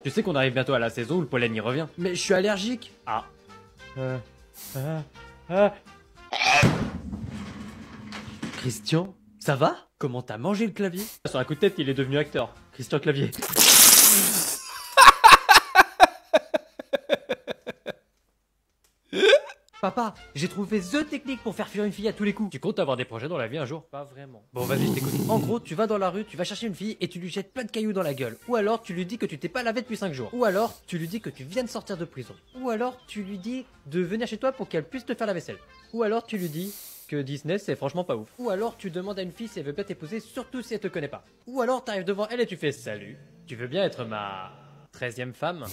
Tu sais qu'on arrive bientôt à la saison où le pollen y revient. Mais je suis allergique. Ah. Christian, ça va? Comment t'as mangé le clavier? Sur un coup de tête, il est devenu acteur. Christian Clavier. Papa, j'ai trouvé THE technique pour faire fuir une fille à tous les coups. Tu comptes avoir des projets dans la vie un jour? Pas vraiment. Bon, vas-y, je t'écoute. En gros, tu vas dans la rue, tu vas chercher une fille et tu lui jettes plein de cailloux dans la gueule. Ou alors, tu lui dis que tu t'es pas lavé depuis 5 jours. Ou alors, tu lui dis que tu viens de sortir de prison. Ou alors, tu lui dis de venir chez toi pour qu'elle puisse te faire la vaisselle. Ou alors, tu lui dis que Disney c'est franchement pas ouf. Ou alors, tu demandes à une fille si elle veut bien t'épouser, surtout si elle te connaît pas. Ou alors, t'arrives devant elle et tu fais salut. Tu veux bien être ma 13e femme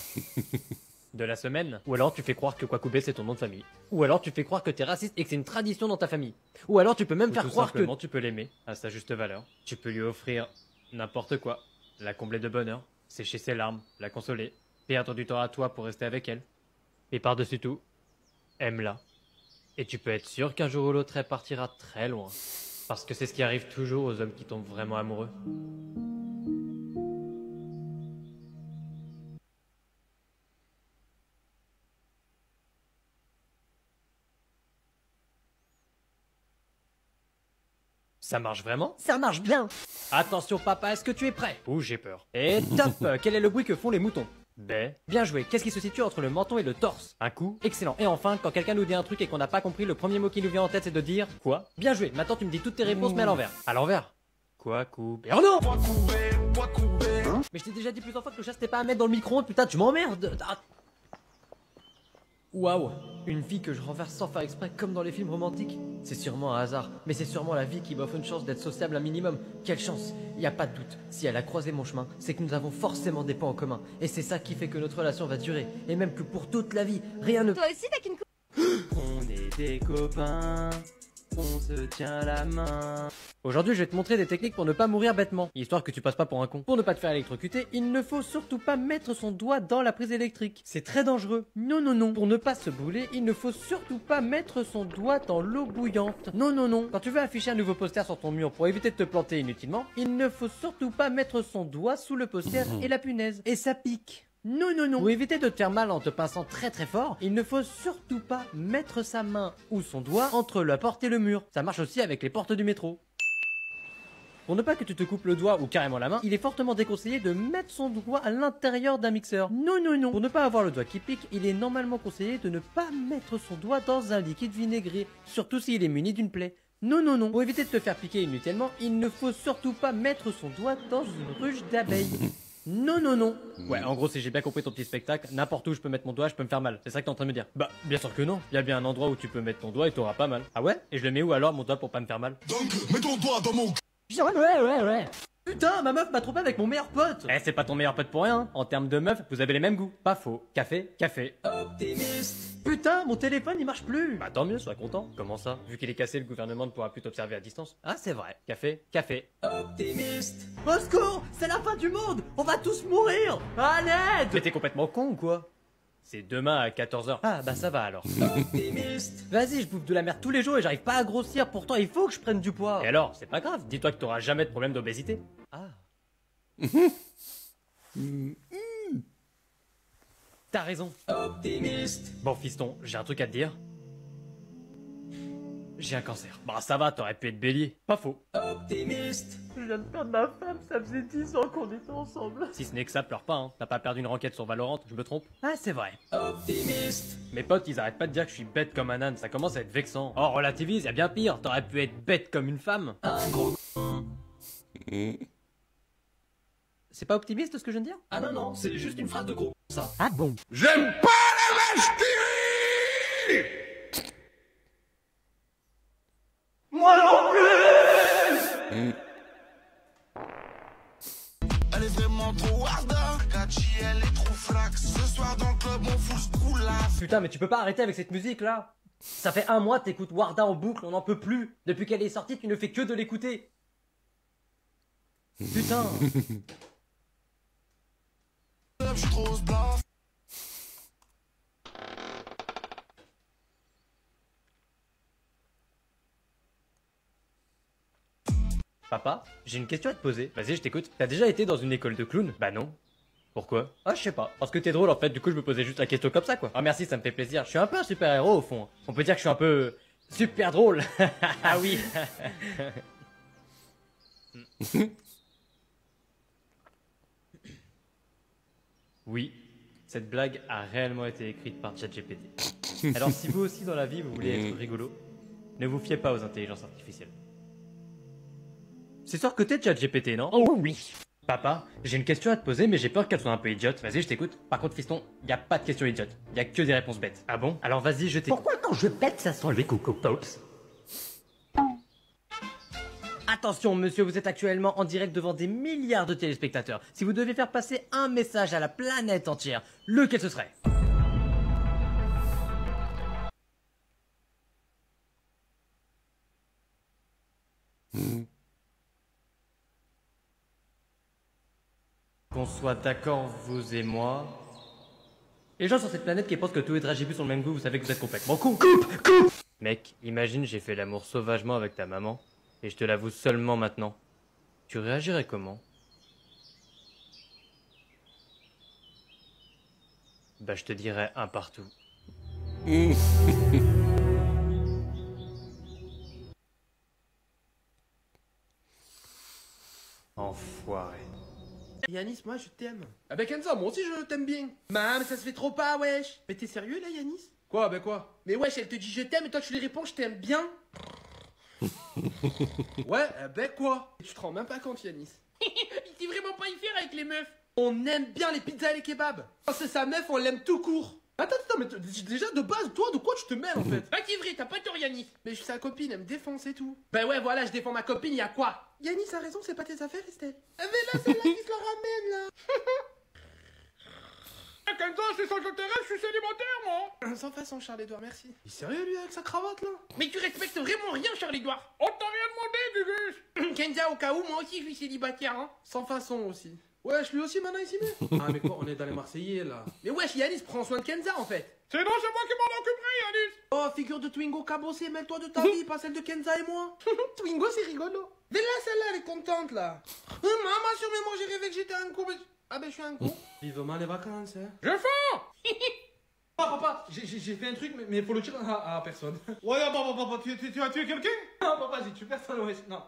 de la semaine? Ou alors tu fais croire que Kwakubé c'est ton nom de famille. Ou alors tu fais croire que t'es raciste et que c'est une tradition dans ta famille. Ou alors tu peux même faire croire que tu peux l'aimer à sa juste valeur. Tu peux lui offrir n'importe quoi, la combler de bonheur, sécher ses larmes, la consoler, perdre du temps à toi pour rester avec elle. Et par-dessus tout, aime-la. Et tu peux être sûr qu'un jour ou l'autre elle partira très loin. Parce que c'est ce qui arrive toujours aux hommes qui tombent vraiment amoureux. Ça marche vraiment? Ça marche bien. Attention papa, est-ce que tu es prêt? Ouh, j'ai peur. Et top. Quel est le bruit que font les moutons? Bé. Bien joué. Qu'est-ce qui se situe entre le menton et le torse? Un cou. Excellent. Et enfin, quand quelqu'un nous dit un truc et qu'on n'a pas compris, le premier mot qui nous vient en tête c'est de dire quoi? Bien joué. Maintenant tu me dis toutes tes réponses mais à l'envers. À l'envers? Quoi, couper? Oh non! Mais je t'ai déjà dit plusieurs fois que le chat c'était pas à mettre dans le micro-ondes, putain, tu m'emmerdes! Ah. Waouh, une vie que je renverse sans faire exprès comme dans les films romantiques. C'est sûrement un hasard, mais c'est sûrement la vie qui m'offre une chance d'être sociable un minimum. Quelle chance! Y a pas de doute, si elle a croisé mon chemin, c'est que nous avons forcément des points en commun. Et c'est ça qui fait que notre relation va durer, et même que pour toute la vie, rien ne... Toi aussi t'as qu'une On est des copains, on se tient la main. Aujourd'hui, je vais te montrer des techniques pour ne pas mourir bêtement, histoire que tu passes pas pour un con. Pour ne pas te faire électrocuter, il ne faut surtout pas mettre son doigt dans la prise électrique. C'est très dangereux. Non, non, non. Pour ne pas se brûler, il ne faut surtout pas mettre son doigt dans l'eau bouillante. Non, non, non. Quand tu veux afficher un nouveau poster sur ton mur pour éviter de te planter inutilement, il ne faut surtout pas mettre son doigt sous le poster et la punaise. Et ça pique. Non, non, non. Pour éviter de te faire mal en te pinçant très très fort, il ne faut surtout pas mettre sa main ou son doigt entre la porte et le mur. Ça marche aussi avec les portes du métro. Pour ne pas que tu te coupes le doigt ou carrément la main, il est fortement déconseillé de mettre son doigt à l'intérieur d'un mixeur. Non, non, non. Pour ne pas avoir le doigt qui pique, il est normalement conseillé de ne pas mettre son doigt dans un liquide vinaigré, surtout s'il est muni d'une plaie. Non, non, non. Pour éviter de te faire piquer inutilement, il ne faut surtout pas mettre son doigt dans une ruche d'abeilles. Non, non, non. Ouais, en gros, si j'ai bien compris ton petit spectacle, n'importe où je peux mettre mon doigt, je peux me faire mal. C'est ça que t'es en train de me dire? Bah, bien sûr que non. Il y a bien un endroit où tu peux mettre ton doigt et t'auras pas mal. Ah ouais? Et je le mets où alors, mon doigt, pour pas me faire mal? Donc, mets ton doigt dans mon... Ouais. Putain, ma meuf m'a trompé avec mon meilleur pote. Eh, c'est pas ton meilleur pote pour rien, hein. En termes de meuf, vous avez les mêmes goûts. Pas faux. Café, café. Optimiste. Putain, mon téléphone il marche plus. Bah tant mieux, sois content. Comment ça? Vu qu'il est cassé, le gouvernement ne pourra plus t'observer à distance. Ah, c'est vrai. Café, café. Optimiste. Au secours, c'est la fin du monde. On va tous mourir. À l'aide. Mais t'es complètement con ou quoi? C'est demain à 14h. Ah bah ça va alors. Optimiste. Vas-y, je bouffe de la merde tous les jours et j'arrive pas à grossir. Pourtant, il faut que je prenne du poids. Et alors, c'est pas grave. Dis-toi que t'auras jamais de problème d'obésité. Ah. T'as raison. Optimiste. Bon fiston, j'ai un truc à te dire. J'ai un cancer. Bah ça va, t'aurais pu être bélier. Pas faux. Optimiste. Je viens de perdre ma femme, ça faisait 10 ans qu'on était ensemble. Si ce n'est que ça, pleure pas, hein. T'as pas perdu une renquête sur Valorant, je me trompe? Ah, c'est vrai. Optimiste. Mes potes, ils arrêtent pas de dire que je suis bête comme un âne, ça commence à être vexant. Oh, relativise, y'a bien pire, t'aurais pu être bête comme une femme. Un gros... C'est pas optimiste ce que je viens de dire? Ah non, non, c'est juste une phrase de gros, ça. Ah bon? J'aime pas la vache qui rit. Moi non plus. Elle est vraiment trop harda. Kachi, elle est trop flax. Ce soir dans le club, on fout ce coup là. Putain, mais tu peux pas arrêter avec cette musique là. Ça fait un mois t'écoutes Warda en boucle, on n'en peut plus. Depuis qu'elle est sortie, tu ne fais que de l'écouter. Putain. Je suis trop blanc. Papa, j'ai une question à te poser. Vas-y, je t'écoute. T'as déjà été dans une école de clown? Bah non. Pourquoi? Ah, je sais pas. Parce que t'es drôle en fait, du coup je me posais juste la question comme ça quoi. Ah merci, ça me fait plaisir. Je suis un peu un super-héros au fond. On peut dire que je suis un peu super drôle. Ah oui. Oui, cette blague a réellement été écrite par ChatGPT. Alors si vous aussi dans la vie vous voulez être rigolo, ne vous fiez pas aux intelligences artificielles. C'est sûr que t'es ChatGPT, non? Oh oui. Papa, j'ai une question à te poser mais j'ai peur qu'elle soit un peu idiote. Vas-y, je t'écoute. Par contre, fiston, y a pas de questions idiotes. Y a que des réponses bêtes. Ah bon? Alors vas-y, je t'écoute. Pourquoi quand je pète, ça sent le Coco Pops? Attention, monsieur, vous êtes actuellement en direct devant des milliards de téléspectateurs. Si vous devez faire passer un message à la planète entière, lequel ce serait? Qu'on soit d'accord, vous et moi. Les gens sur cette planète qui pensent que tous les dragibus ont le même goût, vous savez que vous êtes complètement con. Coupe! Mec, imagine j'ai fait l'amour sauvagement avec ta maman, et je te l'avoue seulement maintenant. Tu réagirais comment? Bah je te dirais un partout. Enfoiré. Yanis, moi je t'aime. Ah bah Kenza, moi aussi je t'aime bien. Mais ça se fait trop pas, wesh. Mais t'es sérieux là, Yanis? Quoi, bah quoi? Mais wesh, elle te dit je t'aime et toi tu lui réponds je t'aime bien. Ouais, bah quoi? Tu te rends même pas compte, Yanis. Il sait vraiment pas y faire avec les meufs. On aime bien les pizzas et les kebabs. Quand c'est sa meuf, on l'aime tout court. Attends, mais déjà de base, toi, de quoi tu te mêles en fait? Bah c'est vrai, t'as pas tort, Yanis. Mais je suis sa copine, elle me défonce et tout. Bah ouais, voilà, je défends ma copine, y'a quoi? Yanis a raison, c'est pas tes affaires, Estelle. Mais là, c'est là qui se le ramène, là. Comme ça, c'est sans intérêt, je suis célibataire, moi. Sans façon, Charles-Édouard, merci. Il est sérieux, lui, avec sa cravate, là? Mais tu respectes vraiment rien, Charles-Édouard. On t'a rien demandé, Gugus. Kenza, au cas où, moi aussi, je suis célibataire, hein. Sans façon, aussi. Wesh, lui aussi, maintenant, il s'y met. Ah, mais quoi, on est dans les Marseillais, là. Mais wesh, Yanis, prends soin de Kenza, en fait. C'est non, c'est moi qui m'en occuperai, Yanis. Oh, figure de Twingo cabossé, mêle-toi de ta vie, pas celle de Kenza et moi. Twingo, c'est rigolo. Mais là, celle-là, elle est contente, là. Maman, sur moi, j'ai rêvé que j'étais un con, mais... Ah ben, je suis un con. Vivement les vacances, hein. Je fais. Ah, papa, j'ai fait un truc, mais faut le dire à personne. Ouais, papa, tu as tué quelqu'un? Non, papa, j'ai tué personne, ouais. Non.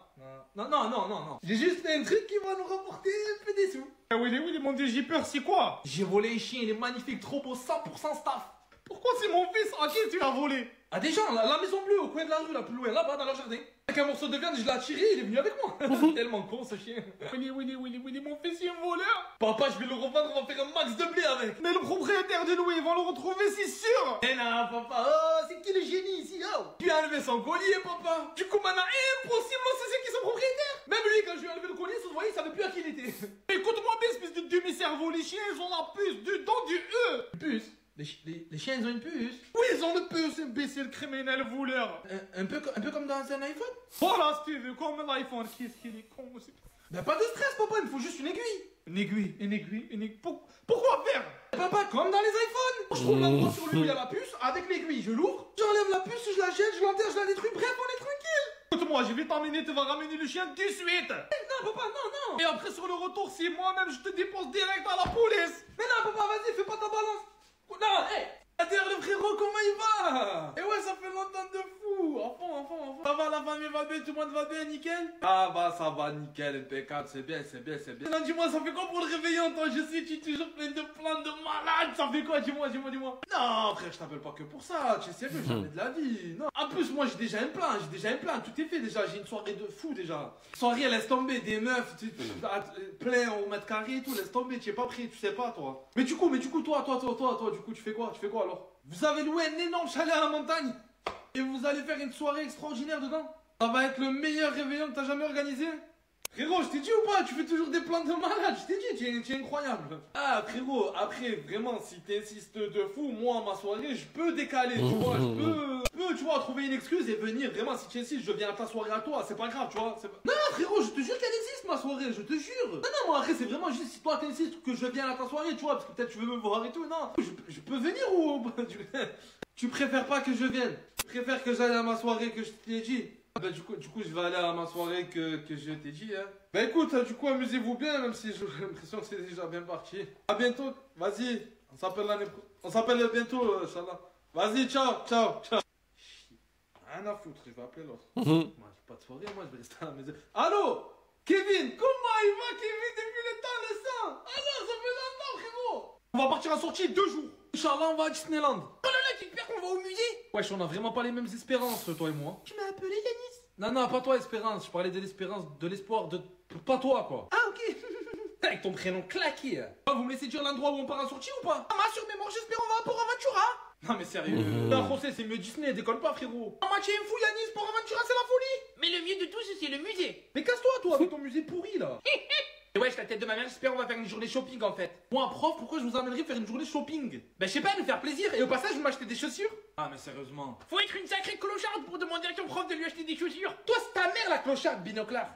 J'ai juste fait un truc qui va nous rapporter un peu des sous. Ah oui, mon dieu, j'ai peur, c'est quoi? J'ai volé un chien, il est magnifique, trop beau, 100% staff. Pourquoi c'est mon fils? À qui tu l'as volé? À des gens, la maison bleue, au coin de la rue, là, plus loin, là-bas, dans leur jardin. Avec un morceau de viande, je l'ai attiré, il est venu avec moi. Tellement con, ce chien. Willy, mon fils, il est un voleur. Papa, je vais le revendre, on va faire un max de blé avec. Mais le propriétaire de Louis, ils vont le retrouver, c'est sûr. Eh non, papa, oh, c'est qui le génie ici, oh? Tu as enlevé son collier, papa. Du coup, maintenant, impossible, on sait c'est qui son propriétaire. Même lui, quand je lui ai enlevé le collier, ça se voyait, il savait plus à qui il était. Écoute-moi bien, espèce de demi-cerveau, les chiens, ils ont la puce du dent du E. Puce? Les chiens, ils ont une puce? Oui, ils ont une puce, imbécile, criminel, voleur. Un peu comme dans un iPhone? Voilà, Steve, comme l'iPhone. Qu'est-ce qu'il est con aussi. Ben pas de stress, papa, il me faut juste une aiguille. Une aiguille. Pourquoi faire? Papa, comme dans les iPhones. Je trouve l'endroit sur lui où il y a la puce, avec l'aiguille, je l'ouvre, j'enlève la puce, je la jette, je l'enterre, je la détruis, bref, on est tranquille. Écoute-moi, je vais t'emmener, tu vas ramener le chien de suite. Non, papa, non. Et après, sur le retour, si moi-même, je te dépose direct à la police. Mais non, papa, vas-y, fais pas ta balance. Non, hé! Derrière le frérot, comment il va? Et ouais, ça fait longtemps de fou! À fond. Ça va, la famille va bien, tout le monde va bien, nickel? Ah bah ça va, nickel, impeccable, c'est bien. Non, dis-moi, ça fait quoi pour le réveillon, toi? Je sais, tu es toujours plein de plans de malade! Ça fait quoi? Dis-moi. Non, frère, je t'appelle pas que pour ça, tu es sérieux, jamais de la vie. Non. En plus, moi, j'ai déjà un plan, tout est fait déjà, j'ai une soirée de fou déjà. Soirée, laisse tomber, des meufs, plein au mètre carré et tout, laisse tomber, tu es pas prêt, tu sais pas, toi. Mais du coup, toi, du coup, tu fais quoi alors? Vous avez loué un énorme chalet à la montagne et vous allez faire une soirée extraordinaire dedans. Ça va être le meilleur réveillon que t'as jamais organisé. Frérot, je t'ai dit ou pas? Tu fais toujours des plans de malade, je t'ai dit, tu es incroyable. Ah frérot, après vraiment si t'insistes de fou, moi ma soirée je peux décaler, tu vois, je peux, tu vois, trouver une excuse et venir, vraiment si tu insistes, je viens à ta soirée à toi, c'est pas grave, tu vois. Non frérot, je te jure qu'elle existe ma soirée, je te jure. Non, moi après c'est vraiment juste si toi t'insistes que je viens à ta soirée, tu vois, parce que peut-être tu veux me voir et tout, non. Je peux venir ou... Tu préfères pas que je vienne? Tu préfères que j'aille à ma soirée que je t'ai dit? Bah du coup je vais aller à ma soirée que je t'ai dit hein. Bah écoute, du coup amusez-vous bien, même si j'ai l'impression que c'est déjà bien parti. À bientôt, vas-y, on s'appelle bientôt, Inch'Allah. Vas-y, ciao. Rien à foutre, je vais appeler l'autre. Moi j'ai pas de soirée, moi je vais rester à la maison. Allô Kevin, comment il va Kevin depuis le temps le sang? Ah non, ça fait longtemps frérot. On va partir en sortie 2 jours. Inch'Allah, on va à Disneyland. Oh là là, j'espère qu'on va au musée. Wesh, on a vraiment pas les mêmes espérances, toi et moi. Tu m'as appelé Yanis? Non, pas toi, espérance. Je parlais de l'espérance, de l'espoir, de. Pas toi, quoi. Ah, ok. Avec ton prénom claqué. Vous me laissez dire l'endroit où on part en sortie ou pas? Maman, sur mémoire, j'espère on va à Port Aventura. Non, mais sérieux. Non, José, c'est mieux Disney, décolle pas, frérot. Maman, tu es fou, Yanis, Port Aventura, c'est la folie. Mais le mieux de tous, c'est le musée. Mais casse-toi, toi, avec ton musée pourri, là. Et wesh, la tête de ma mère, j'espère on va faire une journée shopping en fait. Moi, prof, pourquoi je vous amènerais faire une journée shopping? Bah, je sais pas, nous faire plaisir et au passage, vous m'achetez des chaussures. Ah, mais sérieusement. Faut être une sacrée clocharde pour demander à ton prof de lui acheter des chaussures. Toi, c'est ta mère la clocharde, binoclard.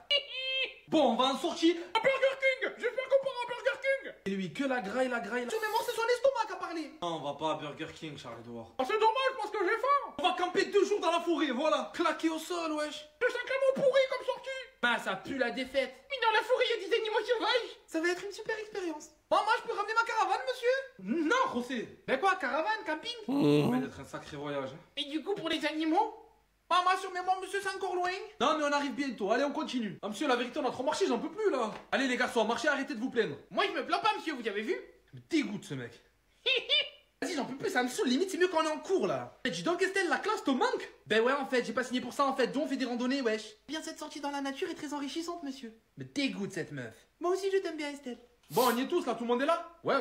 Bon, on va en sortie. À Burger King. J'espère qu'on part à Burger King. Et lui, que la graille. Sur mémoire, c'est son estomac qui a parlé. Non, on va pas à Burger King, Charles-Edouard. Oh, c'est dommage parce que j'ai faim. On va camper 2 jours dans la forêt, voilà. Claqué au sol, wesh. C'est sacrément pourri comme sortie. Bah, ça pue la défaite. Mais dans la forêt, il y a des animaux sauvages. Ça va être une super expérience. Bon, moi, je peux ramener ma caravane, monsieur? Non, José. Ben quoi, caravane, camping? Ça va être un sacré voyage. Hein. Et du coup, pour les animaux? Maman, sur mémoire, monsieur, c'est encore loin. Non, mais on arrive bientôt. Allez, on continue. Ah, monsieur, la vérité, on a trop marché, j'en peux plus, là. Allez, les garçons, marchez, arrêtez de vous plaindre. Moi, je me plains pas, monsieur, vous avez vu? Me dégoûte, ce mec. Vas-y, j'en peux plus, ça me saoule, limite, c'est mieux quand on est en cours, là. Dis donc, Estelle, la classe te manque? Ben ouais, en fait, j'ai pas signé pour ça, en fait, donc on fait des randonnées, wesh. Bien, cette sortie dans la nature est très enrichissante, monsieur. Me dégoûte, cette meuf. Moi aussi, je t'aime bien, Estelle. Bon, on y est tous, là, tout le monde est là? Ouais,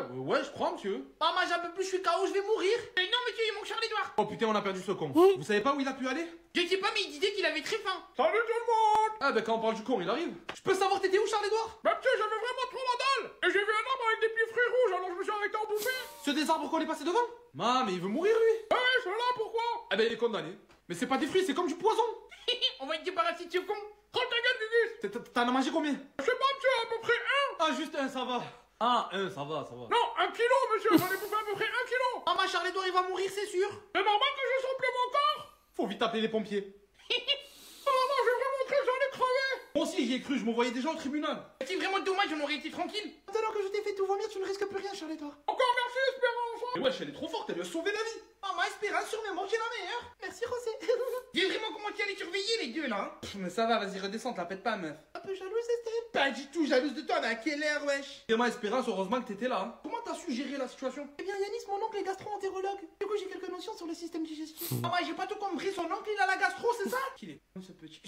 je crois, monsieur. Maman, j'en peux plus, je suis KO, je vais mourir. Mais non, monsieur, il manque Charles-Edouard. Oh putain, on a perdu ce con. Vous savez pas où il a pu aller? Je sais pas, mais il disait qu'il avait très faim. Salut tout le monde! Ah, ben quand on parle du con, il arrive. Je peux savoir, t'étais où, Charles-Edouard? Bah, monsieur, j'avais vraiment trop la dalle. Et j'ai vu un arbre avec des petits fruits rouges, alors je me suis arrêté en bouffer. Ceux des arbres qu'on est passé devant? Mais il veut mourir, lui. Ouais, c'est là, pourquoi? Ah, ben il est condamné. Mais c'est pas des fruits, c'est comme du poison. On va être débarrassé de ce con. Prends ta gueule, Gugus. T'en as mangé combien? Je sais pas, monsieur, à peu près 1. Ah, juste 1, ça va. Ah, 1, ça va. Non, 1 kilo, monsieur, j'en ai bouffé à peu près 1 kilo. Maman, Charles-Edouard, il va mourir, c'est sûr. C'est normal que je sente plus mon corps. Faut vite appeler les pompiers. Oh non, j'ai vraiment très j'en ai crevé. Moi aussi, j'y ai cru, je me voyais déjà au tribunal. C'est vraiment dommage, on aurait été tranquille. Alors que je t'ai fait tout vomir, tu ne risques plus rien, Charles-Edouard. Encore merci, Espérance. Mais wesh, elle est trop forte, elle lui a sauvé la vie. Maman, Espérance, sur mémoire, j'ai la meilleure. Merci, José. J'ai vraiment commencé à les surveiller, les deux, là. Mais ça va, vas-y, redescends, la pète pas, meuf. Un peu jalouse, Estelle? Pas du tout jalouse de toi, mais à quelle heure, wesh? Et moi, Espérance, heureusement que t'étais là. Hein. Comment t'as su gérer la situation? Eh bien, Yanis, mon oncle est gastro-entérologue. Du coup, j'ai quelques notions sur le système digestif. Maman, j'ai pas tout compris, son oncle, il a la gastro, c'est ça? Qu'il est ce petit.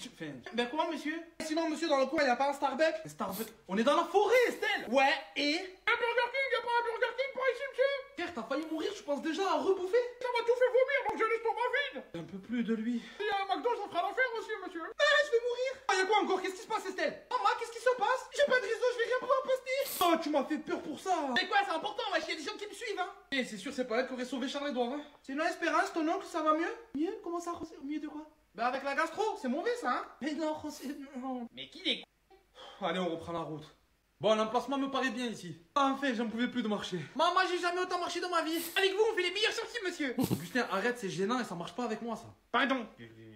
Ben quoi, monsieur? Sinon, monsieur, dans le coin, il y a pas un Starbucks? Un Starbucks? On est dans la forêt, Estelle! Ouais, et? Un Burger King, y'a pas un Burger King par ici, monsieur? Frère, t'as failli mourir, je pense déjà à rebouffer. Ça m'a tout fait vomir, donc j'ai l'estomac vide. Un peu plus de lui. Il y a un McDo, ça fera l'affaire aussi, monsieur. Ah, je vais mourir. Ah, y'a quoi encore? Qu'est-ce qui se passe, Estelle? Maman, qu'est-ce qui se passe? J'ai pas de réseau, je vais rien pouvoir poster. Oh, tu m'as fait peur pour ça. Mais quoi, c'est important, wesh, y a des gens qui me suivent, hein. Et c'est sûr, c'est pas elle qui aurait sauvé Charles-Edouard, hein. Sinon, Espérance, ton oncle, ça va mieux? Mieux? Comment ça, José? Mieux de quoi? Bah, avec la gastro, c'est mauvais, ça, hein. Mais non, José, non. Mais qui est Allez, on reprend la route. Bon, l'emplacement me paraît bien ici. Enfin, j'en pouvais plus de marcher. Maman, j'ai jamais autant marché dans ma vie. Avec vous, on fait les meilleures sorties, monsieur. Augustin, arrête, c'est gênant et ça marche pas avec moi, ça. Pardon.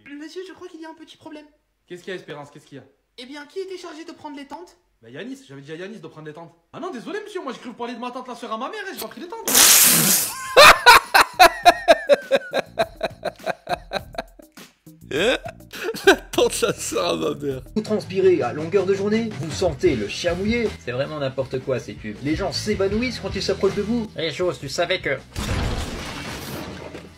Monsieur, je crois qu'il y a un petit problème. Qu'est-ce qu'il y a, Espérance? Qu'est-ce qu'il y a? Eh bien, qui était chargé de prendre les tentes? Bah Yanis, j'avais dit à Yanis de prendre les tentes. Ah non, désolé monsieur, moi j'ai cru vous parler de ma tante la soeur à ma mère et j'ai pas pris les tentes. Tente la soeur à ma mère. Vous transpirez à longueur de journée, vous sentez le chien mouillé. C'est vraiment n'importe quoi ces pubs. Les gens s'évanouissent quand ils s'approchent de vous. Les choses, tu savais que...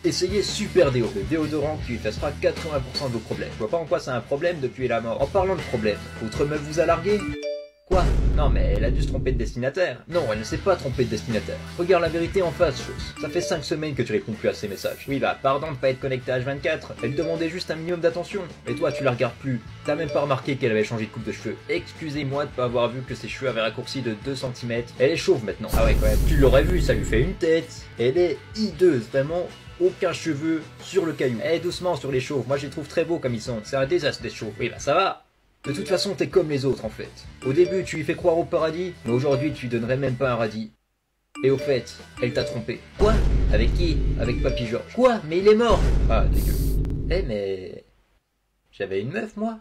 Essayez Super Déo, le déodorant qui effacera 80% de vos problèmes. Je vois pas en quoi c'est un problème depuis la mort. En parlant de problème, votre meuf vous a largué? Quoi? Non mais elle a dû se tromper de destinataire. Non, elle ne s'est pas trompée de destinataire. Regarde la vérité en face, chose. Ça fait 5 semaines que tu réponds plus à ses messages. Oui bah, pardon de pas être connecté à H24. Elle te demandait juste un minimum d'attention. Et toi, tu la regardes plus. T'as même pas remarqué qu'elle avait changé de coupe de cheveux. Excusez-moi de pas avoir vu que ses cheveux avaient raccourci de 2 cm. Elle est chauve maintenant. Ah ouais, quand même. Tu l'aurais vu, ça lui fait une tête. Elle est hideuse, vraiment. Aucun cheveu sur le caillou. Eh, doucement sur les chauves, moi je les trouve très beaux comme ils sont. C'est un désastre d'être chauve. Oui bah ça va. De toute façon t'es comme les autres en fait. Au début tu lui fais croire au paradis, mais aujourd'hui tu lui donnerais même pas un radis. Et au fait, elle t'a trompé. Quoi? Avec qui? Avec Papy Georges. Quoi? Mais il est mort. Ah dégueu. Eh mais... J'avais une meuf, moi?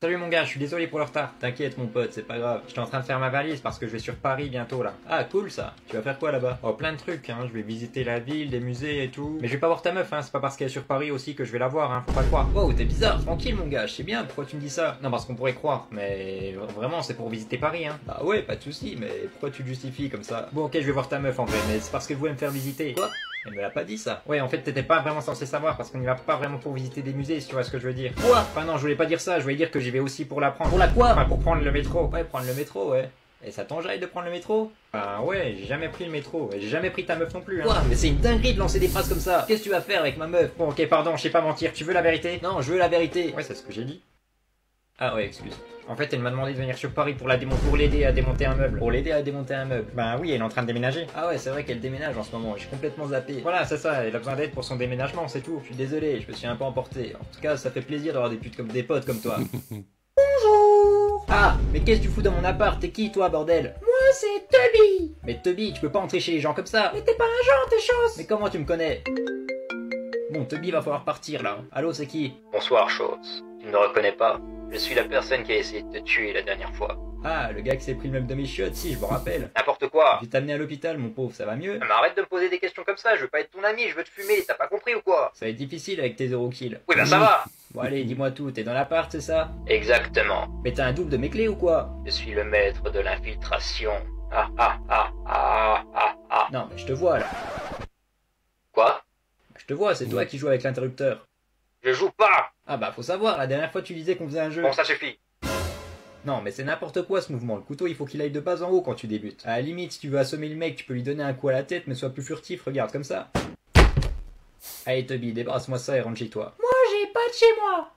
Salut mon gars, je suis désolé pour le retard. T'inquiète mon pote, c'est pas grave. J'étais en train de faire ma valise parce que je vais sur Paris bientôt là. Ah cool ça. Tu vas faire quoi là-bas? Oh plein de trucs hein, je vais visiter la ville, des musées et tout. Mais je vais pas voir ta meuf hein, c'est pas parce qu'elle est sur Paris aussi que je vais la voir hein, faut pas le croire. Wow, t'es bizarre, tranquille mon gars, je sais bien, pourquoi tu me dis ça? Non parce qu'on pourrait croire, mais vraiment c'est pour visiter Paris hein. Bah ouais, pas de soucis, mais pourquoi tu le justifies comme ça? Bon ok, je vais voir ta meuf en vrai, mais c'est parce qu'elle voulait me faire visiter. Quoi? Elle me l'a pas dit ça. Ouais, en fait, t'étais pas vraiment censé savoir parce qu'on y va pas vraiment pour visiter des musées, si tu vois ce que je veux dire. Quoi? Enfin non, je voulais pas dire ça, je voulais dire que j'y vais aussi pour la prendre. Pour la quoi? Enfin, pour prendre le métro. Ouais, prendre le métro, ouais. Et ça t'enjaille de prendre le métro? Bah ouais, j'ai jamais pris le métro, et j'ai jamais pris ta meuf non plus. Hein. Quoi? Mais c'est une dinguerie de lancer des phrases comme ça. Qu'est-ce que tu vas faire avec ma meuf? Bon, ok, pardon, je sais pas mentir. Tu veux la vérité? Non, je veux la vérité. Ouais, c'est ce que j'ai dit. Ah ouais, excuse. En fait, elle m'a demandé de venir sur Paris pour l'aider à démonter un meuble. Pour l'aider à démonter un meuble. Bah oui, elle est en train de déménager. Ah ouais, c'est vrai qu'elle déménage en ce moment, je suis complètement zappé. Voilà, c'est ça, elle a besoin d'aide pour son déménagement, c'est tout. Je suis désolé, je me suis un peu emporté. En tout cas, ça fait plaisir d'avoir des potes comme toi. Bonjour. Ah, mais qu'est-ce que tu fous dans mon appart? T'es qui toi, bordel? Moi, c'est Toby. Mais Toby, tu peux pas entrer chez les gens comme ça. Mais t'es pas un genre, t'es chance. Mais comment tu me connais? Bon, Toby va falloir partir là. Allô, c'est qui? Bonsoir, Schultz. Tu ne me reconnais pas? Je suis la personne qui a essayé de te tuer la dernière fois. Ah, le gars qui s'est pris le meuble de mes chiottes, si, je me rappelle. N'importe quoi. Je vais t'amener à l'hôpital, mon pauvre, ça va mieux? Mais arrête de me poser des questions comme ça, je veux pas être ton ami, je veux te fumer, t'as pas compris ou quoi? Ça va être difficile avec tes 0 kills. Oui, ben ça va. Bon allez, dis-moi tout, t'es dans l'appart, c'est ça? Exactement. Mais t'as un double de mes clés ou quoi? Je suis le maître de l'infiltration. Non, mais je te vois là. Quoi? Je te vois, c'est toi qui joues avec l'interrupteur. Je joue pas. Ah bah faut savoir, la dernière fois tu disais qu'on faisait un jeu. Bon, ça suffit. Non mais c'est n'importe quoi ce mouvement, le couteau il faut qu'il aille de bas en haut quand tu débutes. À la limite, si tu veux assommer le mec, tu peux lui donner un coup à la tête, mais sois plus furtif, regarde comme ça. Allez Toby, débarrasse-moi ça et rentre chez toi. Moi j'ai pas de chez moi.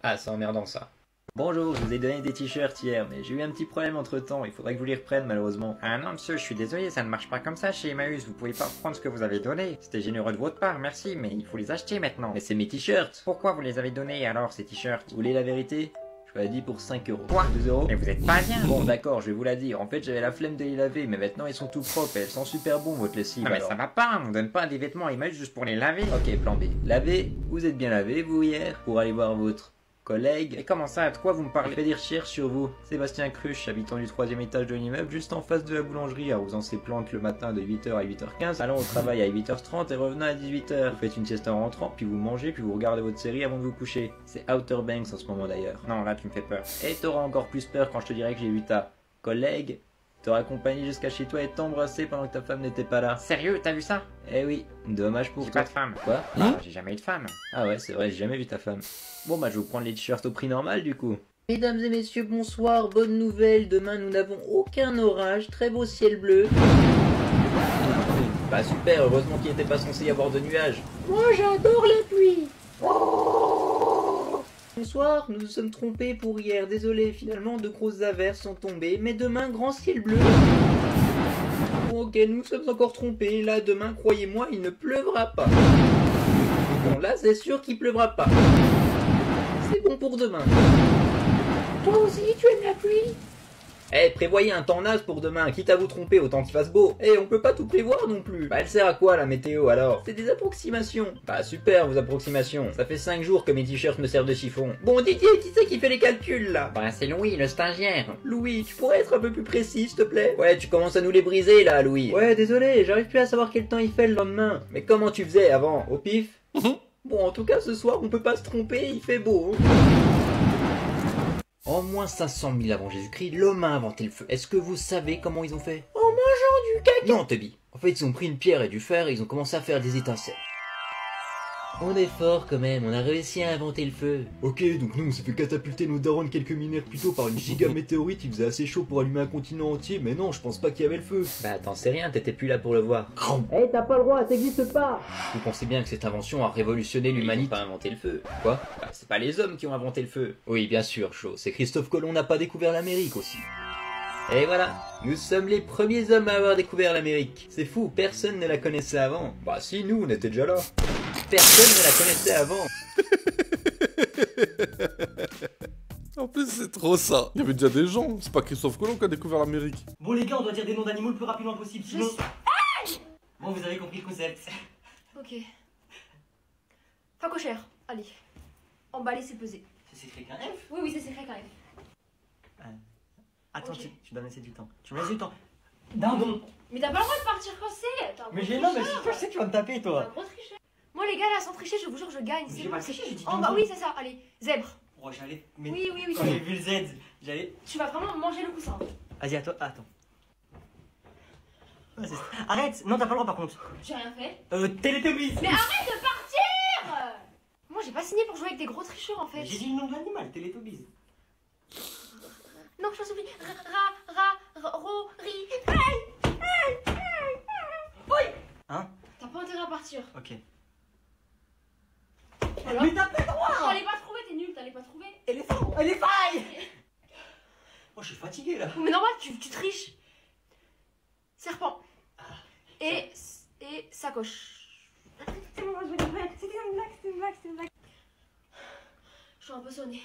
Ah, c'est emmerdant ça. Bonjour, je vous ai donné des t-shirts hier, mais j'ai eu un petit problème entre temps, il faudrait que je vous les reprenne malheureusement. Ah non monsieur, je suis désolé, ça ne marche pas comme ça chez Emmaüs, vous pouvez pas reprendre ce que vous avez donné. C'était généreux de votre part, merci, mais il faut les acheter maintenant. Mais c'est mes t-shirts. Pourquoi vous les avez donnés alors, ces t-shirts? Vous voulez la vérité? Je vous l'ai dit pour 5 euros. Quoi? 2 euros? Mais vous êtes pas bien. Bon d'accord, je vais vous la dire. En fait j'avais la flemme de les laver, mais maintenant ils sont tout propres et elles sont super bons votre lessive. Non mais alors. ça va pas, on donne pas des vêtements à Emmaüs juste pour les laver. Ok, plan B. Laver, vous êtes bien lavé vous hier pour aller voir votre collègue. Et comment ça, de quoi vous me Je parlez? fais des recherches sur vous. Sébastien Cruche, habitant du 3e étage de l'immeuble, juste en face de la boulangerie, arrosant ses plantes le matin de 8h à 8h15, allant au travail à 8h30 et revenant à 18h. Vous faites une sieste en rentrant, puis vous mangez, puis vous regardez votre série avant de vous coucher. C'est Outer Banks en ce moment d'ailleurs. Non, là tu me fais peur. Et t'auras encore plus peur quand je te dirai que j'ai vu ta collègue te raccompagner jusqu'à chez toi et t'embrasser pendant que ta femme n'était pas là. Sérieux, t'as vu ça? Eh oui, dommage pour J'ai toi. pas de femme. Quoi? Ah, j'ai jamais eu de femme. Ah ouais, c'est vrai, j'ai jamais vu ta femme. Bon bah je vais vous prendre les t-shirts au prix normal du coup. Mesdames et messieurs, bonsoir, bonne nouvelle, demain nous n'avons aucun orage, très beau ciel bleu. Bah super, heureusement qu'il n'était pas censé y avoir de nuages. Moi j'adore la pluie. Bonsoir, nous nous sommes trompés pour hier, désolé, finalement de grosses averses sont tombées, mais demain grand ciel bleu. Bon ok, nous sommes encore trompés, là demain, croyez-moi, il ne pleuvra pas. Bon là c'est sûr qu'il pleuvra pas. C'est bon pour demain. Toi aussi tu aimes la pluie? Eh, prévoyez un temps naze pour demain, quitte à vous tromper, autant qu'il fasse beau. Eh, on peut pas tout prévoir non plus. Bah, elle sert à quoi la météo alors? C'est des approximations. Bah, super vos approximations. Ça fait 5 jours que mes t-shirts me servent de chiffon. Bon Didier, qui c'est qui fait les calculs là? Bah c'est Louis, le stagiaire. Louis, tu pourrais être un peu plus précis s'il te plaît? Ouais, tu commences à nous les briser là, Louis. Ouais, désolé, j'arrive plus à savoir quel temps il fait le lendemain. Mais comment tu faisais avant? Au pif? Bon, en tout cas, ce soir, on peut pas se tromper, il fait beau. En moins 500 000 avant Jésus-Christ, l'homme a inventé le feu. Est-ce que vous savez comment ils ont fait? En mangeant du caca. Non, Toby. En fait, ils ont pris une pierre et du fer et ils ont commencé à faire des étincelles. On est fort quand même, on a réussi à inventer le feu. Ok, donc nous on s'est fait catapulter nos darons quelques millénaires plus tôt par une giga météorite, il faisait assez chaud pour allumer un continent entier, mais non, je pense pas qu'il y avait le feu. Bah, t'en sais rien, t'étais plus là pour le voir. Eh, t'as pas le droit, ça existe pas. Vous pensez bien que cette invention a révolutionné l'humanité? Ils ont pas inventé le feu. Quoi? Bah, c'est pas les hommes qui ont inventé le feu. Oui, bien sûr, chaud. C'est Christophe Colomb n'a pas découvert l'Amérique aussi. Et voilà, nous sommes les premiers hommes à avoir découvert l'Amérique. C'est fou, personne ne la connaissait avant. Bah si, nous on était déjà là. Personne ne la connaissait avant. En plus, c'est trop ça. Il y avait déjà des gens. C'est pas Christophe Colomb qui a découvert l'Amérique. Bon les gars, on doit dire des noms d'animaux le plus rapidement possible, sinon... Bon, vous avez compris le concept. Ok. Phacochère, allez. Emballer, c'est peser. Ça s'écrit qu'un F? Oui, oui, ça s'écrit qu'un F. Attends, Ok. tu dois me laisser du temps. Tu me laisses du temps. Dindon. Mais t'as pas le droit de partir quand c'est. Mais j'ai non, mais je sais que tu vas me taper, T'es toi. un gros tricheur. Moi, les gars, là, sans tricher, je vous jure, je gagne. Mais C'est j'ai bon. pas triché, j'ai dit Oh, bah dindon. oui, c'est ça. Allez, zèbre. Oh, j'allais. Mais Oui, oui, oui. quand j'ai vu le Z, j'allais. Tu vas vraiment manger le coussin. Vas-y, à toi. Attends. Ouais, arrête. Non, t'as pas le droit par contre. J'ai rien fait. Télétubbies. Mais arrête de partir. Moi, j'ai pas signé pour jouer avec des gros tricheurs, en fait. J'ai dit le nom de l'animal, Télétubbies. Non, je m'en souviens. Ro, ri. Hey, hey, hey, hey. Oui. Hein? T'as pas intérêt à partir. Ok. Voilà. Mais t'as pas le droit. T'allais pas trouver, t'es nul, t'allais pas trouver. Éléphant. Éléphant. Oh, je suis fatigué là. Mais normal, tu triches. Serpent. Et sacoche. C'est bon, je vais une blague. C'était une blague, c'était une blague, c'était une blague. Je suis un peu sonnée.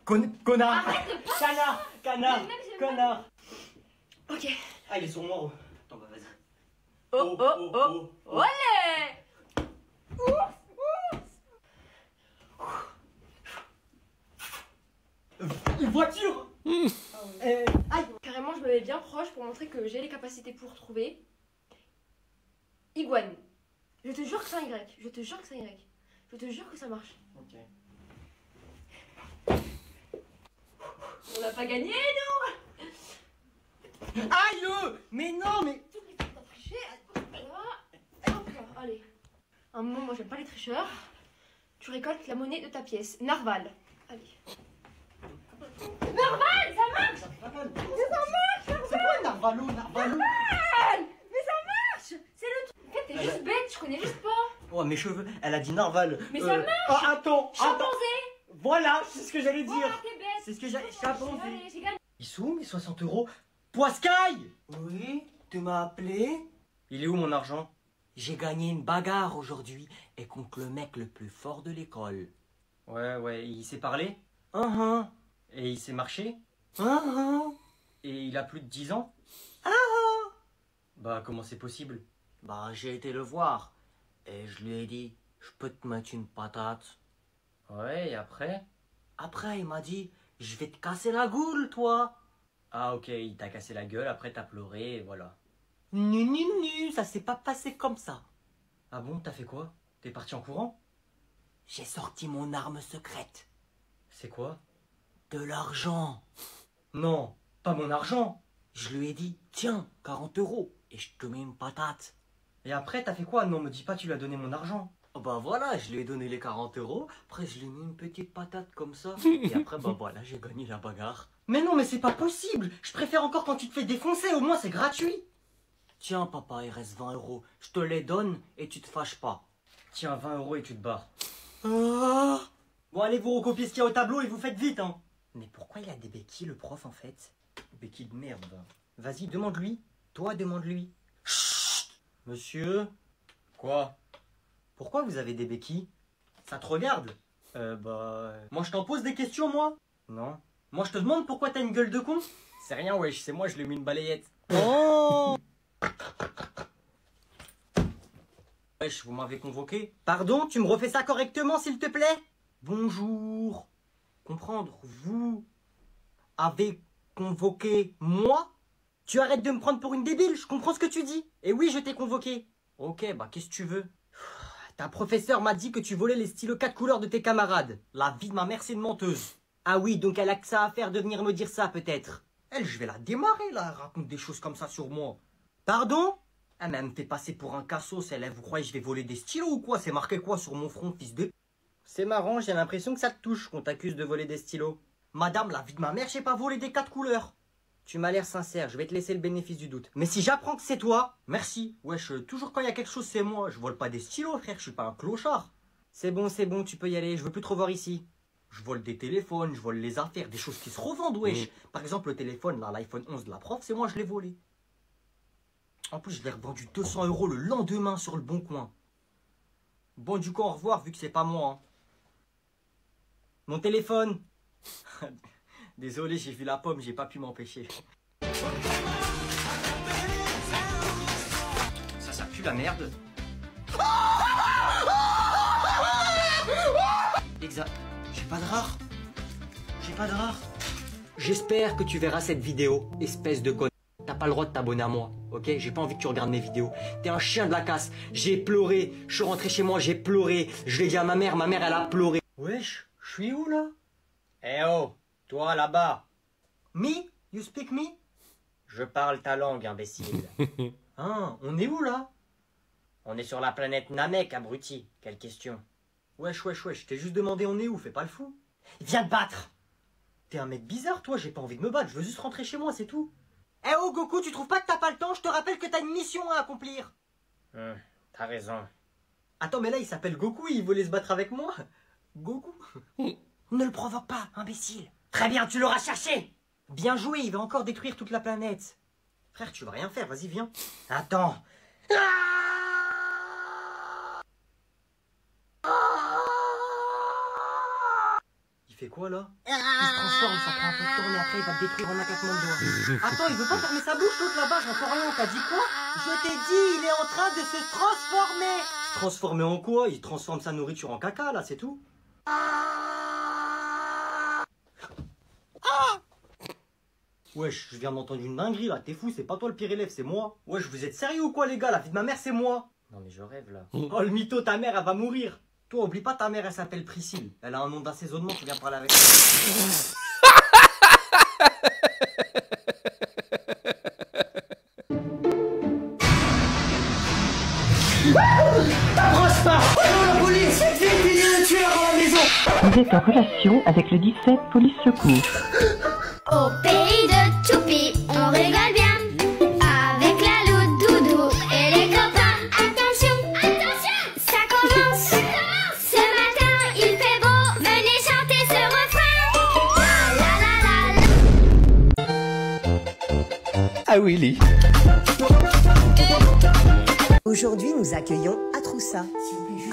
Connard. Arrête de pas. Canard. Connard. Ok. Ah, il est sur moi. Attends, bah vas-y. Oh. Olé. Une voiture. Aïe. Carrément, je me mets bien proche pour montrer que j'ai les capacités pour trouver. Iguane. Je te jure que c'est un Y. Je te jure que c'est un Y. Je te jure que ça marche. Ok. On n'a pas gagné, non. Aïe. Mais non, mais. T'as triché. Voilà. Hop là, allez. Un moment, moi j'aime pas les tricheurs. Tu récoltes la monnaie de ta pièce. Narval. Allez. Narval, ça marche. Mais ça marche. C'est quoi Narvalo? Narval. Mais ça marche. C'est le truc. En fait, t'es juste bête, je connais juste pas. Oh, mes cheveux. Elle a dit Narval. Mais ça marche. Oh, attends. Chimpanzé. Voilà, c'est ce que j'allais dire. Voilà, t'es bête. C'est ce que j'allais chimpanzé. Allez, j'ai gagné. Ils sont où mes 60 euros? Poiscaille. Oui, tu m'as appelé? Il est où mon argent? J'ai gagné une bagarre aujourd'hui et contre le mec le plus fort de l'école. Ouais, il s'est parlé? Et il s'est marché? Et il a plus de 10 ans? Bah, comment c'est possible? Bah, j'ai été le voir et je lui ai dit, je peux te mettre une patate. Ouais, et après? Après, il m'a dit, je vais te casser la gueule, toi. Ah, ok, il t'a cassé la gueule, après t'as pleuré, et voilà. Nu, ça s'est pas passé comme ça. Ah bon, t'as fait quoi? T'es parti en courant? J'ai sorti mon arme secrète. C'est quoi? De l'argent. Non, pas mon argent. Je lui ai dit, tiens, 40 euros, et je te mets une patate. Et après, t'as fait quoi? Non, me dis pas, tu lui as donné mon argent. Oh bah voilà, je lui ai donné les 40 euros, après je lui ai mis une petite patate comme ça, et après bah voilà, j'ai gagné la bagarre. Mais non, mais c'est pas possible. Je préfère encore quand tu te fais défoncer, au moins c'est gratuit. Tiens papa, il reste 20 euros, je te les donne et tu te fâches pas. Tiens, 20 euros et tu te barres. Bon allez, vous recopiez ce qu'il y a au tableau et vous faites vite, hein. Mais pourquoi il a des béquilles le prof en fait? Béquilles de merde. Vas-y, demande-lui. Toi, demande-lui. Chut. Monsieur. Quoi? Pourquoi vous avez des béquilles? Ça te regarde? Moi je t'en pose des questions, moi? Non. Moi je te demande pourquoi t'as une gueule de con? C'est rien, wesh, c'est moi, je lui ai mis une balayette. Oh! Wesh, vous m'avez convoqué? Pardon, tu me refais ça correctement, s'il te plaît? Bonjour. Comprendre, vous avez convoqué moi? Tu arrêtes de me prendre pour une débile, je comprends ce que tu dis. Et oui, je t'ai convoqué. Ok, bah qu'est-ce que tu veux? Ta professeure m'a dit que tu volais les stylos 4 couleurs de tes camarades. La vie de ma mère, c'est une menteuse. Ah oui, donc elle a que ça à faire de venir me dire ça, peut-être. Elle, je vais la démarrer, là. Elle raconte des choses comme ça sur moi. Pardon? Ah, mais elle me fait passer pour un cassos, elle. Vous croyez que je vais voler des stylos ou quoi? C'est marqué quoi sur mon front, fils de... C'est marrant, j'ai l'impression que ça te touche qu'on t'accuse de voler des stylos. Madame, la vie de ma mère, j'ai pas volé des 4 couleurs. Tu m'as l'air sincère, je vais te laisser le bénéfice du doute. Mais si j'apprends que c'est toi, merci. Wesh, toujours quand il y a quelque chose, c'est moi. Je vole pas des stylos, frère, je suis pas un clochard. C'est bon, tu peux y aller, je veux plus te revoir ici. Je vole des téléphones, je vole les affaires, des choses qui se revendent, wesh. Par exemple, le téléphone, là, l'iPhone 11 de la prof, c'est moi, je l'ai volé. En plus, je l'ai revendu 200 € le lendemain sur le bon coin. Bon, du coup, au revoir, vu que c'est pas moi. Hein. Mon téléphone. Désolé, j'ai vu la pomme, j'ai pas pu m'empêcher. Ça pue la merde. Exact. J'ai pas de rare. J'ai pas de rare. J'espère que tu verras cette vidéo, espèce de con. T'as pas le droit de t'abonner à moi, ok? J'ai pas envie que tu regardes mes vidéos. T'es un chien de la casse. J'ai pleuré. Je suis rentré chez moi, j'ai pleuré. Je l'ai dit à ma mère elle a pleuré. Wesh, je suis où là? Eh oh, toi là-bas. Me? You speak me? Je parle ta langue, imbécile. Hein, on est où là? On est sur la planète Namek, abruti. Quelle question? Wesh, je t'ai juste demandé on est où, fais pas le fou. Viens te battre. T'es un mec bizarre, toi, j'ai pas envie de me battre, je veux juste rentrer chez moi, c'est tout. Eh oh, Goku, tu trouves pas que t'as pas le temps? Je te rappelle que t'as une mission à accomplir. T'as raison. Attends, mais là, il s'appelle Goku, il voulait se battre avec moi? Goku? Ne le provoque pas, imbécile. Très bien, tu l'auras cherché. Bien joué, il va encore détruire toute la planète. Frère, tu vas rien faire, vas-y, viens. Attends. Il fait quoi là? Il se transforme, ça prend un peu de temps, mais après il va te détruire en un claquement de doigts. Attends, il veut pas fermer sa bouche, l'autre là-bas, j'entends rien, t'as dit quoi? Je t'ai dit, il est en train de se transformer. Transformer en quoi? Il transforme sa nourriture en caca là, c'est tout. Wesh, je viens d'entendre une dinguerie là, t'es fou, c'est pas toi le pire élève, c'est moi. Wesh, vous êtes sérieux ou quoi les gars? La vie de ma mère, c'est moi. Non mais je rêve là. Oh le mytho, ta mère, elle va mourir. Toi, oublie pas, ta mère, elle s'appelle Priscille. Elle a un nom d'assaisonnement, tu viens parler avec elle. T'approches pas! Oh non, la police! Vite, il y a un tueur dans la maison! Vous êtes en relation avec le 17 Police Secours. Au pays de Choupi, on rigole bien. Avec la loupe doudou et les copains. Attention, attention, ça commence. Ce matin, il fait beau, venez chanter ce refrain. La la la la. Ah Willy. Aujourd'hui, nous accueillons Atroussa.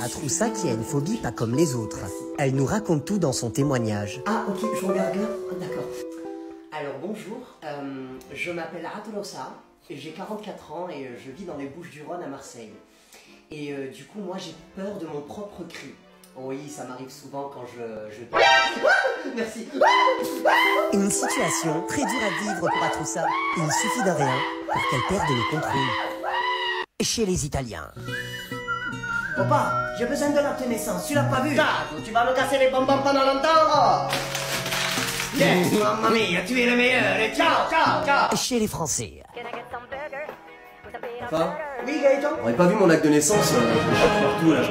Atroussa qui a une phobie pas comme les autres. Elle nous raconte tout dans son témoignage. Ah ok, je regarde là, d'accord. Alors bonjour, je m'appelle Atroussa, j'ai 44 ans et je vis dans les Bouches-du-Rhône à Marseille. Et du coup, moi j'ai peur de mon propre cri. Oui, ça m'arrive souvent quand je... Merci. Une situation très dure à vivre pour Atroussa. Il suffit de rien pour qu'elle perde le contrôle. Chez les Italiens. Papa, j'ai besoin de l'acte de naissance, tu l'as pas vu? Tu vas me casser les bonbons pendant longtemps? Yes, mamma mia, tu es le meilleur, et ciao, ciao, ciao. Chez les Français. Enfin, oui Gaëtan? On n'aurait pas vu mon acte de naissance, je cherche partout là,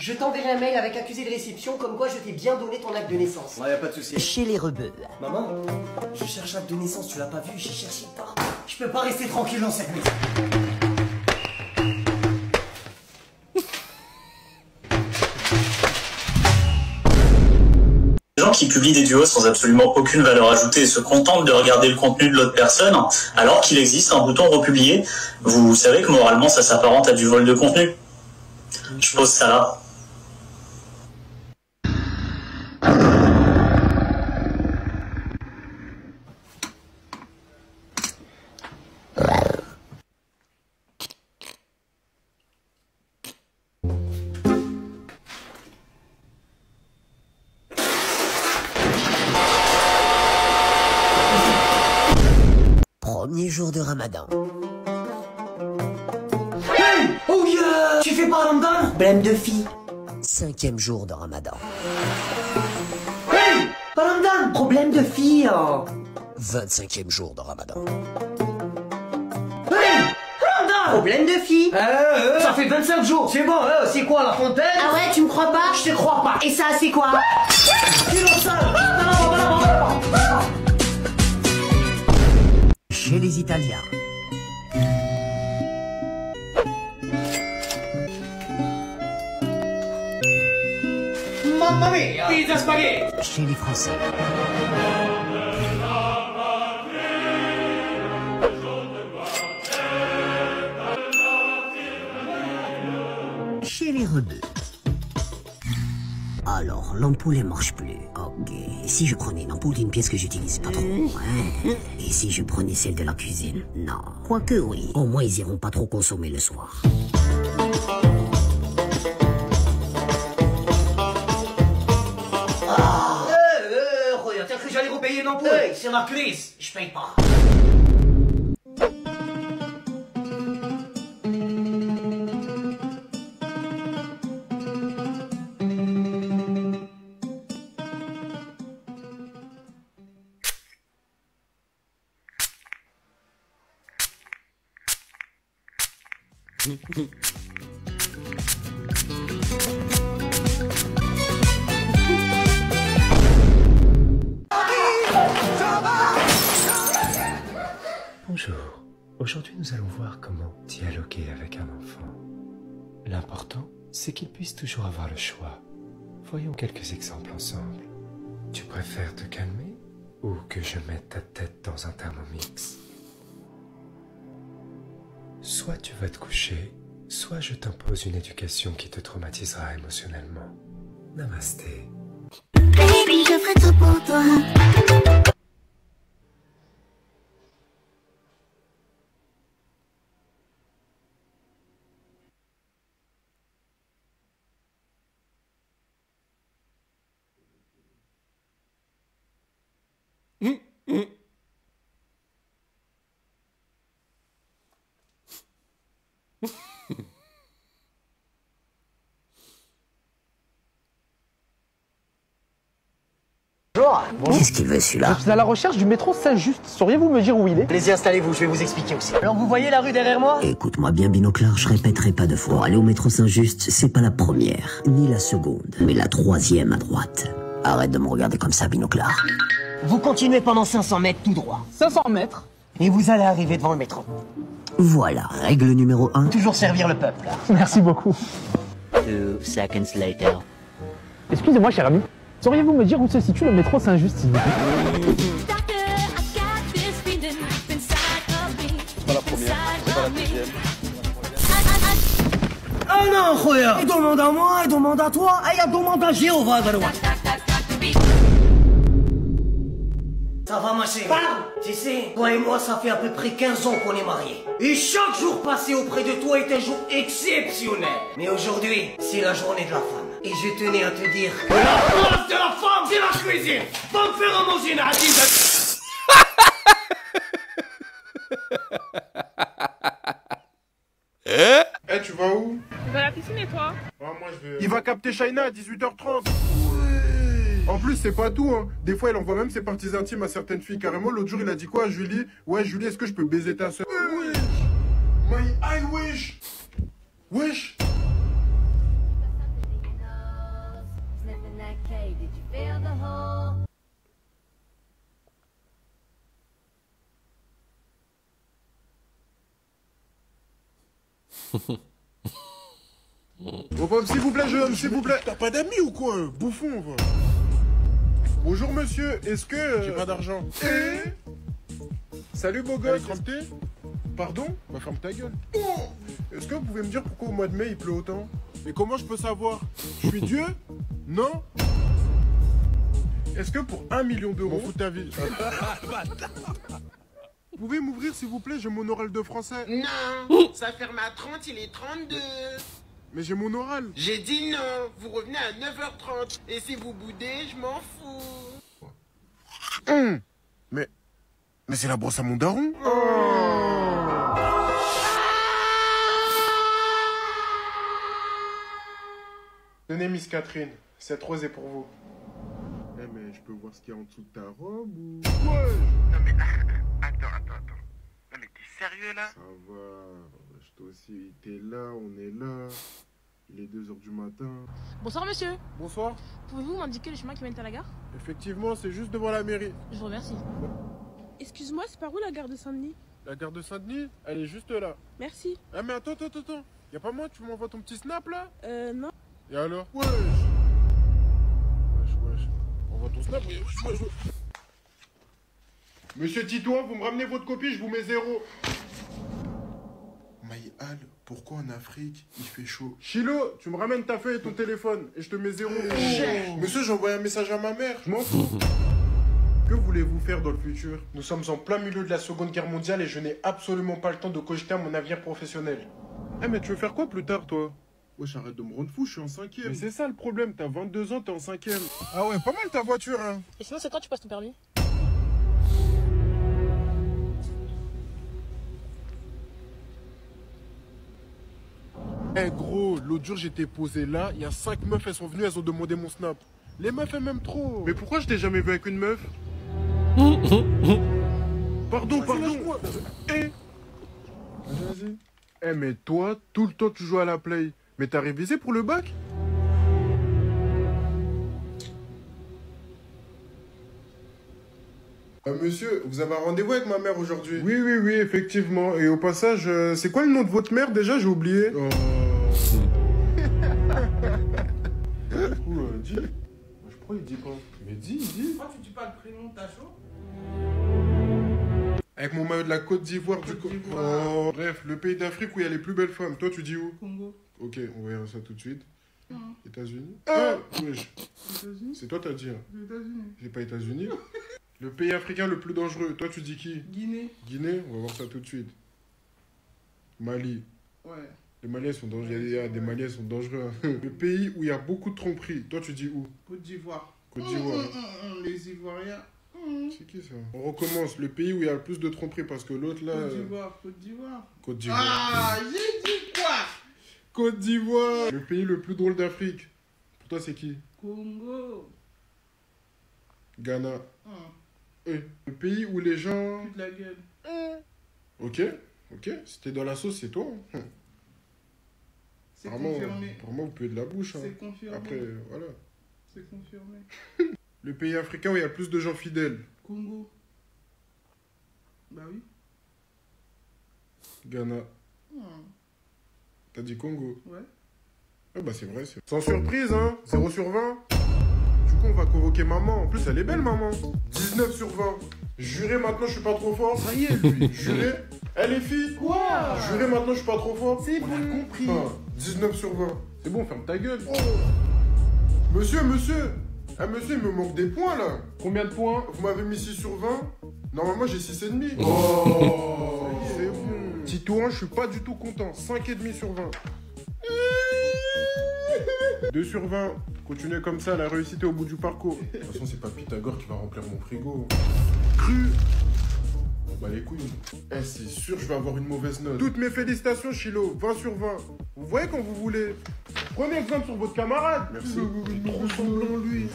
Je t'enverrai un mail avec accusé de réception comme quoi je t'ai bien donné ton acte de naissance. Ouais, y a pas de souci. Chez les rebeux. Maman, je cherche l'acte de naissance, tu l'as pas vu, j'ai cherché partout. Je peux pas rester tranquille dans cette maison. Les gens qui publient des duos sans absolument aucune valeur ajoutée et se contentent de regarder le contenu de l'autre personne, alors qu'il existe un bouton republier. Vous savez que moralement ça s'apparente à du vol de contenu. Je pose ça là. Premier jour de Ramadan. Hey! Oh yeah! Tu fais pas Ramadan? Blême de fille. 5e jour de Ramadan. Hey! Pas Ramadan! Problème de fille. 25e jour de Ramadan. Hey! Ramadan! Problème de fille. Ça fait 25 jours. C'est bon, c'est quoi la fontaine? Ah ouais, tu me crois pas? Je te crois pas. Et ça, c'est quoi? Chez les Italiens. Mamma mia! Pizza spaghetti! Chez les Français. Chez les rebeux. Alors, l'ampoule elle marche plus. Ok. Et si je prenais une ampoule d'une pièce que j'utilise pas trop? Ouais. Et si je prenais celle de la cuisine? Non. Quoique oui. Au moins ils iront pas trop consommer le soir. l'ampoule. Hey, c'est la crise, je paye pas. Bonjour, aujourd'hui nous allons voir comment dialoguer avec un enfant. L'important, c'est qu'il puisse toujours avoir le choix. Voyons quelques exemples ensemble. Tu préfères te calmer ou que je mette ta tête dans un thermomix? Soit tu vas te coucher, soit je t'impose une éducation qui te traumatisera émotionnellement. Namasté. Baby, je ferai tout pour toi. Qu'est-ce qu'il veut celui-là? Je suis à la recherche du métro Saint-Just. Sauriez-vous me dire où il est? Allez-y, installez-vous, je vais vous expliquer aussi. Alors vous voyez la rue derrière moi? Écoute-moi bien, Binoclard, je répéterai pas deux fois. Pour aller au métro Saint-Just, c'est pas la première, ni la seconde, mais la troisième à droite. Arrête de me regarder comme ça, Binoclard. Vous continuez pendant 500 mètres tout droit. 500 mètres? Et vous allez arriver devant le métro. Voilà, règle numéro 1. Toujours servir le peuple. Merci beaucoup. 2 seconds later. Excusez-moi, cher ami. Sauriez-vous me dire où se situe le métro Saint-Just, s'il vous plaît? C'est pas la première, c'est pas la deuxième. Ah non, khoya! Il demande à moi, il demande à toi, et il demande à Jéhovah de droite. Ça va, ma chérie? Tu sais, toi et moi, ça fait à peu près 15 ans qu'on est mariés. Et chaque jour passé auprès de toi est un jour exceptionnel. Mais aujourd'hui, c'est la journée de la femme. Et je tenais à te dire que la place de la femme, c'est la cuisine. Va me faire à manger une hadith. Eh, tu vas où? Je vais à la piscine et toi? Moi je vais... Il va capter Shaina à 18h30. En plus, c'est pas tout, hein. Des fois, il envoie même ses parties intimes à certaines filles. Carrément, l'autre jour, il a dit quoi à Julie? Ouais, Julie, est-ce que je peux baiser ta soeur? Wesh! My eye, wesh! Wesh! Oh, s'il vous plaît, jeune homme, s'il vous plaît. T'as pas d'amis ou quoi? Bouffon, va. Bonjour, monsieur. Est-ce que... J'ai pas d'argent. Salut, beau gosse. Pardon? Bah, ferme ta gueule. Est-ce que vous pouvez me dire pourquoi au mois de mai, il pleut autant? Mais comment je peux savoir? Je suis Dieu? Non? Est-ce que pour 1 million d'euros... M'en fous de ta vie. Vous pouvez m'ouvrir, s'il vous plaît? J'ai mon oral de français. Non, ça ferme à 30, il est 32. Mais j'ai mon oral. J'ai dit non, vous revenez à 9h30. Et si vous boudez, je m'en fous. Mais c'est la brosse à mon daron. Tenez, Miss Catherine, cette rose est pour vous. Eh, mais je peux voir ce qu'il y a en dessous de ta robe ou... Ouais. Non mais, attends. Non mais t'es sérieux là? Ça va, toi aussi, t'es là, on est là. Il est 2h du matin. Bonsoir monsieur. Bonsoir. Pouvez-vous m'indiquer le chemin qui mène à la gare? Effectivement, c'est juste devant la mairie. Je vous remercie. Excuse-moi, c'est par où la gare de Saint-Denis? La gare de Saint-Denis, elle est juste là. Merci. Ah mais attends. Y'a pas moi, tu m'envoies ton petit snap là? Non. Et alors? Wesh. Envoie ton snap, wesh. Monsieur Titouan, vous me ramenez votre copie, je vous mets 0. Maïal, pourquoi en Afrique il fait chaud? Chilo, tu me ramènes ta feuille et ton téléphone et je te mets 0. Monsieur, j'ai envoyé un message à ma mère, je m'en fous. Que voulez-vous faire dans le futur? Nous sommes en plein milieu de la Seconde Guerre mondiale et je n'ai absolument pas le temps de cogiter à mon avenir professionnel. Eh mais tu veux faire quoi plus tard toi? Wesh, arrête de me rendre fou, je suis en 5ème. Mais c'est ça le problème, t'as 22 ans, t'es en 5ème. Ah ouais, pas mal ta voiture, hein. Et sinon, c'est quand tu passes ton permis? Eh gros, l'autre jour j'étais posé là, il y a 5 meufs, elles sont venues, elles ont demandé mon snap. Les meufs elles m'aiment trop. Mais pourquoi je t'ai jamais vu avec une meuf? Pardon. Eh. Vas-y. Eh mais toi, tout le temps tu joues à la play. Mais t'as révisé pour le bac? Monsieur, vous avez un rendez-vous avec ma mère aujourd'hui? Oui, effectivement. Et au passage, c'est quoi le nom de votre mère déjà? J'ai oublié. Oh. Dis. Je crois qu'il dit pas. Mais dis. Pourquoi tu dis pas le prénom, t'as chaud? Avec mon maillot de la Côte d'Ivoire du coup. Oh. Bref, le pays d'Afrique où il y a les plus belles femmes. Toi, tu dis où? Congo. Ok, on verra ça tout de suite. Non. États-Unis? Wesh. États-Unis? C'est toi, t'as dit. Les États-Unis. J'ai pas États-Unis. Le pays africain le plus dangereux. Toi, tu dis qui? Guinée. Guinée? On va voir ça tout de suite. Mali. Ouais. Les Maliens sont dangereux. Il y a des Maliens sont dangereux. Le pays où il y a beaucoup de tromperies. Toi, tu dis où? Côte d'Ivoire. Côte d'Ivoire. Les Ivoiriens. C'est qui ça? On recommence. Le pays où il y a le plus de tromperies parce que l'autre là. Côte d'Ivoire. Côte d'Ivoire. Ah, j'ai dit quoi? Côte d'Ivoire. Le pays le plus drôle d'Afrique. Pour toi, c'est qui? Congo. Ghana. Le pays où les gens. Plus de la gueule. Ok. Si t'es dans la sauce, c'est toi. C'est confirmé. Pour moi, vous pouvez de la bouche. C'est confirmé. Après, voilà. C'est confirmé. Le pays africain où il y a le plus de gens fidèles. Congo. Bah oui. Ghana. T'as dit Congo? Ouais. Ah bah c'est vrai. Sans surprise, hein. 0 sur 20. Du coup, on va convoquer maman. En plus, elle est belle, maman. 19 sur 20. Juré, maintenant, je suis pas trop fort. Ça y est, lui. Juré. Eh, les filles. Quoi? Juré, maintenant, je suis pas trop fort. C'est bon. On a compris. 19 sur 20. C'est bon, ferme ta gueule. Monsieur. Ah, monsieur, il me manque des points, là. Combien de points? Vous m'avez mis 6 sur 20. Normalement, j'ai 6,5. Oh. C'est bon. Titouan, je suis pas du tout content. 5,5 sur 20. 2 sur 20. Continuez comme ça, la réussite est au bout du parcours. De toute façon, c'est pas Pythagore qui va remplir mon frigo. Cru. Bah les couilles. Eh, c'est sûr, je vais avoir une mauvaise note. Toutes mes félicitations, Chilo. 20 sur 20. Vous voyez quand vous voulez. Prenez exemple sur votre camarade. Merci. Trop semblant, lui.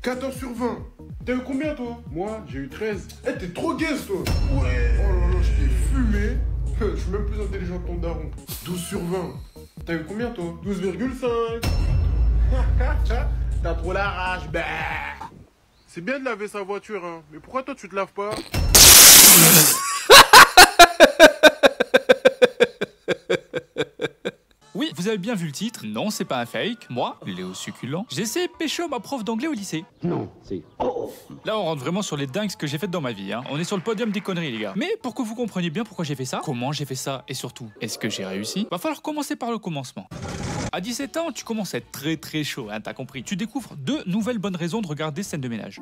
14 sur 20. T'as eu combien, toi? Moi, j'ai eu 13. Eh, t'es trop gaze, toi. Ouais. Oh là là, je t'ai fumé. Je suis même plus intelligent que ton daron. 12 sur 20. T'as eu combien, toi? 12,5. T'as trop la rage. Bah. C'est bien de laver sa voiture, hein. Mais pourquoi toi, tu te laves pas? Oui, vous avez bien vu le titre. Non, c'est pas un fake. Moi, Léo Succulent, j'ai essayé de pécho ma prof d'anglais au lycée. Non, c'est... Là, on rentre vraiment sur les dingues que j'ai faites dans ma vie. Hein. On est sur le podium des conneries, les gars. Mais pour que vous compreniez bien pourquoi j'ai fait ça, comment j'ai fait ça, et surtout, est-ce que j'ai réussi? Va falloir commencer par le commencement. À 17 ans, tu commences à être très chaud, hein, t'as compris. Tu découvres 2 nouvelles bonnes raisons de regarder scène de ménage.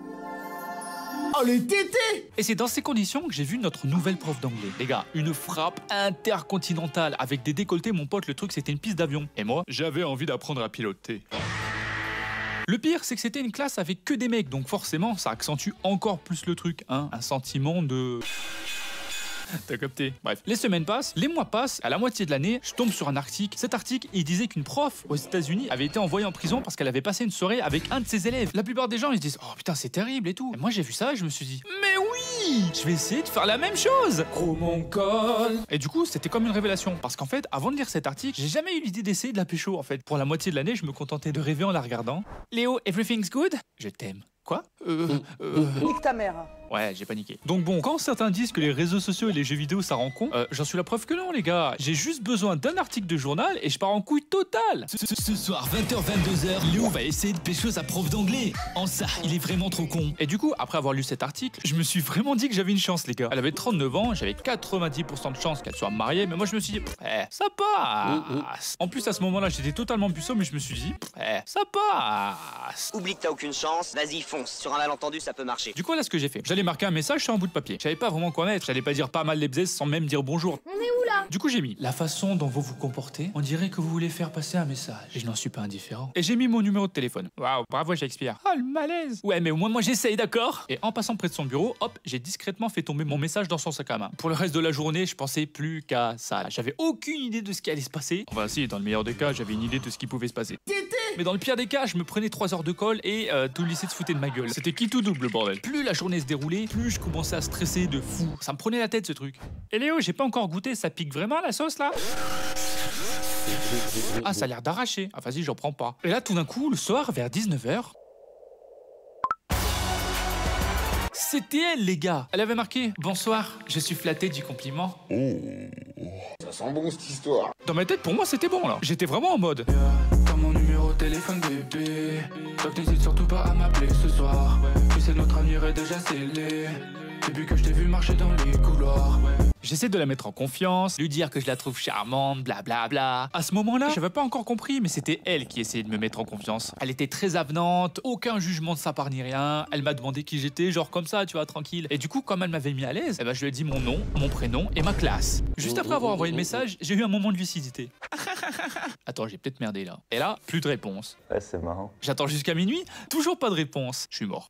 Oh, les tétés! Et c'est dans ces conditions que j'ai vu notre nouvelle prof d'anglais. Les gars, une frappe intercontinentale avec des décolletés, mon pote, le truc c'était une piste d'avion. Et moi, j'avais envie d'apprendre à piloter. Le pire, c'est que c'était une classe avec que des mecs, donc forcément, ça accentue encore plus le truc, hein. Un sentiment de... T'as capté. Bref, les semaines passent, les mois passent, à la moitié de l'année, je tombe sur un article. Cet article, il disait qu'une prof aux États-Unis avait été envoyée en prison parce qu'elle avait passé une soirée avec un de ses élèves. La plupart des gens, ils se disent, oh putain, c'est terrible et tout. Et moi, j'ai vu ça et je me suis dit, mais oui, je vais essayer de faire la même chose. Gros mon col. Et du coup, c'était comme une révélation parce qu'en fait, avant de lire cet article, j'ai jamais eu l'idée d'essayer de la pécho en fait. Pour la moitié de l'année, je me contentais de rêver en la regardant. Léo, everything's good? Je t'aime. Quoi? Nique ta mère. Ouais, j'ai paniqué. Donc bon, quand certains disent que les réseaux sociaux et les jeux vidéo ça rend con, j'en suis la preuve que non les gars. J'ai juste besoin d'un article de journal et je pars en couille totale. Ce soir, 20h-22h, Léo va essayer de pécho sa prof d'anglais. En ça, il est vraiment trop con. Et du coup, après avoir lu cet article, je me suis vraiment dit que j'avais une chance les gars. Elle avait 39 ans, j'avais 90% de chance qu'elle soit mariée, mais moi je me suis dit, ça passe. En plus à ce moment-là, j'étais totalement puceau, mais je me suis dit, ça passe. Oublie que t'as aucune chance, vas-y fonce. Sur un malentendu, ça peut marcher. Du coup là, ce que j'ai fait, j'allais voulais marquer un message sur un bout de papier. Je savais pas vraiment quoi mettre. J'allais pas dire pas mal les bzaises sans même dire bonjour. On est où là? Du coup, j'ai mis la façon dont vous vous comportez, on dirait que vous voulez faire passer un message. Et je n'en suis pas indifférent. Et j'ai mis mon numéro de téléphone. Waouh, bravo Shakespeare. Oh, le malaise. Ouais, mais au moins, moi, j'essaye, d'accord? Et en passant près de son bureau, hop, j'ai discrètement fait tomber mon message dans son sac à main. Pour le reste de la journée, je pensais plus qu'à ça. J'avais aucune idée de ce qui allait se passer. Enfin, si, dans le meilleur des cas, j'avais une idée de ce qui pouvait se passer. Mais dans le pire des cas, je me prenais 3 heures de colle et tout le lycée se foutait de ma gueule. C'était qui tout double, bordel. Plus la journée se déroulait, plus je commençais à stresser de fou. Ça me prenait la tête, ce truc. Et Léo, j'ai pas encore goûté, ça pique vraiment la sauce, là? Ah, ça a l'air d'arracher. Ah, vas-y, j'en prends pas. Et là, tout d'un coup, le soir, vers 19h... C'était elle, les gars. Elle avait marqué « Bonsoir, je suis flatté du compliment. » Ça sent bon, cette histoire. Dans ma tête, pour moi, c'était bon, là. J'étais vraiment en mode... T'as mon numéro de téléphone, bébé. Donc n'hésite surtout pas à m'appeler ce soir. Tu sais, notre avenir est déjà scellé. Depuis que je t'ai vu marcher dans les couloirs. J'essaie de la mettre en confiance, lui dire que je la trouve charmante, blablabla. Bla bla. À ce moment-là, j'avais pas encore compris, mais c'était elle qui essayait de me mettre en confiance. Elle était très avenante, aucun jugement de sa part ni rien. Elle m'a demandé qui j'étais, genre comme ça, tu vois, tranquille. Et du coup, comme elle m'avait mis à l'aise, eh ben, je lui ai dit mon nom, mon prénom et ma classe. Juste après avoir envoyé le message, j'ai eu un moment de lucidité. Attends, j'ai peut-être merdé là. Et là, plus de réponse. Ouais, c'est marrant. J'attends jusqu'à minuit, toujours pas de réponse. Je suis mort.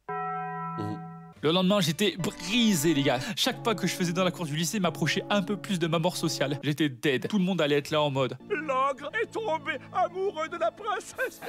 Le lendemain, j'étais brisé, les gars. Chaque pas que je faisais dans la cour du lycée m'approchait un peu plus de ma mort sociale. J'étais dead. Tout le monde allait être là en mode l'ogre est tombé amoureux de la princesse.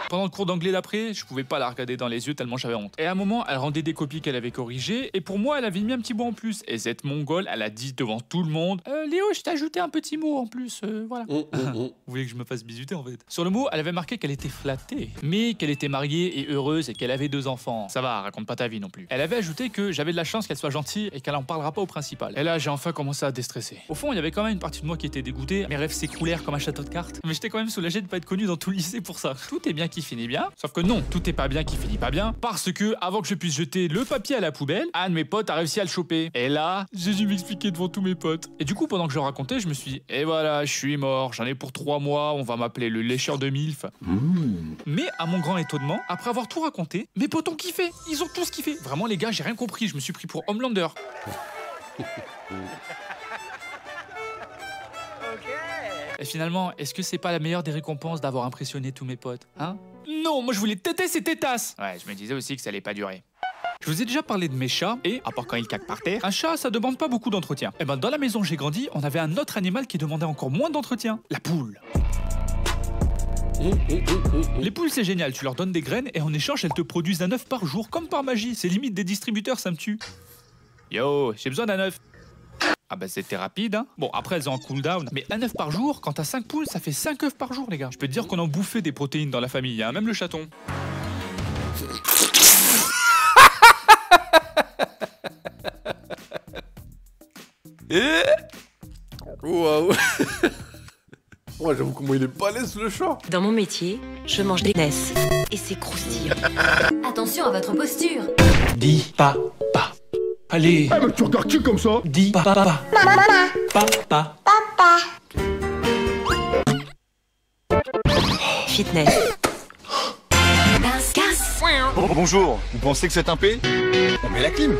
Pendant le cours d'anglais d'après, je pouvais pas la regarder dans les yeux tellement j'avais honte. Et à un moment, elle rendait des copies qu'elle avait corrigées. Et pour moi, elle avait mis un petit mot en plus. Et cette mongole, elle a dit devant tout le monde Léo, je t'ai ajouté un petit mot en plus. Voilà. Vous voulez que je me fasse bisuter en fait? Sur le mot, elle avait marqué qu'elle était flattée, mais qu'elle était mariée et heureuse et qu'elle avait 2 enfants. Ça va, raconte pas ta vie non plus. Elle avait ajouté que j'avais de la chance qu'elle soit gentille et qu'elle en parlera pas au principal. Et là, j'ai enfin commencé à déstresser. Au fond, il y avait quand même une partie de moi qui était dégoûtée. Mes rêves s'écroulèrent comme un château de cartes. Mais j'étais quand même soulagé de pas être connu dans tout le lycée pour ça. Tout est bien qui finit bien. Sauf que non, tout est pas bien qui finit pas bien. Parce que, avant que je puisse jeter le papier à la poubelle, un de mes potes a réussi à le choper. Et là, j'ai dû m'expliquer devant tous mes potes. Et du coup, pendant que je racontais, je me suis dit, et voilà, je suis mort. J'en ai pour 3 mois. On va m'appeler le lécheur de MILF. Mais à mon grand étonnement, après avoir tout raconté, mes potes ont kiffé. Ils ont tous kiffé. Vraiment, les gars, j'ai rien compris. Je me suis pris pour Homelander. Et finalement, est-ce que c'est pas la meilleure des récompenses d'avoir impressionné tous mes potes, hein? Non, moi je voulais têter ces tétasses. Ouais, je me disais aussi que ça allait pas durer. Je vous ai déjà parlé de mes chats, et, à part quand ils caquent par terre, un chat, ça demande pas beaucoup d'entretien. Et ben, dans la maison où j'ai grandi, on avait un autre animal qui demandait encore moins d'entretien. La poule. Les poules, c'est génial, tu leur donnes des graines et en échange, elles te produisent un œuf par jour, comme par magie. C'est limite des distributeurs, ça me tue. Yo, j'ai besoin d'un œuf. Ah bah c'était rapide, hein. Bon, après elles ont un cooldown, mais un œuf par jour, quand t'as 5 poules, ça fait 5 œufs par jour, les gars. Je peux te dire qu'on en bouffait des protéines dans la famille, hein, même le chaton. Waouh. Ouais, j'avoue comment il est balèze le chat. Dans mon métier, je mange des nesses et c'est croustillant. Attention à votre posture. Dis pas. Allez. Ah, mais tu regardes qui comme ça? Dis pas. Papa. Fitness. Casse. Bonjour, vous pensez que c'est un P? On met la clim.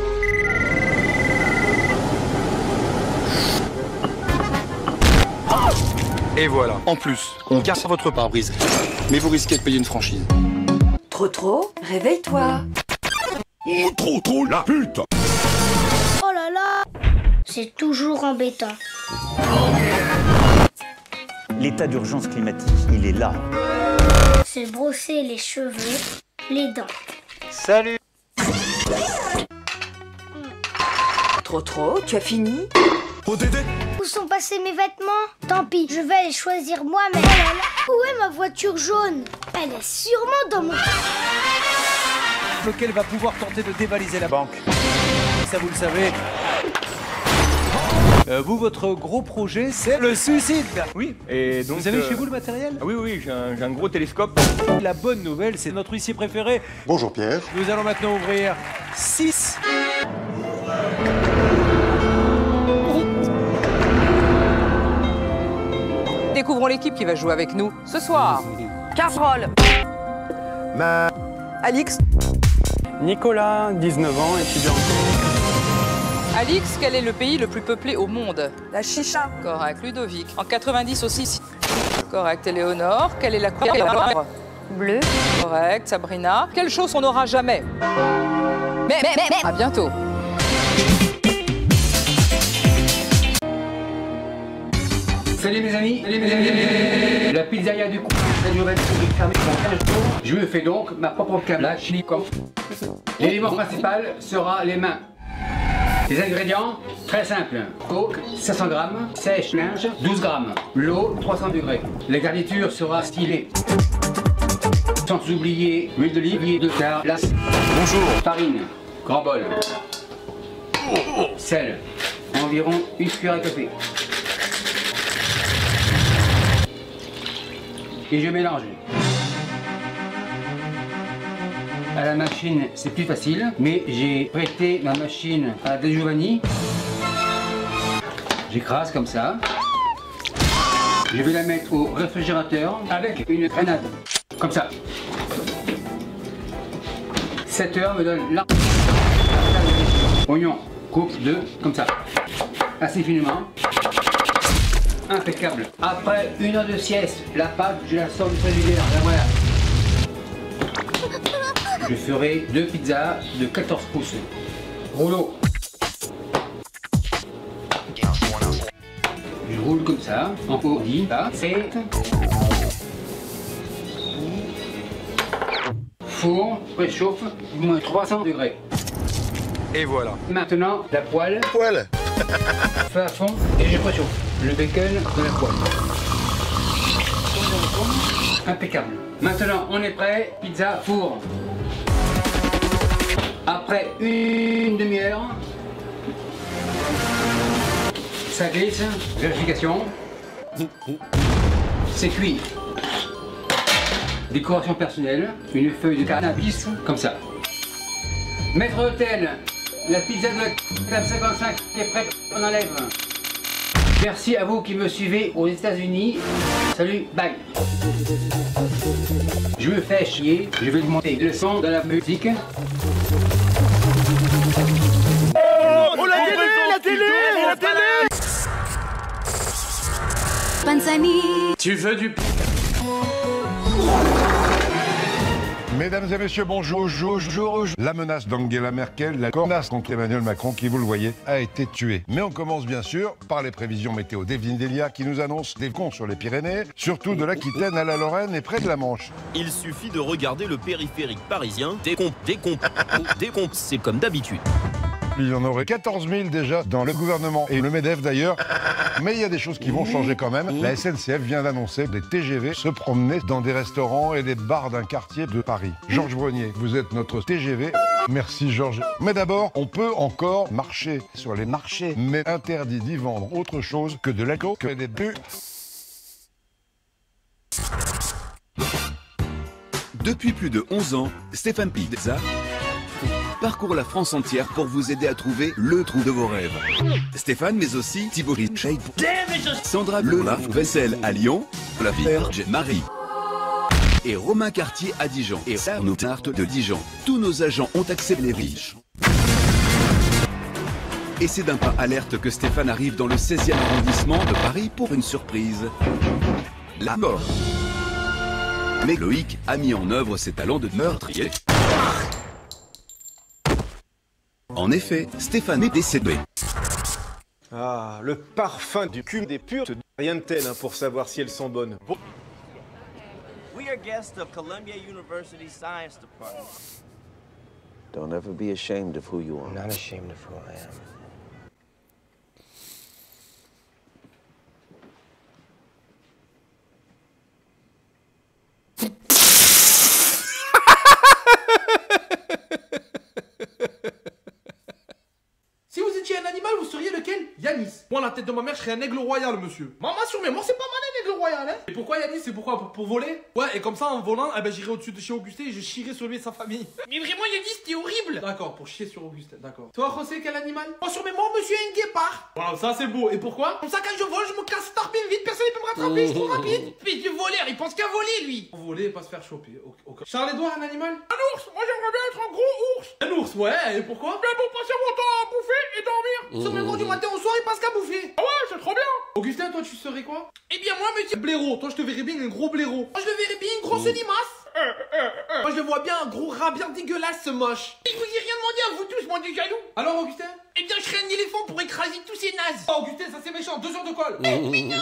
Et voilà, en plus, on casse votre pare-brise. Mais vous risquez de payer une franchise. Trop, réveille-toi. Oh, trop, la pute! Oh là là, c'est toujours embêtant. L'état d'urgence climatique, il est là. C'est brosser les cheveux, les dents. Salut! Trop, tu as fini? Oh, Dédé! Où sont passés mes vêtements? Tant pis, je vais les choisir moi-même. Oh là là, où est ma voiture jaune? Elle est sûrement dans mon... Lequel va pouvoir tenter de dévaliser la banque. Ça, vous le savez. Vous, votre gros projet, c'est le suicide. Oui, et donc... Vous avez chez vous le matériel? Oui, j'ai un gros télescope. La bonne nouvelle, c'est notre huissier préféré. Bonjour Pierre. Nous allons maintenant ouvrir 6. Découvrons l'équipe qui va jouer avec nous ce soir. Casserole. Alix. Nicolas, 19 ans, étudiant. Alix, quel est le pays le plus peuplé au monde? La chicha. Correct. Ludovic. En 90 aussi. Correct. Éléonore, quelle est la couleur? Bleu. Correct. Sabrina. Quelle chose on n'aura jamais? Mais. À bientôt. Salut mes amis, la pizzeria du coin, la nouvelle publique fermée pendant 15 jours. Je me fais donc ma propre câblage chili-com. L'élément principal sera les mains. Les ingrédients, très simples. Coke, 500 g, sèche-linge, 12 g. L'eau, 300 degrés. La garniture sera stylée. Sans oublier l'huile d'olive, de quart, glace. Bonjour. Farine, grand bol. Sel, environ une cuillère à café. Et je mélange. À la machine, c'est plus facile, mais j'ai prêté ma machine à De Giovanni. J'écrase comme ça. Je vais la mettre au réfrigérateur avec une grenade. Comme ça. 7 heures me donne là. Oignon, coupe 2, comme ça. Assez finement. Impeccable. Après 1 heure de sieste, la pâte, je la sors du frigidaire. La voilà. Je ferai 2 pizzas de 14 pouces. Rouleau. Je roule comme ça, en haut, 10, 7. Four, préchauffe, moins 300 degrés. Et voilà. Maintenant, la poêle. Feu à fond et je préchauffe le bacon de la poêle. Impeccable. Maintenant, on est prêt. Pizza four. Après une demi-heure, ça glisse. Vérification. C'est cuit. Décoration personnelle. Une feuille de cannabis comme ça. Maître d'hôtel. La pizza de la table 55 est prête, on enlève. Merci à vous qui me suivez aux États-Unis. Salut, bye. Je me fais chier, je vais monter le son de la musique. Oh la télé. Panzani. Tu veux du... Mesdames et messieurs, bonjour. La menace d'Angela Merkel, la menace contre Emmanuel Macron, qui, vous le voyez, a été tuée. Mais on commence bien sûr par les prévisions météo d'Evelyne Delia qui nous annonce des cons sur les Pyrénées, surtout de l'Aquitaine à la Lorraine et près de la Manche. Il suffit de regarder le périphérique parisien. Décompte, c'est comme d'habitude. Il y en aurait 14 000 déjà dans le gouvernement et le MEDEF d'ailleurs. Mais il y a des choses qui vont changer quand même. La SNCF vient d'annoncer des TGV se promener dans des restaurants et des bars d'un quartier de Paris. Georges Brenier, vous êtes notre TGV. Merci Georges. Mais d'abord, on peut encore marcher sur les marchés, mais interdit d'y vendre autre chose que de l'alcool, que des bu. Depuis plus de 11 ans, Stéphane Pizza parcourt la France entière pour vous aider à trouver le trou de vos rêves. Stéphane, mais aussi Thibaut Richard, Sandra Lola Vaisselle à Lyon, la Vierge Marie et Romain Cartier à Dijon et Arnaud Tarte de Dijon. Tous nos agents ont accepté les riches. Et c'est d'un pas alerte que Stéphane arrive dans le 16e arrondissement de Paris pour une surprise. La mort. Mais Loïc a mis en œuvre ses talents de meurtrier. En effet, Stéphane est décédé. Ah, le parfum du cul des purs, rien de tel pour savoir si elles sont bonnes. We are guests of Columbia University Science Department. Don't ever be ashamed of who you are. I'm not ashamed of who I am. Si vous étiez un animal, vous seriez lequel? Yanis. Moi, la tête de ma mère, je serais un aigle royal, monsieur. Maman, sur mes morts, c'est pas mal un aigle royal, hein. Et pourquoi Yanis? C'est pourquoi? Pour voler? Ouais, et comme ça, en volant, eh ben, j'irai au-dessus de chez Augustin et je chierai sur lui et sa famille. Mais vraiment, Yanis, t'es horrible. D'accord, pour chier sur Augustin, d'accord. Toi, José, quel animal? Moi, sur mes morts, monsieur, un guépard. Waouh, ça, c'est beau. Et pourquoi? Comme ça, quand je vole, je me casse tarpine vite, personne ne peut me rattraper, je suis trop rapide. Fils du voleur, il pense qu'à voler, lui. Voler et pas se faire choper. Charles-Édouard, un animal? Un ours. Moi, j'aimerais bien être un gros ours. Un ours, ouais, et pourquoi? Ben pour passer mon temps à bouffer et dormir. Sur le gros du matin au soir, il passe qu'à bouffer. Ah ouais, c'est trop bien. Augustin, toi, tu serais quoi? Eh bien, moi, monsieur... Blaireau. Toi, je te verrais bien un gros blaireau. Moi, je le verrais bien une grosse limace. Moi, je le vois bien un gros rat bien dégueulasse, ce moche. Et je vous ai rien demandé à vous tous, moi, du jaloux. Alors, Augustin? Eh bien, je serais un éléphant pour écraser tous ces nazes. Oh, Augustin, ça c'est méchant. 2 heures de colle. Eh, mais non.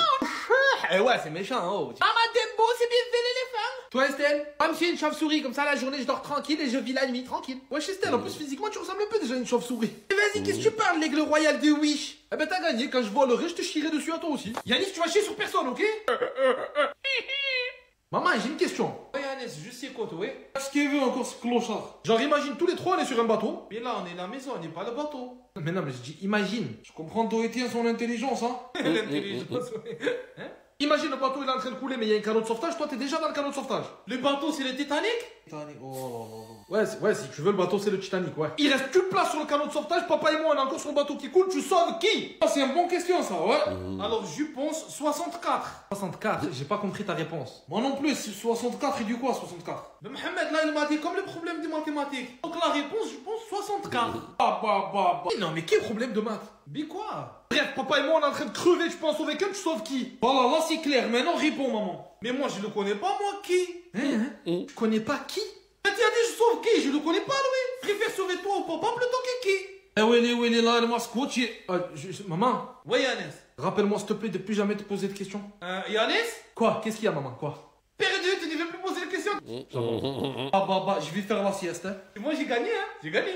Eh ouais, c'est méchant, hein. Oh. Ah, madame Beau, c'est bien fait l'éléphant. Toi, Estelle? Ah, monsieur, une chauve-souris. Comme ça, la journée, je dors tranquille et je vis la nuit tranquille. Ouais, Estelle, en plus, physiquement, tu ressembles un peu déjà à une chauve-souris. Vas-y, qu'est-ce que tu parles, l'aigle royal de Wish? Eh ben, t'as gagné. Quand je volerai, je te chierai dessus à toi aussi. Yanis, tu vas chier sur personne, ok? Maman, j'ai une question. Ouais, Yanis, je sais quoi, toi? Qu'est-ce qu'il veut encore ce clochard? Genre, imagine tous les trois, on est sur un bateau. Mais là, on est à la maison, on n'est pas le bateau. Mais non, mais je dis, imagine. Je comprends Dorothée et son intelligence, hein. L'intelligence, hein? Imagine le bateau, il est en train de couler, mais il y a un canot de sauvetage. Toi, t'es déjà dans le canot de sauvetage. Le bateau, c'est le Titanic? Titanic, oh. Ouais, si tu veux, le bateau, c'est le Titanic, ouais. Il reste qu'une place sur le canot de sauvetage. Papa et moi, on est encore sur le bateau qui coule. Tu sauves qui? Ah, c'est une bonne question, ça, ouais. Alors, je pense 64. 64, j'ai pas compris ta réponse. Moi non plus, 64, et du quoi, 64? Mais Mohamed, là, il m'a dit comme le problème des mathématiques. Donc, la réponse, je pense 64. Mais non, mais quel problème de maths? Mais quoi? Bref, papa et moi, on est en train de crever. Tu peux en sauver qu'un, tu sauves qui? Voilà, là, c'est clair. Maintenant, réponds, maman. Mais moi, je le connais pas, moi, qui? Je connais pas qui? Mais tu as dit, je sauve qui? Je le connais pas, lui. Je préfère sauver toi au papa plutôt que qui? Eh oui, là, moi, scotché. Maman. Oui, Yanis. Rappelle-moi, s'il te plaît, de plus jamais te poser de questions. Yanis? Quoi? Qu'est-ce qu'il y a, maman? Quoi? Perdu, tu ne veux plus poser de questions? Je vais faire la sieste, hein. Et moi, j'ai gagné, hein. J'ai gagné.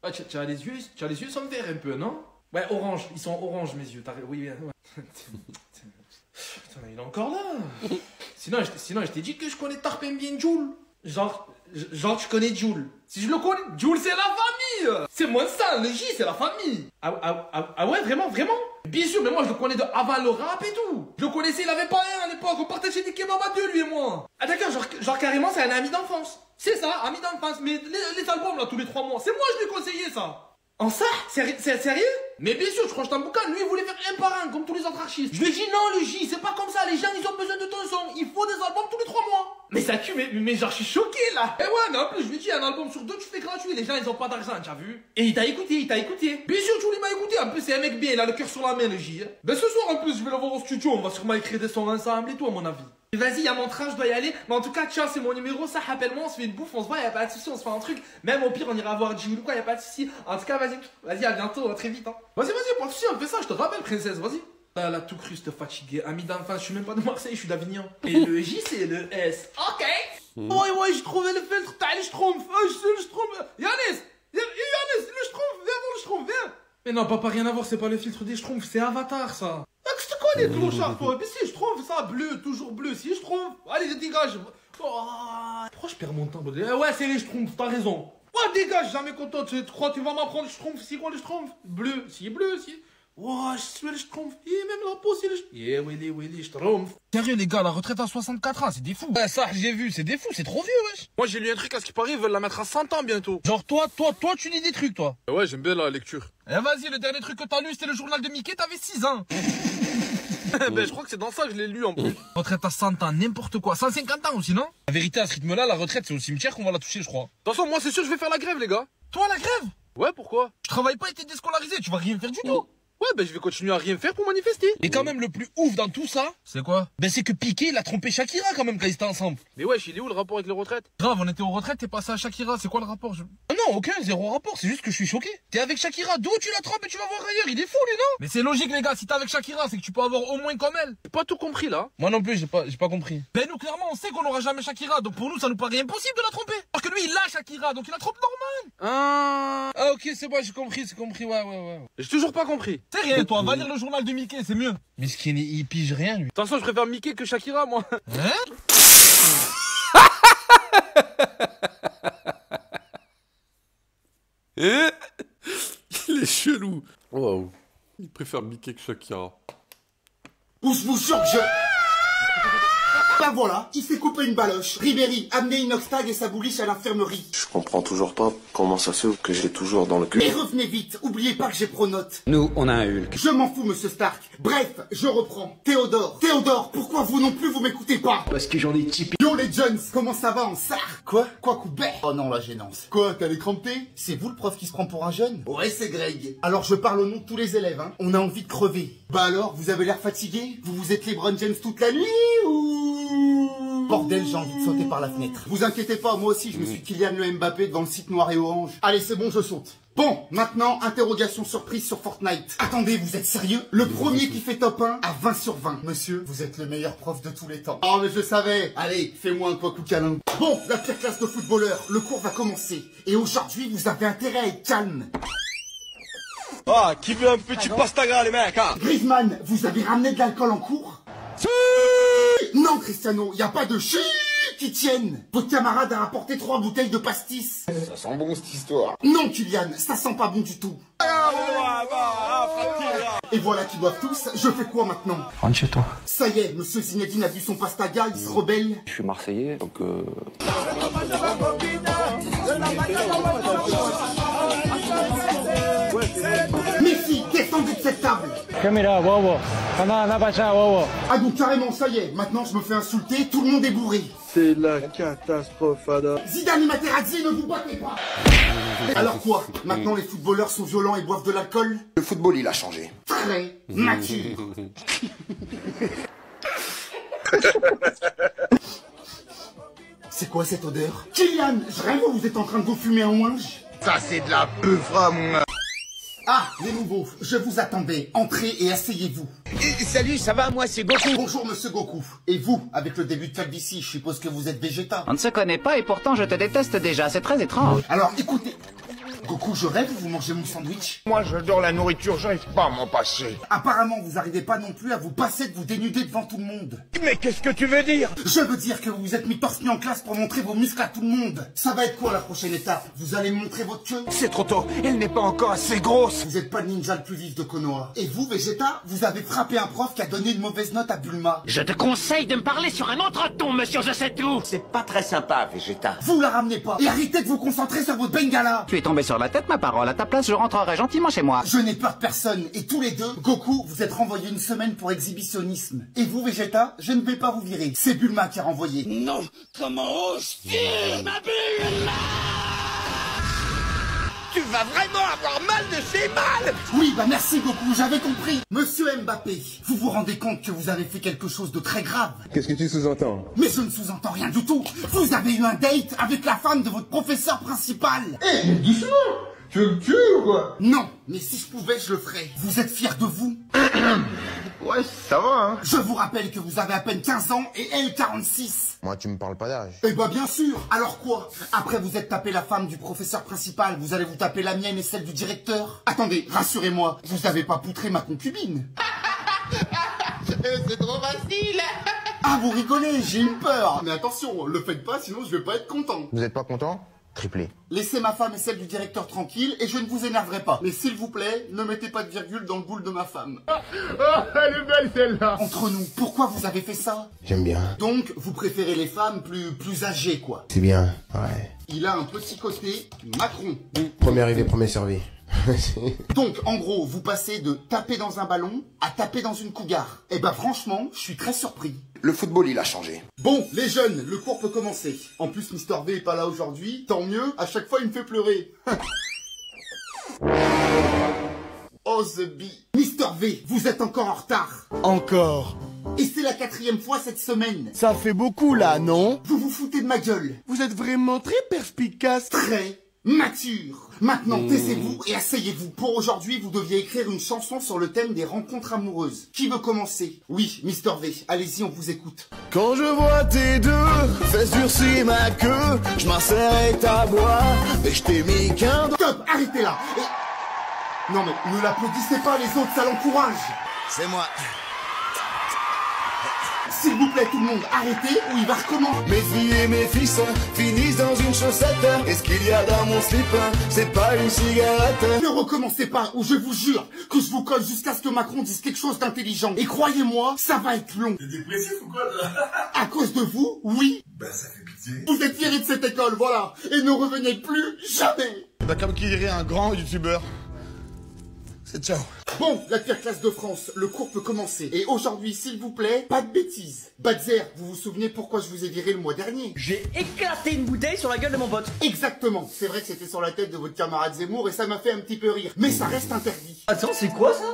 Ah, tu as les yeux sans verre un peu, non? Ouais, orange. Ils sont orange, mes yeux. Oui, ouais. Putain, il est encore là. Sinon, je t'ai dit que je connais Tarpin bien Jules. Genre, tu connais Jules. Si je le connais, Jules, c'est la famille. C'est moins ça, le J, c'est la famille. Ah ouais, vraiment? Bien sûr, mais moi, je le connais de avant le rap et tout. Je le connaissais, il avait pas un à l'époque. On partageait des kebabs à deux, lui et moi. Ah d'accord, genre carrément, c'est un ami d'enfance. C'est ça, ami d'enfance. Mais les albums, là, tous les 3 mois, c'est moi, je lui ai conseillé ça. En ça? C'est sérieux? Mais bien sûr, je crois que un boucan, lui il voulait faire un par un, comme tous les autres artistes. Je lui ai dit non, le J, c'est pas comme ça, les gens ils ont besoin de ton son, il faut des albums tous les 3 mois. Mais ça tue, mais genre je suis choqué là. Et ouais, mais en plus je lui ai dit un album sur 2 tu fais gratuit, les gens ils ont pas d'argent, tu as vu? Et il t'a écouté. Bien sûr, Julie m'a écouté, en plus c'est un mec bien, il a le cœur sur la main, le J. Hein. Ben ce soir en plus, je vais le voir au studio, on va sûrement écrire des sons ensemble et tout à mon avis. Vas-y, y'a mon train, je dois y aller. Mais en tout cas, tiens, c'est mon numéro, ça, rappelle-moi, on se fait une bouffe, on se voit, y'a pas de soucis, on se fait un truc. Même au pire, on ira voir Jules ou quoi, y'a pas de soucis. En tout cas, vas-y, à bientôt, à très vite. Hein. Vas-y, pas de soucis, on fait ça, je te rappelle, princesse, vas-y. Là, tout cru, j'étais fatigué. Ami d'enfance, je suis même pas de Marseille, je suis d'Avignon. Et le J, c'est le S. Ok. Ouais, j'ai trouvé le filtre, t'as le Schtroumpf. Le Schtroumpf. Yanis, le Schtroumpf, viens voir le Schtroumpf, viens. Mais non, papa, rien à voir, c'est pas le filtre des Schtroumpfs, c'est Avatar, ça. Qu'est-ce que tu connais, clochard, toi? Mais si, je trouve ça, bleu, toujours bleu, si, je trouve. Allez, dégage. Pourquoi je perds mon temps? Ouais, c'est les Schtroumpfs, t'as raison. Ouais, dégage, jamais content. Tu crois que tu vas m'apprendre le Schtroumpf? C'est quoi le Schtroumpf? Bleu, si, bleu, si. Ouais, je suis le Schtroumpf. Et même la peau, c'est le Schtroumpf. Yeah, oui, Schtroumpf. Sérieux, les gars, la retraite à 64 ans, c'est des fous. Ouais, ça, j'ai vu, c'est des fous, c'est trop vieux, wesh. Moi, j'ai lu un truc, à ce qui paraît, ils veulent la mettre à 100 ans bientôt. Genre, toi, tu lis des trucs, toi. Ouais, j'aime bien la lecture. Eh, vas-y, le dernier truc que t'as lu, c'était le journal de Mickey, t'avais 6 ans. Ben, je crois que c'est dans ça que je l'ai lu en plus. Retraite à 100 ans, n'importe quoi. 150 ans aussi, non? La vérité, à ce rythme-là, la retraite, c'est au cimetière qu'on va la toucher, je crois. De toute façon, moi, c'est sûr, je vais faire la grève, les gars. Toi, la grève? Ouais, pourquoi? Je travaille pas et t'es déscolarisé, tu vas rien faire du tout. Ouais, ben je vais continuer à rien faire pour manifester. Et quand même, le plus ouf dans tout ça, c'est quoi? Ben c'est que Piqué, il a trompé Shakira quand même quand ils étaient ensemble. Mais wesh, il est où le rapport avec les retraites? Grave, on était aux retraites, t'es passé à Shakira, c'est quoi le rapport? Ah non, aucun, zéro rapport, c'est juste que je suis choqué. T'es avec Shakira, d'où tu la trompes et tu vas voir ailleurs, il est fou lui, non? Mais c'est logique les gars, si t'es avec Shakira, c'est que tu peux avoir au moins comme elle. J'ai pas tout compris là. Moi non plus, j'ai pas compris. Ben nous clairement, on sait qu'on aura jamais Shakira, donc pour nous ça nous paraît impossible de la tromper. Parce que lui, il a Shakira, donc il la trompe normal. Ah ok, c'est bon, j'ai compris, ouais. J'ai toujours pas compris. C'est rien, toi, va lire le journal de Mickey, c'est mieux. Mais ce qui il pige rien, lui. De toute façon, je préfère Mickey que Shakira, moi. Hein? Il est chelou. Waouh. Il préfère Mickey que Shakira. Où je vous jure que je... Bah voilà, il s'est coupé une baloche. Ribéry, amenez Inoxtag et sa bouliche à l'infirmerie. Je comprends toujours pas comment ça se fait que j'ai toujours dans le cul. Et revenez vite, oubliez pas que j'ai pronote. Nous, on a un Hulk. Je m'en fous, monsieur Stark. Bref, je reprends. Théodore. Théodore, pourquoi vous non plus vous m'écoutez pas? Parce que j'en ai typé. Yo les Jones, comment ça va en sarre? Quoi coupé? Oh non, la gênance. Quoi, t'as les crampés? C'est vous le prof qui se prend pour un jeune? Ouais, c'est Greg. Alors je parle au nom de tous les élèves, hein. On a envie de crever. Bah alors, vous avez l'air fatigué? Vous vous êtes LeBron James toute la nuit ou... Bordel, j'ai envie de sauter par la fenêtre. Vous inquiétez pas, moi aussi je me suis Kylian le Mbappé devant le site noir et orange. Allez, c'est bon, je saute. Bon, maintenant, interrogation surprise sur Fortnite. Attendez, vous êtes sérieux? Le premier qui fait top 1 à 20 sur 20. Monsieur, vous êtes le meilleur prof de tous les temps. Oh, mais je savais. Allez, fais-moi un coup câlin. Bon, la pire classe de footballeur, le cours va commencer. Et aujourd'hui, vous avez intérêt à être calme. Ah, qui veut un petit pastaga, les mecs, hein? Griezmann, vous avez ramené de l'alcool en cours? Non, Cristiano, y a pas de chi qui tiennent. Votre camarade a apporté 3 bouteilles de pastis. Ça sent bon cette histoire. Non, Kylian, ça sent pas bon du tout. Et voilà qu'ils boivent tous, je fais quoi maintenant? Rentre chez toi. Ça y est, monsieur Zinedine a vu son pastaga, il se rebelle. Je suis Marseillais, donc Messi, descendez de cette table. Ah donc carrément, ça y est, maintenant je me fais insulter, tout le monde est bourré. c'est la catastrophe, Ada. Zidane et Materazzi, ne vous battez pas. Alors quoi? Maintenant les footballeurs sont violents et boivent de l'alcool? Le football, il a changé. Très mature. C'est quoi cette odeur? Kylian, je rêve ou vous êtes en train de vous fumer un ouinge? Ça, c'est de la peufra, mon... Ah, les nouveaux, je vous attendais. Entrez et asseyez-vous. Salut, ça va? Moi, c'est Goku. Bonjour, monsieur Goku. Et vous, avec le début de calvitie, je suppose que vous êtes végéta. On ne se connaît pas et pourtant je te déteste déjà, c'est très étrange. Alors, écoutez... Goku, je rêve ou vous mangez mon sandwich? Moi, j'adore la nourriture, j'arrive pas à m'en passer. Apparemment, vous n'arrivez pas non plus à vous passer de vous dénuder devant tout le monde. Mais qu'est-ce que tu veux dire? Je veux dire que vous vous êtes mis torse nu en classe pour montrer vos muscles à tout le monde. Ça va être quoi la prochaine étape? Vous allez me montrer votre queue? C'est trop tôt, elle n'est pas encore assez grosse. Vous êtes pas le ninja le plus vif de Konoha. Et vous, Vegeta, vous avez frappé un prof qui a donné une mauvaise note à Bulma. Je te conseille de me parler sur un autre ton, monsieur je sais tout. C'est pas très sympa, Vegeta. Vous la ramenez pas. Et arrêtez de vous concentrer sur votre bengala. Tu es tombé sur la tête, ma parole. À ta place, je rentrerai gentiment chez moi. Je n'ai peur de personne. Et tous les deux, Goku, vous êtes renvoyé une semaine pour exhibitionnisme. Et vous, Vegeta, je ne vais pas vous virer. C'est Bulma qui a renvoyé. Non, comment oses-tu, ma Bulma? Tu vas vraiment avoir mal de chez mal. Oui, bah merci Goku, j'avais compris. Monsieur Mbappé, vous vous rendez compte que vous avez fait quelque chose de très grave? Qu'est-ce que tu sous-entends? Mais je ne sous-entends rien du tout. Vous avez eu un date avec la femme de votre professeur principal. Eh, doucement. Tu veux me tuer ou quoi? Non, mais si je pouvais, je le ferais. Vous êtes fier de vous? Ouais, ça va, hein. Je vous rappelle que vous avez à peine 15 ans et elle 46. Moi, tu me parles pas d'âge. Eh bah bien sûr. Alors quoi? Après vous êtes tapé la femme du professeur principal, vous allez vous taper la mienne et celle du directeur? Attendez, rassurez-moi, vous avez pas poutré ma concubine? C'est trop facile. Ah, vous rigolez, j'ai eu peur. Mais attention, le faites pas, sinon je vais pas être content. Vous êtes pas content? Triplé. Laissez ma femme et celle du directeur tranquille et je ne vous énerverai pas. Mais s'il vous plaît, ne mettez pas de virgule dans le boule de ma femme. Oh, elle est belle celle-là. Entre nous, pourquoi vous avez fait ça? J'aime bien. Donc, vous préférez les femmes plus âgées, quoi. C'est bien, ouais. Il a un petit côté Macron. Premier arrivé, premier servi. Donc, en gros, vous passez de taper dans un ballon à taper dans une cougar. Eh ben franchement, je suis très surpris. Le football, il a changé. Bon, les jeunes, le cours peut commencer. En plus, Mr. V est pas là aujourd'hui, tant mieux, à chaque fois il me fait pleurer. Oh the bee. Mr. V, vous êtes encore en retard. Encore. Et c'est la 4e fois cette semaine. Ça fait beaucoup là, non? Vous vous foutez de ma gueule. Vous êtes vraiment très perspicace. Très mature. Maintenant, taisez-vous et asseyez-vous. Pour aujourd'hui, vous deviez écrire une chanson sur le thème des rencontres amoureuses. Qui veut commencer? Oui, Mr. V, allez-y, on vous écoute. Quand je vois tes deux fesses durcir ma queue, je m'insérais ta bois, mais je t'ai mis qu'un... Stop, arrêtez là. Et... Non mais, ne l'applaudissez pas, les autres, ça l'encourage. C'est moi. S'il vous plaît tout le monde, arrêtez ou il va recommencer. Mes filles et mes fils finissent dans une chaussette. Et ce qu'il y a dans mon slip, c'est pas une cigarette. Ne recommencez pas ou je vous jure que je vous colle jusqu'à ce que Macron dise quelque chose d'intelligent. Et croyez-moi, ça va être long. T'es dépressif ou quoi À cause de vous, oui. Ben ça fait pitié. Vous êtes virés de cette école, voilà. Et ne revenez plus jamais. Bah comme qui dirait un grand youtubeur. C'est ciao. Bon, la pire classe de France, le cours peut commencer. Et aujourd'hui, s'il vous plaît, pas de bêtises. Badzer, vous vous souvenez pourquoi je vous ai viré le mois dernier? J'ai éclaté une bouteille sur la gueule de mon pote. Exactement. C'est vrai que c'était sur la tête de votre camarade Zemmour et ça m'a fait un petit peu rire. Mais ça reste interdit. Attends, c'est quoi ça?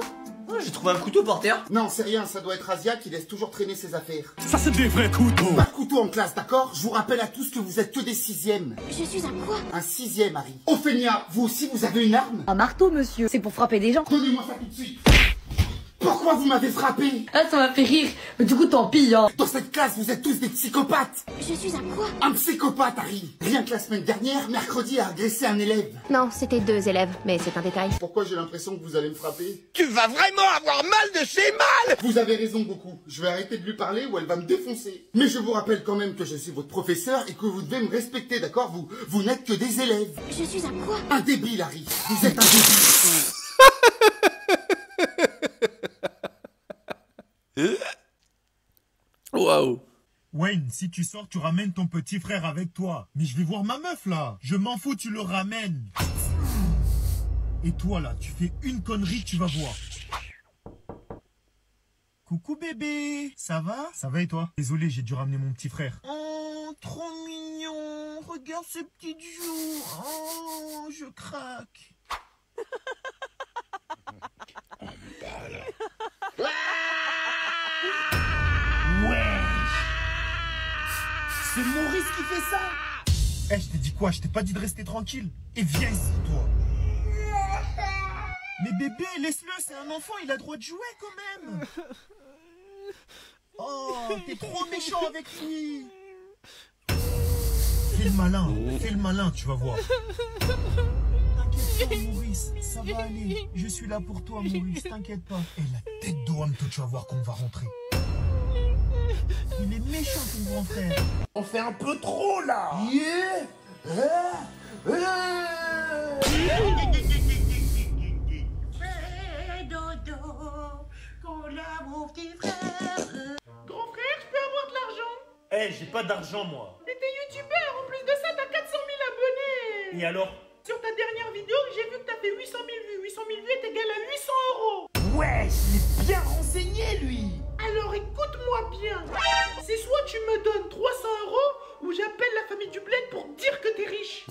J'ai trouvé un couteau par terre. Non, c'est rien, ça doit être Asia qui laisse toujours traîner ses affaires. Ça c'est des vrais couteaux. Pas de couteau en classe, d'accord? Je vous rappelle à tous que vous êtes que des 6e. Je suis un quoi? Un 6e, Harry. Ophélia, vous aussi vous avez une arme? Un marteau, monsieur. C'est pour frapper des gens. Donnez-moi ça tout de suite. Pourquoi vous m'avez frappé? Ah, ça m'a fait rire. Mais du coup, tant pis, hein. Dans cette classe, vous êtes tous des psychopathes. Je suis un quoi? Un psychopathe, Harry. Rien que la semaine dernière, mercredi a agressé un élève. Non, c'était 2 élèves, mais c'est un détail. Pourquoi j'ai l'impression que vous allez me frapper? Tu vas vraiment avoir mal de chez mal. Vous avez raison beaucoup. Je vais arrêter de lui parler ou elle va me défoncer. Mais je vous rappelle quand même que je suis votre professeur et que vous devez me respecter, d'accord? Vous n'êtes que des élèves. Je suis un quoi? Un débile, Harry. Vous êtes un débile. Waouh. Wayne, si tu sors, tu ramènes ton petit frère avec toi. Mais je vais voir ma meuf là. Je m'en fous, tu le ramènes. Et toi là, tu fais une connerie, tu vas voir. Coucou bébé, ça va? Ça va et toi? Désolé, j'ai dû ramener mon petit frère. Oh, trop mignon. Regarde ce petit jour. Oh, je craque. C'est Maurice qui fait ça. Eh, je t'ai dit quoi? Je t'ai pas dit de rester tranquille. Et viens ici, toi. Mais bébé, laisse-le, c'est un enfant, il a le droit de jouer quand même. Oh, t'es trop méchant avec lui. Fais le malin, tu vas voir. T'inquiète pas, Maurice, ça va aller. Je suis là pour toi, Maurice, t'inquiète pas. Et la tête d'Oam, toi, tu vas voir qu'on va rentrer. Il est méchant, ton grand frère. On fait un peu trop, là. Grand frère, je peux avoir de l'argent? Eh, j'ai pas d'argent, moi. Mais t'es youtubeur, en plus de ça, t'as 400 000 abonnés. Et alors? Sur ta dernière vidéo, j'ai vu que t'as fait 800 000 vues. 800 000 vues est égal à 800 €. Ouais, il est bien renseigné, lui. Alors écoute-moi bien. C'est soit tu me donnes 300 € ou j'appelle la famille du bled pour dire que t'es riche.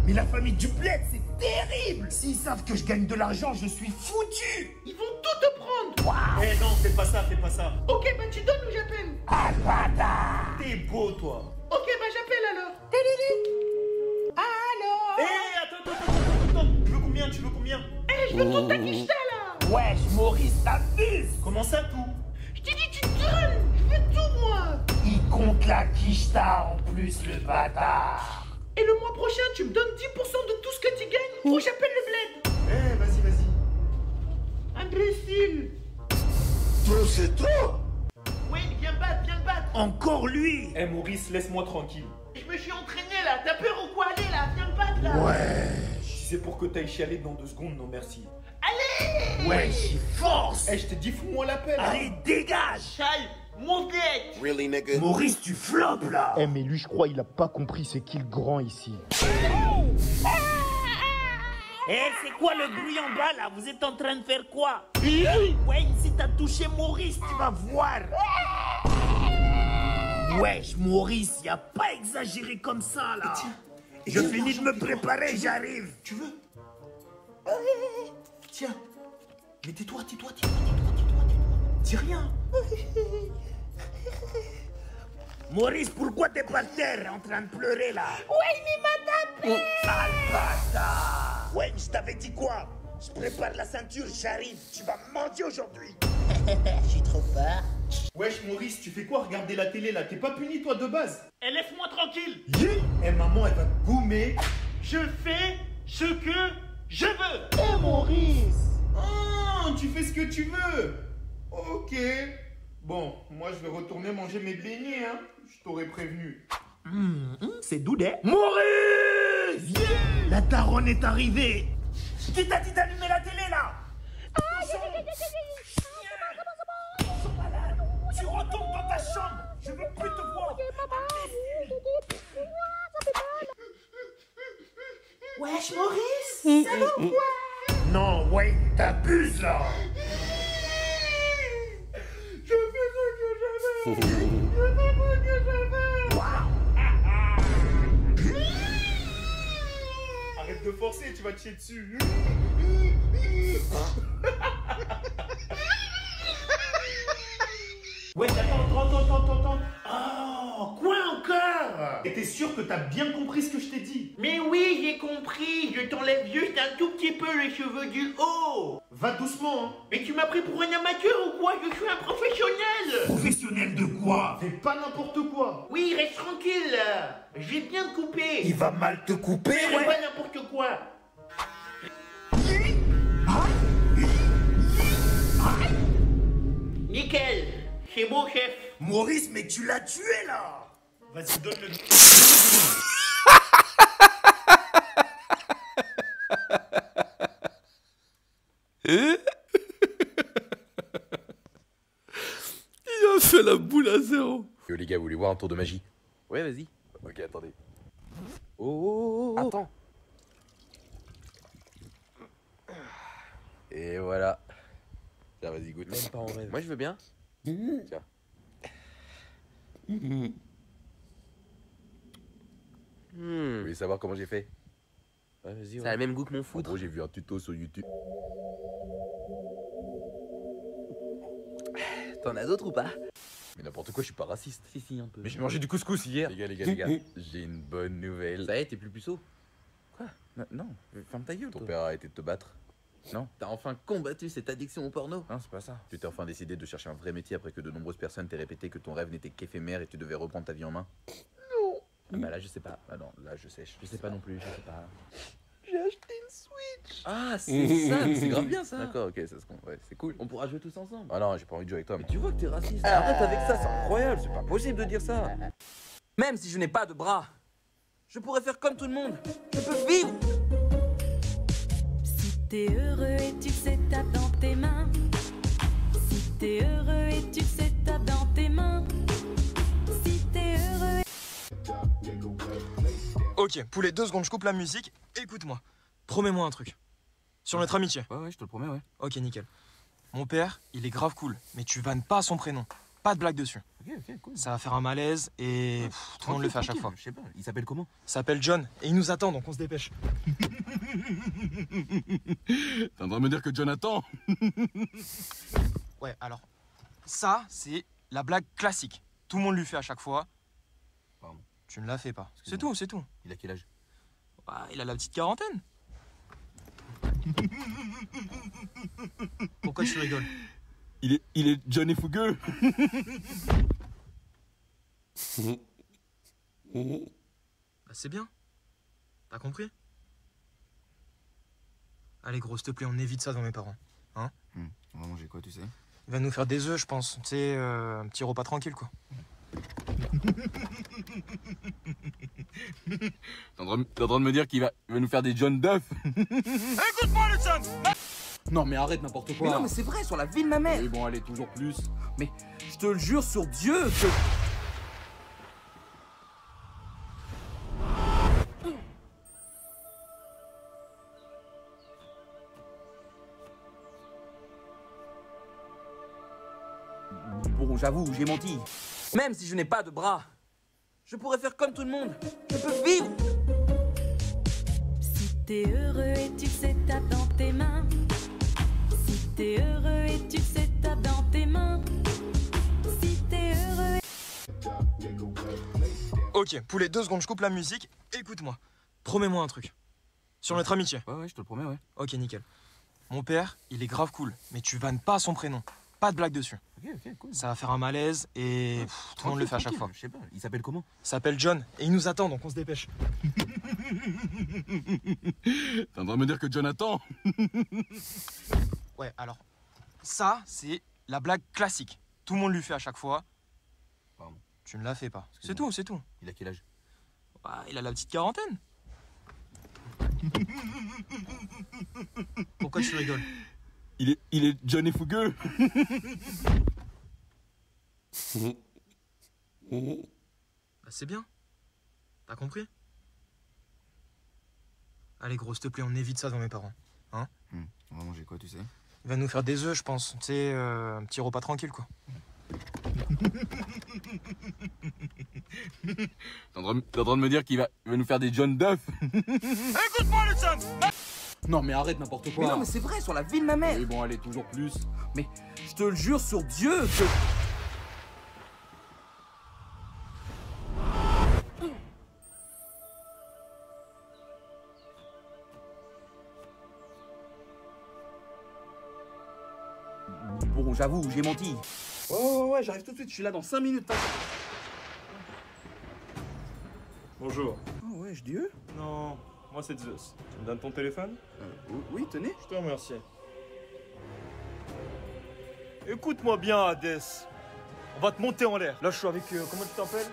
Mais la famille du bled, c'est terrible. S'ils savent que je gagne de l'argent, je suis foutu. Ils vont tout te prendre. Eh non, fais pas ça, fais pas ça. Ok, bah tu donnes ou j'appelle? Ah, bâtard. T'es beau, toi. Ok, bah j'appelle alors. Alors. Eh, attends. Tu veux combien? Eh, je veux toute ta quicheta là. Wesh, Maurice, t'abuses. Comment ça, tout? Je t'ai dit tu te donnes. Je veux tout, moi. Il compte la quicheta en plus, le bâtard. Et le mois prochain, tu me donnes 10% de tout ce que tu gagnes ou j'appelle le bled. Eh, vas-y. Imbécile. Trop, c'est trop. Ouais, viens battre. Encore lui. Eh, Maurice, laisse-moi tranquille. Je me suis entraîné là. T'as peur ou quoi? Allez là, viens battre là. Ouais. Si c'est pour que t'ailles chialer dans 2 secondes, non merci. Allez. Ouais, j'y force. Eh, je te dis, fous-moi la peine. Allez, dégage. Chal, mon tête. Really, nigga? Maurice, tu flopes là. Eh, mais lui, je crois, il a pas compris c'est qui le grand ici. Eh, c'est quoi le bruit en bas là? Vous êtes en train de faire quoi? Ouais, si t'as touché Maurice, tu vas voir. Wesh, Maurice, y a pas exagéré comme ça là. Je finis de me préparer, j'arrive. Tu veux? Tiens. Mais tais-toi. Dis rien. Maurice, pourquoi t'es par terre en train de pleurer là? Ouais, il m'a tapé. Sale bâtard. Ouais, je t'avais dit quoi? Je prépare la ceinture, j'arrive. Tu vas me mentir aujourd'hui. Je suis trop fort. Wesh, Maurice, tu fais quoi? Regarder la télé là. T'es pas puni toi de base? Eh, laisse-moi tranquille. Eh, maman, elle va te gommer. Je fais ce que je veux. Eh, Maurice. Ah, tu fais ce que tu veux. Ok. Bon, moi je vais retourner manger mes beignets, hein. Je t'aurais prévenu. C'est Doudet. Maurice! La daronne est arrivée. Qui t'a dit d'allumer la télé là? Tu retournes dans ta chambre. Je veux plus te voir. Wesh, Maurice, ça va ou quoi? Non, ouais, t'abuses là. Je fais ce que je veux. Je fais ce que je veux. Arrête de forcer, tu vas te chier dessus. Ouais, attends. Oh, quoi encore? Et t'es sûr que t'as bien compris ce que je t'ai dit? Mais oui, j'ai compris. Je t'enlève juste un tout petit peu les cheveux du haut. Va doucement, hein. Mais tu m'as pris pour un amateur ou quoi? Je suis un professionnel. Professionnel de quoi? Fais pas n'importe quoi. Oui, reste tranquille. J'ai bien coupé. Il va mal te couper. C'est pas n'importe quoi. Nickel. C'est bon, chef. Maurice, mais tu l'as tué là. Vas-y, donne le... Il a fait la boule à zéro. Yo les gars, vous voulez voir un tour de magie? Ouais, vas-y. Ok, attendez. Oh. Attends. Et voilà. Tiens, vas-y, goûte. Même pas en rêve. Moi, je veux bien. Tiens. Vous voulez savoir comment j'ai fait? Ouais, vas-y. Ça a le même goût que mon foot. En gros, j'ai vu un tuto sur YouTube. T'en as d'autres ou pas? Mais n'importe quoi, je suis pas raciste. Si, un peu. Mais j'ai mangé du couscous hier. Les gars, j'ai une bonne nouvelle. Ça y est, t'es plus puceau. Quoi? Non, ferme ta gueule. Ton père a arrêté de te battre. Non. T'as enfin combattu cette addiction au porno. Non, c'est pas ça. Tu t'es enfin décidé de chercher un vrai métier après que de nombreuses personnes t'aient répété que ton rêve n'était qu'éphémère et tu devais reprendre ta vie en main. Non. Ah bah là, je sais pas. Ah non, là, je sèche. Je sais pas non plus, je sais pas. J'ai acheté une Switch. Ah, c'est ça, c'est grave bien ça. D'accord, ok, ça se compte. Ouais, c'est cool. On pourra jouer tous ensemble. Ah non, j'ai pas envie de jouer avec toi. Mais tu vois que t'es raciste. Arrête avec ça, c'est incroyable, c'est pas possible de dire ça. Même si je n'ai pas de bras, je pourrais faire comme tout le monde. Je peux vivre. Si t'es heureux et tu sais, tape dans tes mains. Si t'es heureux et tu sais, tape dans tes mains. Si t'es heureux. Ok, poulet, 2 secondes, je coupe la musique. Écoute-moi. Promets-moi un truc. Sur notre amitié. Ouais, je te le promets, ouais. Ok, nickel. Mon père, il est grave cool, mais tu vannes pas son prénom. Pas de blague dessus. Ok, cool. Ça va faire un malaise et tout le monde le fait à chaque fois. Je sais pas, il s'appelle comment? Il s'appelle John et il nous attend, donc on se dépêche. T'es en train de me dire que John attend? Ouais, alors, ça, c'est la blague classique. Tout le monde lui fait à chaque fois. Pardon. Tu ne la fais pas. C'est tout, c'est tout. Il a quel âge? Bah, il a la petite quarantaine. Pourquoi tu rigoles? Il est John et fougueux. Bah, c'est bien. T'as compris? Allez gros, s'il te plaît, on évite ça dans mes parents. Hein? On va manger quoi, tu sais? Il va nous faire des œufs, je pense. Tu sais, un petit repas tranquille, quoi. T'es en train de me dire qu'il va nous faire des John Duff? Écoute-moi, Lucian! Non mais arrête n'importe quoi. Mais non mais c'est vrai, sur la vie de ma mère. Oui bon allez, toujours plus. Mais je te le jure sur Dieu que... Bon, j'avoue, j'ai menti. Même si je n'ai pas de bras, je pourrais faire comme tout le monde. Je peux vivre. Si t'es heureux et tu sais, tape dans tes mains. Si t'es heureux et tu sais, tape dans tes mains. Si t'es heureux. Ok, poulet, 2 secondes, je coupe la musique. Écoute-moi. Promets-moi un truc. Sur notre amitié. Ouais, je te le promets, ouais. Ok, nickel. Mon père, il est grave cool, mais tu vannes pas son prénom. Pas de blague dessus. Ok, cool. Ça va faire un malaise et tout le monde le fait à chaque fois. Je sais pas, il s'appelle comment? Il s'appelle John et il nous attend, donc on se dépêche. T'es en train de me dire que John attend? Ouais, alors, ça, c'est la blague classique. tout le monde lui fait à chaque fois. Pardon. Tu ne la fais pas. C'est tout, c'est tout. Il a quel âge? Bah, il a la petite quarantaine. Pourquoi tu rigoles? Il est jeune et fougueux. Bah, c'est bien. T'as compris? Allez gros, s'il te plaît, on évite ça devant mes parents. Hein? On va manger quoi, tu sais? Il va nous faire des œufs, je pense. Tu sais, un petit repas tranquille, quoi. T'es en train de me dire qu'il va nous faire des John Duff? Écoute-moi, le son! Non mais arrête n'importe quoi. Mais non, mais c'est vrai, sur la vie de ma mère. Oui bon, allez, toujours plus. Mais je te le jure sur Dieu que... Bon, j'avoue, j'ai menti. Ouais, j'arrive tout de suite, je suis là dans 5 minutes. Bonjour. Oh ouais, je dis eux? Non, moi c'est Zeus. Tu me donnes ton téléphone? Oui, tenez. Je te remercie. Écoute-moi bien, Hades. On va te monter en l'air. Là, je suis avec... comment tu t'appelles?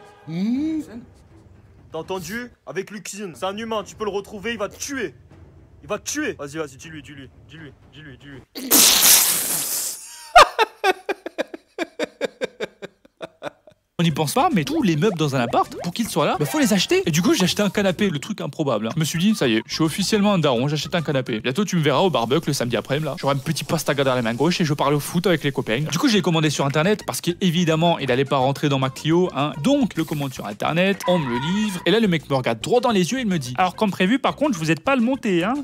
T'as entendu? Avec Luxine. C'est un humain, tu peux le retrouver, il va te tuer. Il va te tuer. Vas-y, dis-lui. On n'y pense pas, mais tous les meubles dans un appart, pour qu'ils soient là, bah faut les acheter. Et du coup, j'ai acheté un canapé, le truc improbable. Hein. Je me suis dit, ça y est, je suis officiellement un daron, j'achète un canapé. Bientôt, tu me verras au barbecue le samedi après-midi, là. J'aurai un petit pastaga dans la main gauche et je parle au foot avec les copains. Du coup, j'ai commandé sur internet parce qu'évidemment, il allait pas rentrer dans ma Clio, hein. Donc, le commande sur internet, on me le livre. Et là, le mec me regarde droit dans les yeux et il me dit, alors, comme prévu, par contre, je vous aide pas à le monter, hein.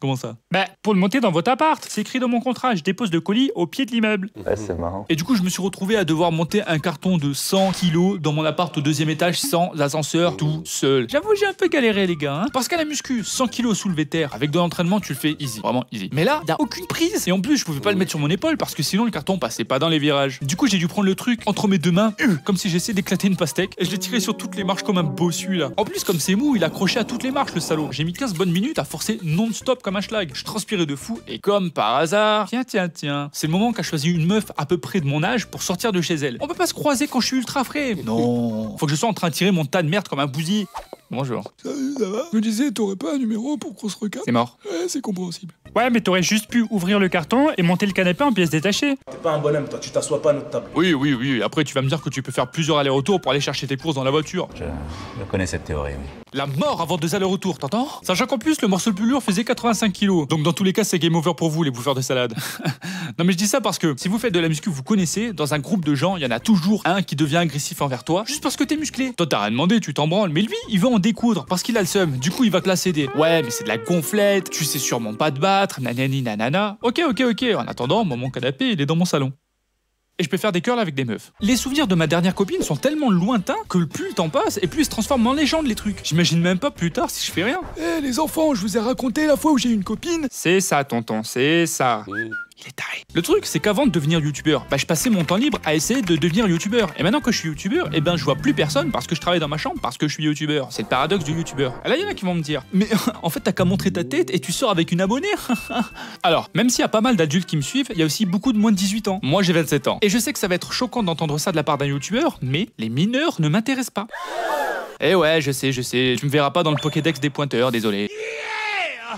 Comment ça? Bah, pour le monter dans votre appart. C'est écrit dans mon contrat, je dépose le colis au pied de l'immeuble. Ouais, c'est marrant. Et du coup, je me suis retrouvé à devoir monter un carton de 100 kilos dans mon appart au 2e étage sans ascenseur, tout seul. J'avoue, j'ai un peu galéré, les gars. Hein. Parce qu'à la muscu, 100 kilos soulevé terre, avec de l'entraînement, tu le fais easy. Vraiment easy. Mais là, y a aucune prise. Et en plus, je pouvais pas le mettre sur mon épaule parce que sinon, le carton passait pas dans les virages. Du coup, j'ai dû prendre le truc entre mes deux mains, comme si j'essayais d'éclater une pastèque. Et je l'ai tiré sur toutes les marches comme un bossu, là. En plus, comme c'est mou, il a accroché à toutes les marches, le salaud. J'ai mis 15 bonnes minutes à forcer non-stop comme un schlag. Je transpirais de fou et comme par hasard, tiens, c'est le moment qu'a choisi une meuf à peu près de mon âge pour sortir de chez elle. On peut pas se croiser quand je suis ultra frais. Non, faut que je sois en train de tirer mon tas de merde comme un bousier. Bonjour. Salut, ça va? Je me disais, t'aurais pas un numéro pour qu'on se recapte? C'est mort. Ouais, c'est compréhensible. Ouais, mais t'aurais juste pu ouvrir le carton et monter le canapé en pièces détachées. T'es pas un bonhomme, toi, tu t'assois pas à notre table. Oui. Après, tu vas me dire que tu peux faire plusieurs allers-retours pour aller chercher tes courses dans la voiture. Je connais cette théorie, oui. La mort avant 2 allers-retours, t'entends? Sachant qu'en plus, le morceau le plus lourd faisait 85 kilos. Donc dans tous les cas, c'est game over pour vous, les bouffeurs de salade. Non mais je dis ça parce que si vous faites de la muscu, vous connaissez, dans un groupe de gens, il y en a toujours un qui devient agressif envers toi, juste parce que t'es musclé. Toi, t'as rien demandé, tu t'en branles. Mais lui, il veut en découdre parce qu'il a le seum. Du coup, il va te la céder. Ouais, mais c'est de la gonflette, tu sais sûrement pas te battre, nanani nanana. Ok. En attendant, moi, mon canapé, il est dans mon salon. Et je peux faire des curls avec des meufs. Les souvenirs de ma dernière copine sont tellement lointains que plus le temps passe et plus ils se transforment en légende, les trucs. J'imagine même pas plus tard si je fais rien. Eh les enfants, je vous ai raconté la fois où j'ai eu une copine. C'est ça, tonton, c'est ça. Il est taré. Le truc, c'est qu'avant de devenir youtubeur, je passais mon temps libre à essayer de devenir youtubeur. Et maintenant que je suis youtubeur, je vois plus personne parce que je travaille dans ma chambre parce que je suis youtubeur. C'est le paradoxe du youtubeur. Et là, il y en a qui vont me dire, mais en fait, t'as qu'à montrer ta tête et tu sors avec une abonnée. Alors, même s'il y a pas mal d'adultes qui me suivent, il y a aussi beaucoup de moins de 18 ans. Moi, j'ai 27 ans. Et je sais que ça va être choquant d'entendre ça de la part d'un youtubeur, mais les mineurs ne m'intéressent pas. Eh ouais, je sais. Tu me verras pas dans le Pokédex des pointeurs, désolé.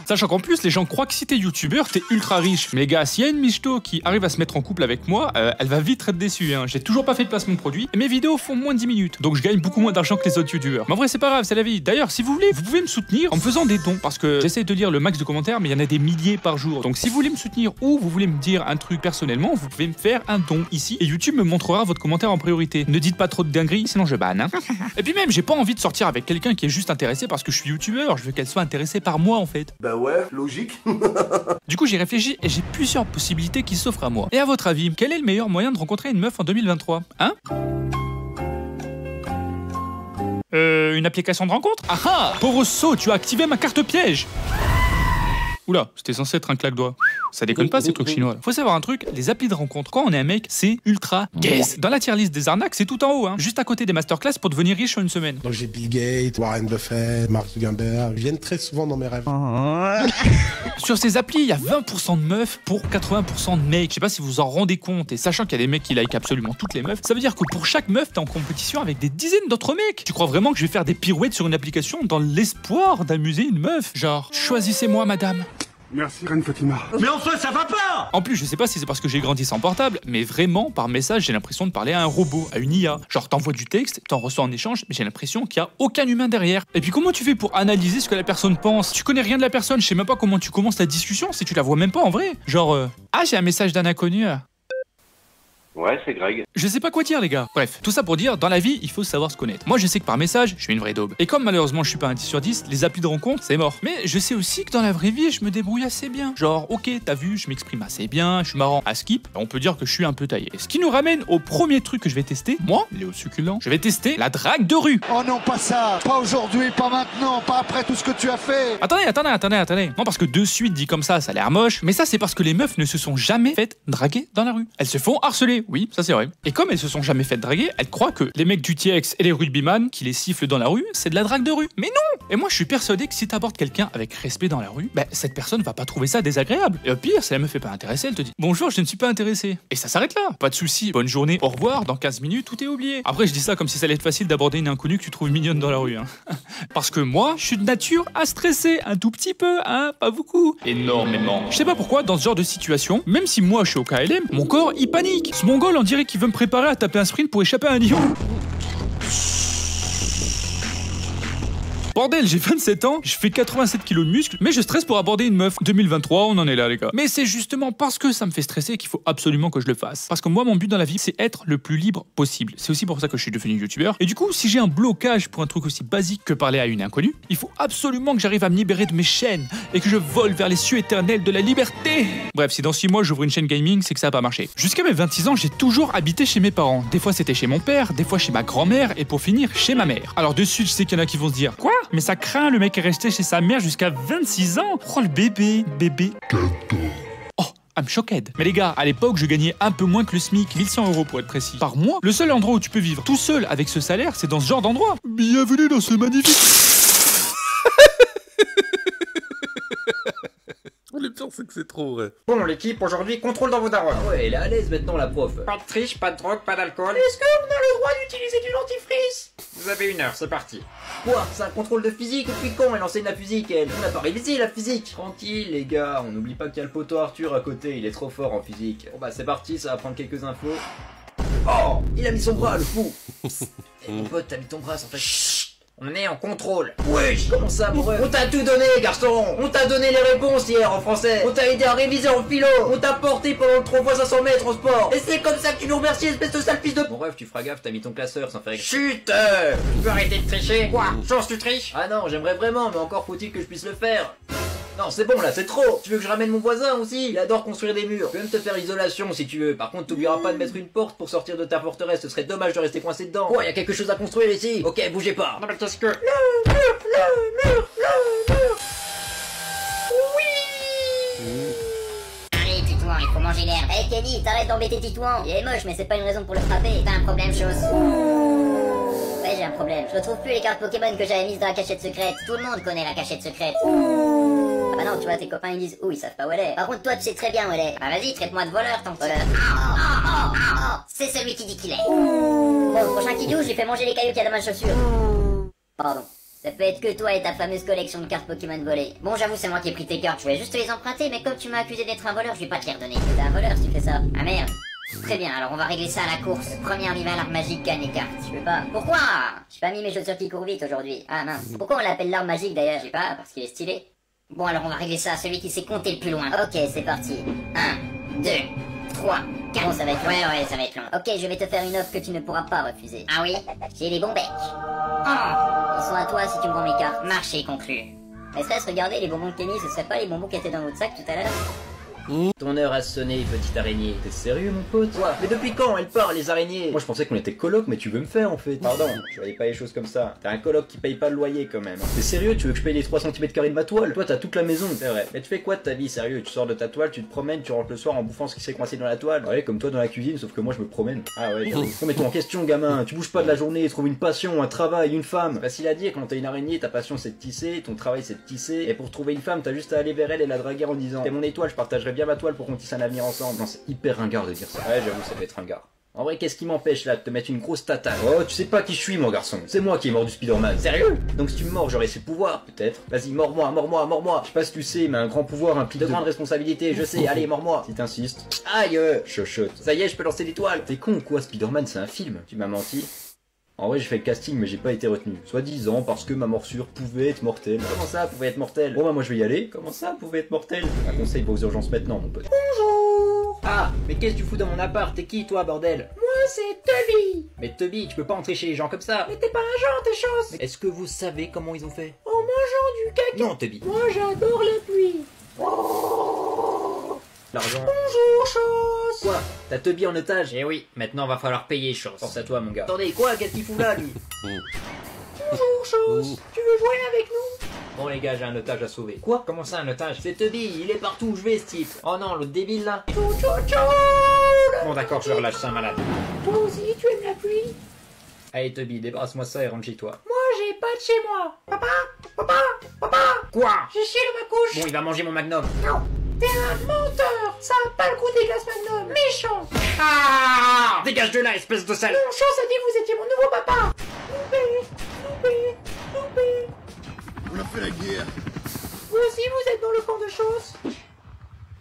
Sachant qu'en plus, les gens croient que si t'es youtubeur, t'es ultra riche. Mais les gars, s'il y a une michto qui arrive à se mettre en couple avec moi, elle va vite être déçue. Hein. J'ai toujours pas fait de placement produit et mes vidéos font moins de 10 minutes. Donc je gagne beaucoup moins d'argent que les autres youtubeurs. Mais en vrai, c'est pas grave, c'est la vie. D'ailleurs, si vous voulez, vous pouvez me soutenir en me faisant des dons. Parce que j'essaie de lire le max de commentaires, mais il y en a des milliers par jour. Donc si vous voulez me soutenir ou vous voulez me dire un truc personnellement, vous pouvez me faire un don ici et YouTube me montrera votre commentaire en priorité. Ne dites pas trop de dingueries, sinon je banne. Hein. Et puis même, j'ai pas envie de sortir avec quelqu'un qui est juste intéressé parce que je suis youtubeur. Je veux qu'elle soit intéressée par moi en fait. Bah ouais, logique. Du coup, j'ai réfléchi et j'ai plusieurs possibilités qui s'offrent à moi. Et à votre avis, quel est le meilleur moyen de rencontrer une meuf en 2023? Hein? Une application de rencontre? Ah ah! Pauvre sot, tu as activé ma carte piège! Oula, c'était censé être un claque-doigt. Ça déconne pas ces trucs chinois. Faut savoir un truc, les applis de rencontre, quand on est un mec, c'est ultra gaze. Dans la tier list des arnaques, c'est tout en haut, hein. Juste à côté des masterclass pour devenir riche en une semaine. Donc j'ai Bill Gates, Warren Buffett, Mark Zuckerberg. Ils viennent très souvent dans mes rêves. Sur ces applis, il y a 20% de meufs pour 80% de mecs. Je sais pas si vous en rendez compte. Et sachant qu'il y a des mecs qui like absolument toutes les meufs, ça veut dire que pour chaque meuf, t'es en compétition avec des dizaines d'autres mecs. Tu crois vraiment que je vais faire des pirouettes sur une application dans l'espoir d'amuser une meuf? Genre, choisissez-moi, madame. Merci, Reine Fatima. Mais enfin, ça va pas! En plus, je sais pas si c'est parce que j'ai grandi sans portable, mais vraiment, par message, j'ai l'impression de parler à un robot, à une IA. Genre, t'envoies du texte, t'en reçois en échange, mais j'ai l'impression qu'il y a aucun humain derrière. Et puis, comment tu fais pour analyser ce que la personne pense? Tu connais rien de la personne, je sais même pas comment tu commences la discussion si tu la vois même pas en vrai. Genre, ah, j'ai un message d'un inconnu. Ouais, c'est Greg. Je sais pas quoi dire, les gars. Bref, tout ça pour dire, dans la vie, il faut savoir se connaître. Moi, je sais que par message, je suis une vraie daube. Et comme malheureusement, je suis pas un 10 sur 10, les applis de rencontre, c'est mort. Mais je sais aussi que dans la vraie vie, je me débrouille assez bien. Genre, ok, t'as vu, je m'exprime assez bien, je suis marrant à skip, on peut dire que je suis un peu taillé. Ce qui nous ramène au premier truc que je vais tester. Moi, Léo Succulent, je vais tester la drague de rue. Oh non, pas ça. Pas aujourd'hui, pas maintenant, pas après tout ce que tu as fait. Attendez. Non, parce que de suite dit comme ça a l'air moche. Mais ça, c'est parce que les meufs ne se sont jamais faites draguer dans la rue. Elles se font harceler. Oui, ça c'est vrai. Et comme elles se sont jamais faites draguer, elles croient que les mecs du TX et les rugbyman qui les sifflent dans la rue, c'est de la drague de rue. Mais non! Et moi, je suis persuadé que si t'abordes quelqu'un avec respect dans la rue, bah, cette personne va pas trouver ça désagréable. Et au pire, si la meuf est pas intéressée, elle te dit bonjour, je ne suis pas intéressé. Et ça s'arrête là. Pas de souci. Bonne journée, au revoir, dans 15 minutes, tout est oublié. Après, je dis ça comme si ça allait être facile d'aborder une inconnue que tu trouves mignonne dans la rue, hein. Parce que moi, je suis de nature à stresser un tout petit peu, hein, pas beaucoup. Énormément. Je sais pas pourquoi, dans ce genre de situation, même si moi je suis au KLM, mon corps il panique. Ce mongol, on dirait qu'il veut me préparer à taper un sprint pour échapper à un lion. Bordel, j'ai 27 ans, je fais 87 kilos de muscles, mais je stresse pour aborder une meuf. 2023, on en est là, les gars. Mais c'est justement parce que ça me fait stresser qu'il faut absolument que je le fasse. Parce que moi, mon but dans la vie, c'est être le plus libre possible. C'est aussi pour ça que je suis devenu youtubeur. Et du coup, si j'ai un blocage pour un truc aussi basique que parler à une inconnue, il faut absolument que j'arrive à me libérer de mes chaînes et que je vole vers les cieux éternels de la liberté. Bref, si dans 6 mois, j'ouvre une chaîne gaming, c'est que ça a pas marché. Jusqu'à mes 26 ans, j'ai toujours habité chez mes parents. Des fois, c'était chez mon père, des fois chez ma grand-mère, et pour finir, chez ma mère. Alors de suite, je sais qu'il y en a qui vont se dire quoi? Mais ça craint, le mec est resté chez sa mère jusqu'à 26 ans. Oh le bébé. Oh, I'm shocked. Mais les gars, à l'époque, je gagnais un peu moins que le SMIC, 1100 € pour être précis. Par mois, le seul endroit où tu peux vivre tout seul avec ce salaire, c'est dans ce genre d'endroit. Bienvenue dans ce magnifique... Le pire, c'est que c'est trop vrai. Bon, l'équipe, aujourd'hui, contrôle dans vos darons. Ouais, elle est à l'aise maintenant, la prof. Pas de triche, pas de drogue, pas d'alcool. Est-ce qu'on a le droit d'utiliser du dentifrice? Vous avez 1 heure, c'est parti. Quoi? C'est un contrôle de physique? Depuis quand elle enseigne la physique, elle? On n'a pas révisé la physique. Tranquille, les gars, on n'oublie pas qu'il y a le poteau Arthur à côté, il est trop fort en physique. Bon bah c'est parti, ça va prendre quelques infos. Oh! Il a mis son bras, le fou! Et mon pote, t'as mis ton bras sans fait. Chut! On est en contrôle. Wesh, comment ça, mon ref? On t'a tout donné, garçon. On t'a donné les réponses hier en français. On t'a aidé à réviser en philo. On t'a porté pendant 3 fois 500 mètres en sport. Et c'est comme ça que tu nous remercies, espèce de sale fils de... Mon ref, tu feras gaffe, t'as mis ton classeur sans faire exprès. Chut! Tu peux arrêter de tricher? Quoi? Chance, tu triches? Ah non, j'aimerais vraiment, mais encore faut-il que je puisse le faire. Non, c'est bon là, c'est trop. Tu veux que je ramène mon voisin aussi? Il adore construire des murs. Tu peux même te faire isolation si tu veux. Par contre, t'oublieras pas de mettre une porte pour sortir de ta forteresse. Ce serait dommage de rester coincé dedans. Quoi, y a quelque chose à construire ici? Ok, bougez pas. Non mais qu'est-ce que... Le mur. Oui. Allez, Titouan, il faut manger l'herbe. Hey Kenny, t'arrêtes d'embêter Titouan. Il est moche, mais c'est pas une raison pour le frapper. T'as un problème, chose. Ouais, j'ai un problème. Je retrouve plus les cartes Pokémon que j'avais mises dans la cachette secrète. Tout le monde connaît la cachette secrète. Ah bah non, tu vois, tes copains ils disent ils savent pas où elle est. Par contre, toi tu sais très bien où elle est. Ah vas-y, traite-moi de voleur, tant voleur. C'est celui qui dit qu'il est. Bon, le prochain qui douche, je lui fais manger les cailloux qu'il y a dans ma chaussure. Pardon. Ça peut être que toi et ta fameuse collection de cartes Pokémon volées. Bon, j'avoue, c'est moi qui ai pris tes cartes. Je voulais juste te les emprunter, mais comme tu m'as accusé d'être un voleur, je vais pas te les redonner. T'es un voleur si tu fais ça. Ah merde. Très bien, alors on va régler ça à la course. Premier arrivé à l'arme magique gagne les cartes. Je peux pas. Pourquoi? J'ai pas mis mes chaussures qui courent vite aujourd'hui. Ah mince. Pourquoi on l'appelle l'arme magique d'ailleurs? Je sais pas, parce qu'il est stylé. Bon, alors on va régler ça à celui qui sait compter le plus loin. Ok, c'est parti. 1, 2, 3, 4. Bon, ça va être long. Ouais, ça va être long. Ok, je vais te faire une offre que tu ne pourras pas refuser. Ah oui? J'ai les bons becs. Ils sont à toi si tu me vends mes cartes. Marché conclu. Espèce, regardez, les bonbons de Kenny, ce serait pas les bonbons qui étaient dans votre sac tout à l'heure? Ton heure a sonné, petite araignée. T'es sérieux, mon pote? Quoi? Mais depuis quand elle part, les araignées? Moi, je pensais qu'on était coloc, mais tu veux me faire, en fait. Pardon, je voyais pas les choses comme ça. T'es un coloc qui paye pas le loyer, quand même. T'es sérieux? Tu veux que je paye les 3 cm² de ma toile? Toi, t'as toute la maison, c'est vrai. Mais tu fais quoi de ta vie, sérieux? Tu sors de ta toile, tu te promènes, tu rentres le soir en bouffant ce qui s'est coincé dans la toile. Ouais, comme toi dans la cuisine, sauf que moi, je me promène. Ah ouais, remets-toi en question, gamin. Tu bouges pas de la journée, trouve une passion, un travail, une femme. Facile à dire, quand t'es une araignée, ta passion c'est de tisser, ton travail c'est de tisser. Et pour trouver une femme, t'as juste à aller vers elle et la draguer en disant: t'es mon étoile, je partagerai bien ma toile pour qu'on tisse un avenir ensemble. Non, c'est hyper ringard de dire ça. Ouais, j'avoue, ça peut être ringard. En vrai, qu'est-ce qui m'empêche là de te mettre une grosse tatane? Oh, tu sais pas qui je suis, mon garçon. C'est moi qui ai mordu Spider-Man. Sérieux? Donc si tu me mords, j'aurai ses pouvoirs? Peut-être. Vas-y, mords-moi, mords-moi, mords-moi. Je sais pas si tu sais, mais un grand pouvoir implique de grandes responsabilités. Je sais, allez, mords-moi. Si t'insistes. Aïe, chuchote. Ça y est, je peux lancer l'étoile. T'es con ou quoi? Spider-Man, c'est un film. Tu m'as menti. En vrai, j'ai fait le casting, mais j'ai pas été retenu. Soi-disant parce que ma morsure pouvait être mortelle. Comment ça, pouvait être mortelle? Bon, bah, moi je vais y aller. Comment ça, pouvait être mortelle? Un conseil pour aux urgences maintenant, mon pote. Bonjour! Ah, mais qu'est-ce que tu fous dans mon appart? T'es qui, toi, bordel? Moi, c'est Tubby! Mais Tubby, tu peux pas entrer chez les gens comme ça. Mais t'es pas un genre, t'es chance! Est-ce que vous savez comment ils ont fait? En mangeant du caca! Non, Tubby. Moi, j'adore la pluie! L'argent. Bonjour, Chose! Quoi? T'as Tubby en otage? Eh oui, maintenant va falloir payer, Chose. Force à toi, mon gars. Attendez, quoi? Qu'est-ce qu'il fout là, lui? Bonjour, Chose! Tu veux jouer avec nous? Bon, les gars, j'ai un otage à sauver. Quoi? Comment ça, un otage? C'est Tubby, il est partout où je vais, ce type. Oh non, l'autre débile là. Bon, d'accord, je le relâche, c'est un malade. Toi aussi, tu aimes la pluie? Allez, Tubby, débarrasse-moi ça et rentre chez toi. Moi, j'ai pas de chez moi. Papa? Papa? Papa? Quoi? J'ai chié dans ma couche. Bon, il va manger mon magnum. Non! T'es un menteur! Ça a pas le goût des glaces Magnum! Méchant! Ah! Dégage de là, espèce de sale! Mon chance a dit que vous étiez mon nouveau papa! Loupé! On a fait la guerre. Vous aussi, vous êtes dans le camp de Chose?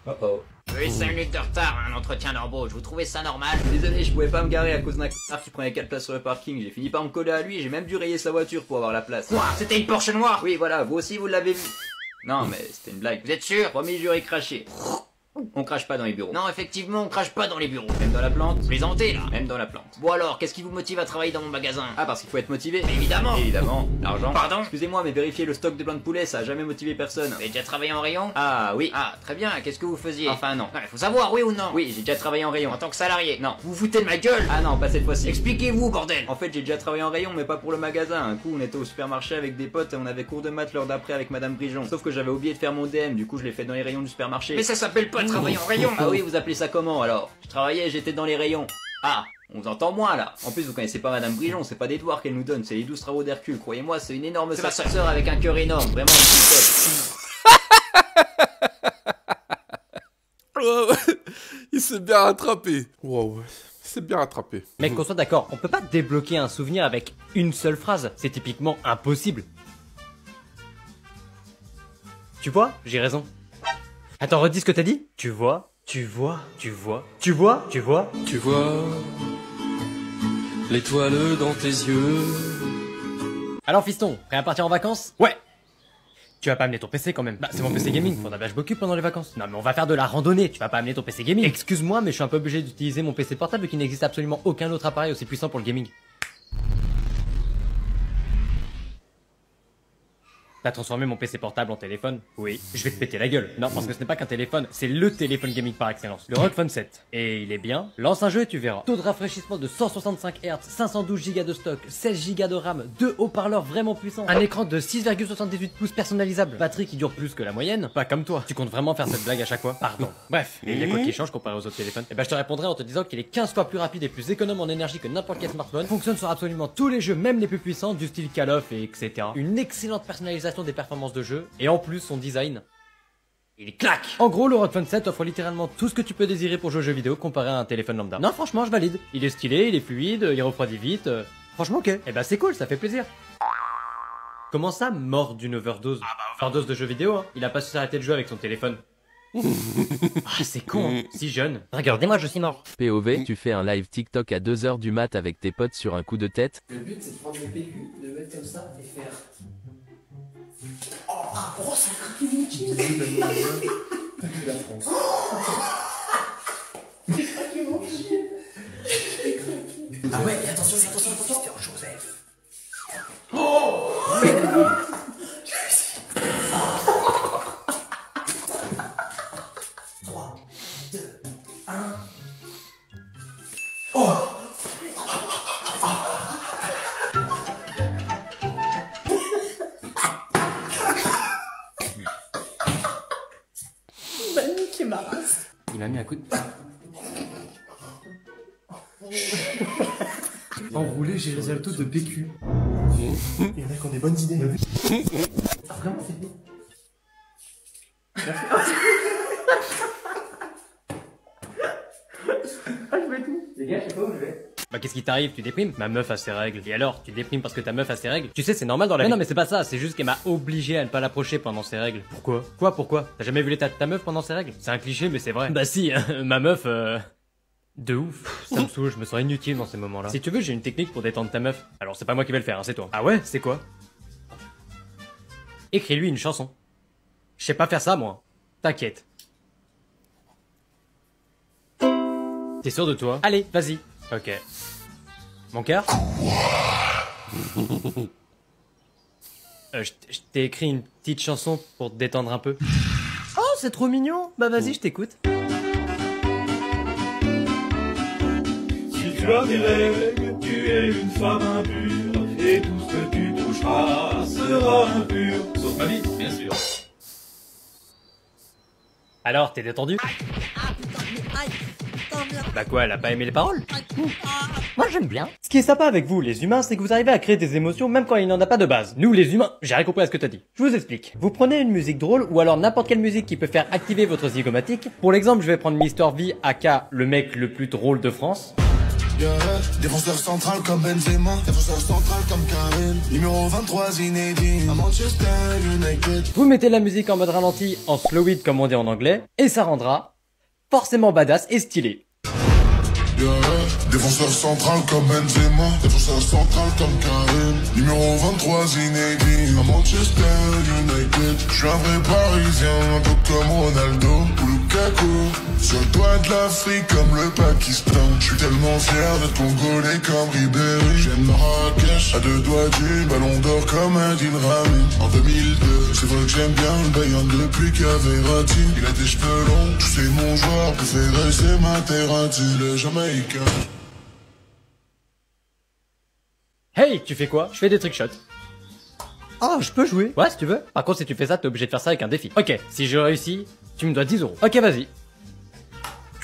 Oh oh. Oui, 5 minutes de retard, un entretien d'embauche. Vous trouvez ça normal? Désolé, je pouvais pas me garer à cause d'un connard qui prenait 4 places sur le parking. J'ai fini par me coller à lui, j'ai même dû rayer sa voiture pour avoir la place. Quoi? C'était une Porsche noire? Oui, voilà, vous aussi vous l'avez vu. Non, mais c'était une blague. Vous êtes sûr? Promis, juré, craché. On crache pas dans les bureaux. Non, effectivement, on crache pas dans les bureaux. Même dans la plante. Vous plaisantez, là. Même dans la plante. Bon alors, qu'est-ce qui vous motive à travailler dans mon magasin? Ah, parce qu'il faut être motivé. Mais évidemment. Évidemment. L'argent. Pardon? Excusez-moi, mais vérifier le stock de blancs de poulet, ça a jamais motivé personne. Vous avez déjà travaillé en rayon? Ah, oui. Ah, très bien. Qu'est-ce que vous faisiez? Enfin, non. Il faut savoir, oui ou non? Oui, j'ai déjà travaillé en rayon. En tant que salarié? Non. Vous vous foutez de ma gueule? Ah non, pas cette fois-ci. Expliquez-vous, bordel. En fait, j'ai déjà travaillé en rayon, mais pas pour le magasin. Un coup, on était au supermarché avec des potes et on avait cours de maths l'heure d'après avec Madame Brijon. Sauf que j'avais oublié de faire mon DM, du coup, je l'ai fait dans les rayons du supermarché. Mais ça s'appelle pas travailler en rayon. Ah oui, vous appelez ça comment alors? Je travaillais, j'étais dans les rayons. Ah, on vous entend moins là. En plus, vous connaissez pas Madame Brijon, c'est pas des devoirs qu'elle nous donne, c'est les 12 travaux d'Hercule. Croyez-moi, c'est une énorme sœur avec un cœur énorme, vraiment une petite Il s'est bien rattrapé. Wow, c'est bien rattrapé. Mec, qu'on soit d'accord, on peut pas débloquer un souvenir avec une seule phrase. C'est typiquement impossible. Tu vois? J'ai raison. Attends, redis ce que t'as dit? Tu vois? Tu vois? Tu vois? Tu vois? Tu vois? Tu vois l'étoile dans tes yeux. Alors fiston, prêt à partir en vacances? Ouais. Tu vas pas amener ton PC quand même? Bah c'est mon PC gaming, faudra bien que je m'occupe pendant les vacances. Non mais on va faire de la randonnée, tu vas pas amener ton PC gaming. Excuse-moi mais je suis un peu obligé d'utiliser mon PC portable vu qu'il n'existe absolument aucun autre appareil aussi puissant pour le gaming. T'as transformé mon PC portable en téléphone? Oui. Je vais te péter la gueule. Non, parce que ce n'est pas qu'un téléphone, c'est le téléphone gaming par excellence. Le ROG Phone 7. Et il est bien. Lance un jeu et tu verras. Taux de rafraîchissement de 165 Hz, 512 Go de stock, 16 Go de RAM, 2 haut-parleurs vraiment puissants, un écran de 6,78 pouces personnalisable, batterie qui dure plus que la moyenne. Pas comme toi. Tu comptes vraiment faire cette blague à chaque fois? Pardon. Bref. Et il y a quoi qui change comparé aux autres téléphones? Et bah je te répondrai en te disant qu'il est 15 fois plus rapide et plus économe en énergie que n'importe quel smartphone. Fonctionne sur absolument tous les jeux, même les plus puissants, du style Call of et etc. Une excellente personnalisation des performances de jeu. Et en plus, son design, il claque. En gros, le ROG Phone 7 offre littéralement tout ce que tu peux désirer pour jouer aux jeux vidéo comparé à un téléphone lambda. Non, franchement, je valide. Il est stylé, il est fluide, il refroidit vite. Franchement, ok. Et bah, c'est cool, ça fait plaisir. Comment ça, mort d'une overdose? Overdose de jeux vidéo, hein. Il a pas su s'arrêter de jouer avec son téléphone. Ah, c'est con, hein. Si jeune. Regardez-moi, je suis mort. POV, tu fais un live TikTok à 2h du mat avec tes potes sur un coup de tête. Le but, c'est de prendre le PQ, de le mettre comme ça et faire. Oh, ça craque inutile. T'as que la France. Ah ouais, et attention, Joseph. Oh. écoute. Enroulé, j'ai les altos de PQ. Il y en a qui ont des bonnes idées. Ah, vraiment, c'est bien. Ah, je vais tout. Les gars, je sais pas où je vais. Bah qu'est-ce qui t'arrive? Tu déprimes? Ma meuf a ses règles. Et alors? Tu déprimes parce que ta meuf a ses règles? Tu sais, c'est normal dans la vie. Non mais c'est pas ça, c'est juste qu'elle m'a obligé à ne pas l'approcher pendant ses règles. Pourquoi? Pourquoi? T'as jamais vu l'état de ta meuf pendant ses règles? C'est un cliché mais c'est vrai. Bah si, ma meuf, de ouf. Ça me saoule, je me sens inutile dans ces moments-là. Si tu veux, j'ai une technique pour détendre ta meuf. Alors c'est pas moi qui vais le faire, hein, c'est toi. Ah ouais? C'est quoi? Écris-lui une chanson. Je sais pas faire ça, moi. T'inquiète. T'es sûr de toi? Allez, vas-y. Ok. Mon cœur? Je t'ai écrit une petite chanson pour te détendre un peu. Oh, c'est trop mignon. Bah vas-y, je t'écoute. Si tu as des règles, tu es une femme impure, et tout ce que tu toucheras sera impur. Sauf ma vie, bien sûr. Alors, t'es détendu? Bah quoi, elle a pas aimé les paroles? Moi j'aime bien. Ce qui est sympa avec vous, les humains, c'est que vous arrivez à créer des émotions même quand il n'en a pas de base. Nous, les humains, j'ai rien compris à ce que t'as dit. Je vous explique. Vous prenez une musique drôle ou alors n'importe quelle musique qui peut faire activer votre zygomatique. Pour l'exemple, je vais prendre Mr V, aka le mec le plus drôle de France. Défenseur central comme Benzema, défenseur central comme Karim, numéro 23 Zinedine, à Manchester United. Vous mettez la musique en mode ralenti, en slow it comme on dit en anglais, et ça rendra forcément badass et stylé. Défenseur central comme Benzema, défenseur central comme Karim, numéro 23 Zinedine, à Manchester United. Je suis un vrai parisien, un peu comme Ronaldo ou Lukaku, sur le toit de l'Afrique comme le Pakistan. Je suis tellement fier d'être congolais comme Ribéry. J'aime Marrakech, à deux doigts du ballon d'or comme Adil Rami. En 2002, c'est vrai que j'aime bien le Bayern depuis qu'Averratti. Il a des cheveux longs, tu sais mon joueur préféré c'est Materazzi, le Jamaïcain. Hey, tu fais quoi? Je fais des trickshots. Oh, je peux jouer? Ouais, si tu veux. Par contre, si tu fais ça, t'es obligé de faire ça avec un défi. Ok, si je réussis, tu me dois 10 euros. Ok, vas-y.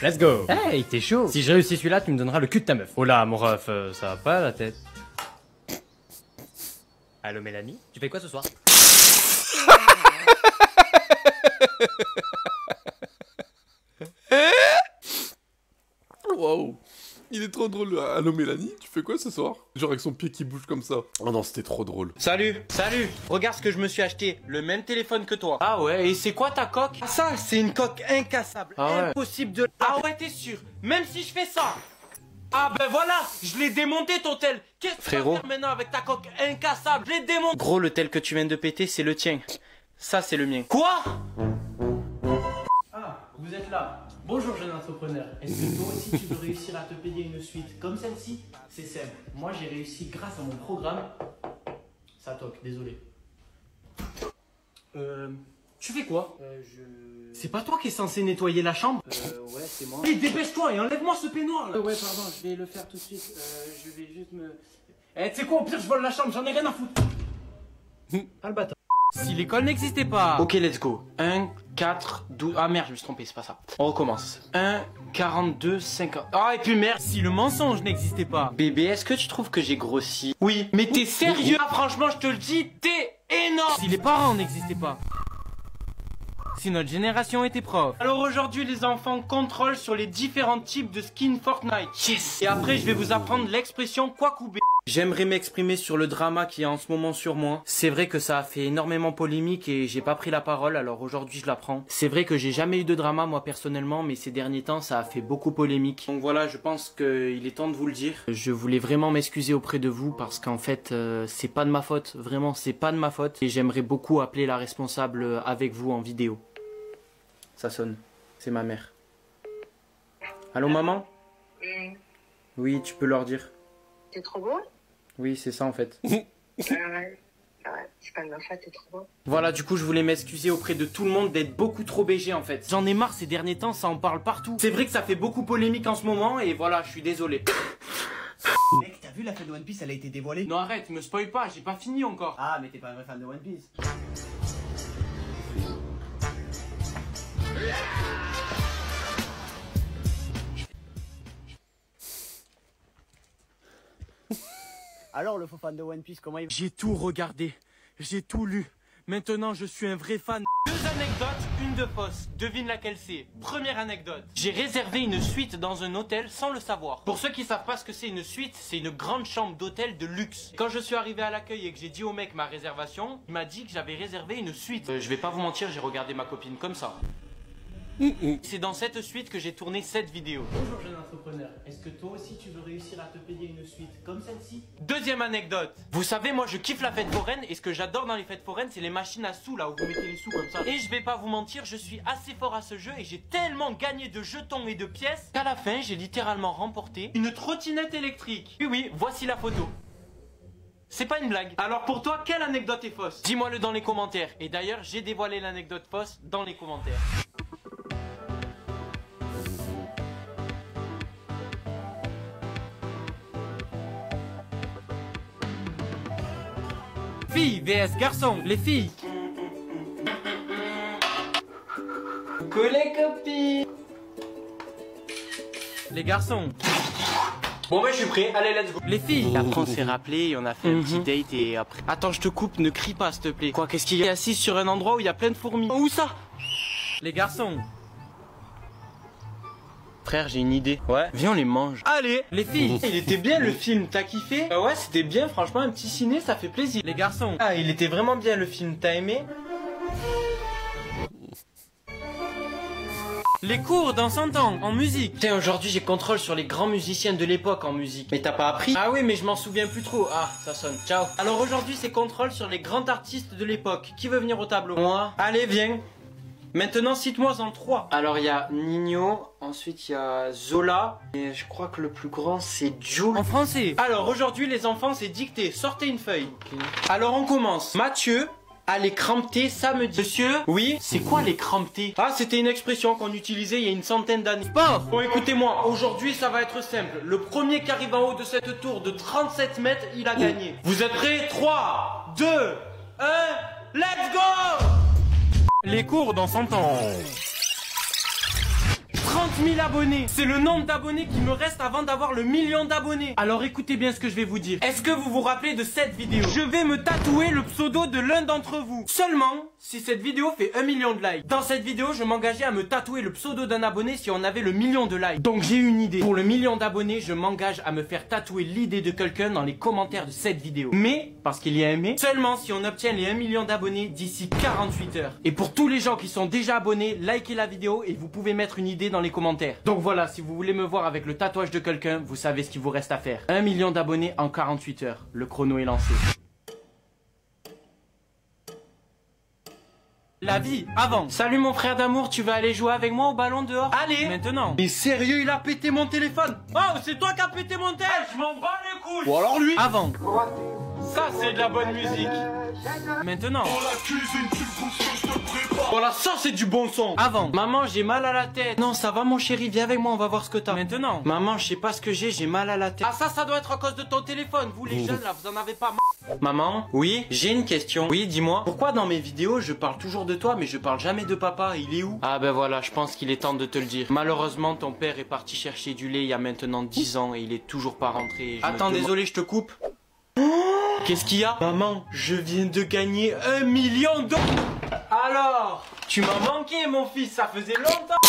Let's go. Hey, t'es chaud. Si je réussis celui-là, tu me donneras le cul de ta meuf. Oh là, mon ref, ça va pas la tête. Allô, Mélanie? Tu fais quoi ce soir? Waouh. Il est trop drôle. Allô Mélanie, tu fais quoi ce soir? Genre avec son pied qui bouge comme ça. Oh non, c'était trop drôle. Salut, regarde ce que je me suis acheté, le même téléphone que toi. Ah ouais, et c'est quoi ta coque? Ah ça, c'est une coque incassable, impossible de... Ah ouais, t'es sûr? Même si je fais ça? Ah ben voilà, je l'ai démonté ton tel. Qu'est-ce que tu vas faire maintenant avec ta coque incassable? Je l'ai démonté. Gros, le tel que tu viens de péter, c'est le tien. Ça, c'est le mien. Quoi? Ah, vous êtes là. Bonjour jeune entrepreneur, est-ce que toi aussi tu veux réussir à te payer une suite comme celle-ci? C'est simple, moi j'ai réussi grâce à mon programme. Ça toque, désolé. Tu fais quoi? C'est pas toi qui es censé nettoyer la chambre? Ouais, c'est moi. Allez, dépêche-toi et enlève-moi ce peignoir là. Ouais, pardon, je vais le faire tout de suite. Je vais juste me... Eh, tu sais quoi, au pire je vole la chambre, j'en ai rien à foutre. Ah le bâtard. Si l'école n'existait pas... Ok, let's go. 1, 4, 12... Ah merde, je me suis trompé, c'est pas ça. On recommence. 1, 42, 50... Ah, et puis merde, si le mensonge n'existait pas... Bébé, est-ce que tu trouves que j'ai grossi? Oui. Mais t'es sérieux? Ah, franchement, je te le dis, t'es énorme. Si les parents n'existaient pas... Si notre génération était prof. Alors aujourd'hui, les enfants contrôlent sur les différents types de skins Fortnite. Yes. Et après, je vais vous apprendre l'expression Kwakoubé. J'aimerais m'exprimer sur le drama qui est en ce moment sur moi. C'est vrai que ça a fait énormément polémique et j'ai pas pris la parole, alors aujourd'hui je la prends. C'est vrai que j'ai jamais eu de drama moi personnellement, mais ces derniers temps ça a fait beaucoup polémique. Donc voilà, je pense qu'il est temps de vous le dire. Je voulais vraiment m'excuser auprès de vous parce qu'en fait c'est pas de ma faute, vraiment c'est pas de ma faute. Et j'aimerais beaucoup appeler la responsable avec vous en vidéo. Ça sonne, c'est ma mère. Allô maman? Oui, tu peux leur dire. T'es trop beau? Oui, c'est ça en fait. Ouais, c'est pas de ma faute, t'es trop beau. Voilà, du coup, je voulais m'excuser auprès de tout le monde d'être beaucoup trop BG en fait. J'en ai marre ces derniers temps, ça en parle partout. C'est vrai que ça fait beaucoup polémique en ce moment et voilà, je suis désolé. Mec, t'as vu la fin de One Piece, elle a été dévoilée? Non, arrête, me spoil pas, j'ai pas fini encore. Ah, mais t'es pas un vrai fan de One Piece. Alors le faux fan de One Piece, comment il va? J'ai tout regardé, j'ai tout lu. Maintenant, je suis un vrai fan. 2 anecdotes, une de fausse. Devine laquelle c'est. Première anecdote. J'ai réservé une suite dans un hôtel sans le savoir. Pour ceux qui savent pas ce que c'est une suite, c'est une grande chambre d'hôtel de luxe. Quand je suis arrivé à l'accueil et que j'ai dit au mec ma réservation, il m'a dit que j'avais réservé une suite. Je vais pas vous mentir, j'ai regardé ma copine comme ça. C'est dans cette suite que j'ai tourné cette vidéo. Bonjour jeune entrepreneur, est-ce que toi aussi tu veux réussir à te payer une suite comme celle-ci? Deuxième anecdote. Vous savez, moi je kiffe la fête foraine et ce que j'adore dans les fêtes foraines, c'est les machines à sous là où vous mettez les sous comme ça. Et je vais pas vous mentir, je suis assez fort à ce jeu et j'ai tellement gagné de jetons et de pièces qu'à la fin, j'ai littéralement remporté une trottinette électrique. Oui, oui, voici la photo. C'est pas une blague. Alors pour toi, quelle anecdote est fausse? Dis-moi le dans les commentaires. Et d'ailleurs, j'ai dévoilé l'anecdote fausse dans les commentaires. Filles vs garçons, les filles. Que les copines. Les garçons. Bon je suis prêt, allez let's go. Les filles. Après on s'est rappelé, on a fait un petit date et après... Attends, je te coupe, ne crie pas s'il te plaît. Quoi, qu'est-ce qu'il y a? Assis sur un endroit où il y a plein de fourmis. Où ça? Les garçons. Frère, j'ai une idée. Ouais, viens on les mange. Allez, les filles. Il était bien le film, t'as kiffé? Ouais, c'était bien, franchement, un petit ciné, ça fait plaisir. Les garçons. Ah, il était vraiment bien le film, t'as aimé? Les cours dans 100 ans, en musique. Tiens, aujourd'hui j'ai contrôle sur les grands musiciens de l'époque en musique. Mais t'as pas appris? Ah oui, mais je m'en souviens plus trop. Ah, ça sonne. Ciao. Alors aujourd'hui c'est contrôle sur les grands artistes de l'époque. Qui veut venir au tableau? Moi. Allez, viens. Maintenant, cite-moi en 3. Alors, il y a Nino, ensuite il y a Zola, et je crois que le plus grand, c'est Jules. En français. Alors, aujourd'hui, les enfants, c'est dicté. Sortez une feuille. Okay. Alors, on commence. Mathieu allait cramper samedi. Monsieur? Oui? C'est quoi les cramper? Ah, c'était une expression qu'on utilisait il y a une centaine d'années. Sport! Bon, écoutez-moi, aujourd'hui, ça va être simple. Le premier qui arrive en haut de cette tour de 37 mètres, il a gagné. Vous êtes prêts? 3, 2, 1, let's go! Les cours dans 100 ans. 30 000 abonnés. C'est le nombre d'abonnés qui me reste avant d'avoir le 1 million d'abonnés. Alors écoutez bien ce que je vais vous dire. Est-ce que vous vous rappelez de cette vidéo? Je vais me tatouer le pseudo de l'un d'entre vous. Seulement si cette vidéo fait 1 million de likes. Dans cette vidéo, je m'engageais à me tatouer le pseudo d'un abonné si on avait le 1 million de likes. Donc j'ai une idée. Pour le 1 million d'abonnés, je m'engage à me faire tatouer l'idée de quelqu'un dans les commentaires de cette vidéo. Mais, parce qu'il y a un mais, seulement si on obtient les 1 million d'abonnés d'ici 48 heures. Et pour tous les gens qui sont déjà abonnés, likez la vidéo et vous pouvez mettre une idée dans les commentaires. Donc voilà, si vous voulez me voir avec le tatouage de quelqu'un, vous savez ce qu'il vous reste à faire. 1 million d'abonnés en 48 heures. Le chrono est lancé. La vie, avant. Salut mon frère d'amour, tu vas aller jouer avec moi au ballon dehors? Allez, maintenant. Mais sérieux, il a pété mon téléphone. Oh, c'est toi qui as pété mon téléphone. Je m'en bats les couilles. Ou alors lui. Avant. Ça, c'est de la bonne musique. Maintenant. Dans la cuisine, tu pousses, je te prépare. Voilà, ça, c'est du bon son. Avant. Maman, j'ai mal à la tête. Non, ça va, mon chéri, viens avec moi, on va voir ce que t'as. Maintenant. Maman, je sais pas ce que j'ai mal à la tête. Ah, ça doit être à cause de ton téléphone. Vous, les jeunes, là, vous en avez pas. Maman, oui, j'ai une question. Oui, dis-moi. Pourquoi dans mes vidéos, je parle toujours de toi, mais je parle jamais de papa? Il est où? Ah, ben voilà, je pense qu'il est temps de te le dire. Malheureusement, ton père est parti chercher du lait il y a maintenant 10 ans et il est toujours pas rentré. Attends, désolé, je te coupe. Qu'est-ce qu'il y a? Maman, je viens de gagner 1 million d'euros. Alors, tu m'as manqué mon fils, ça faisait longtemps.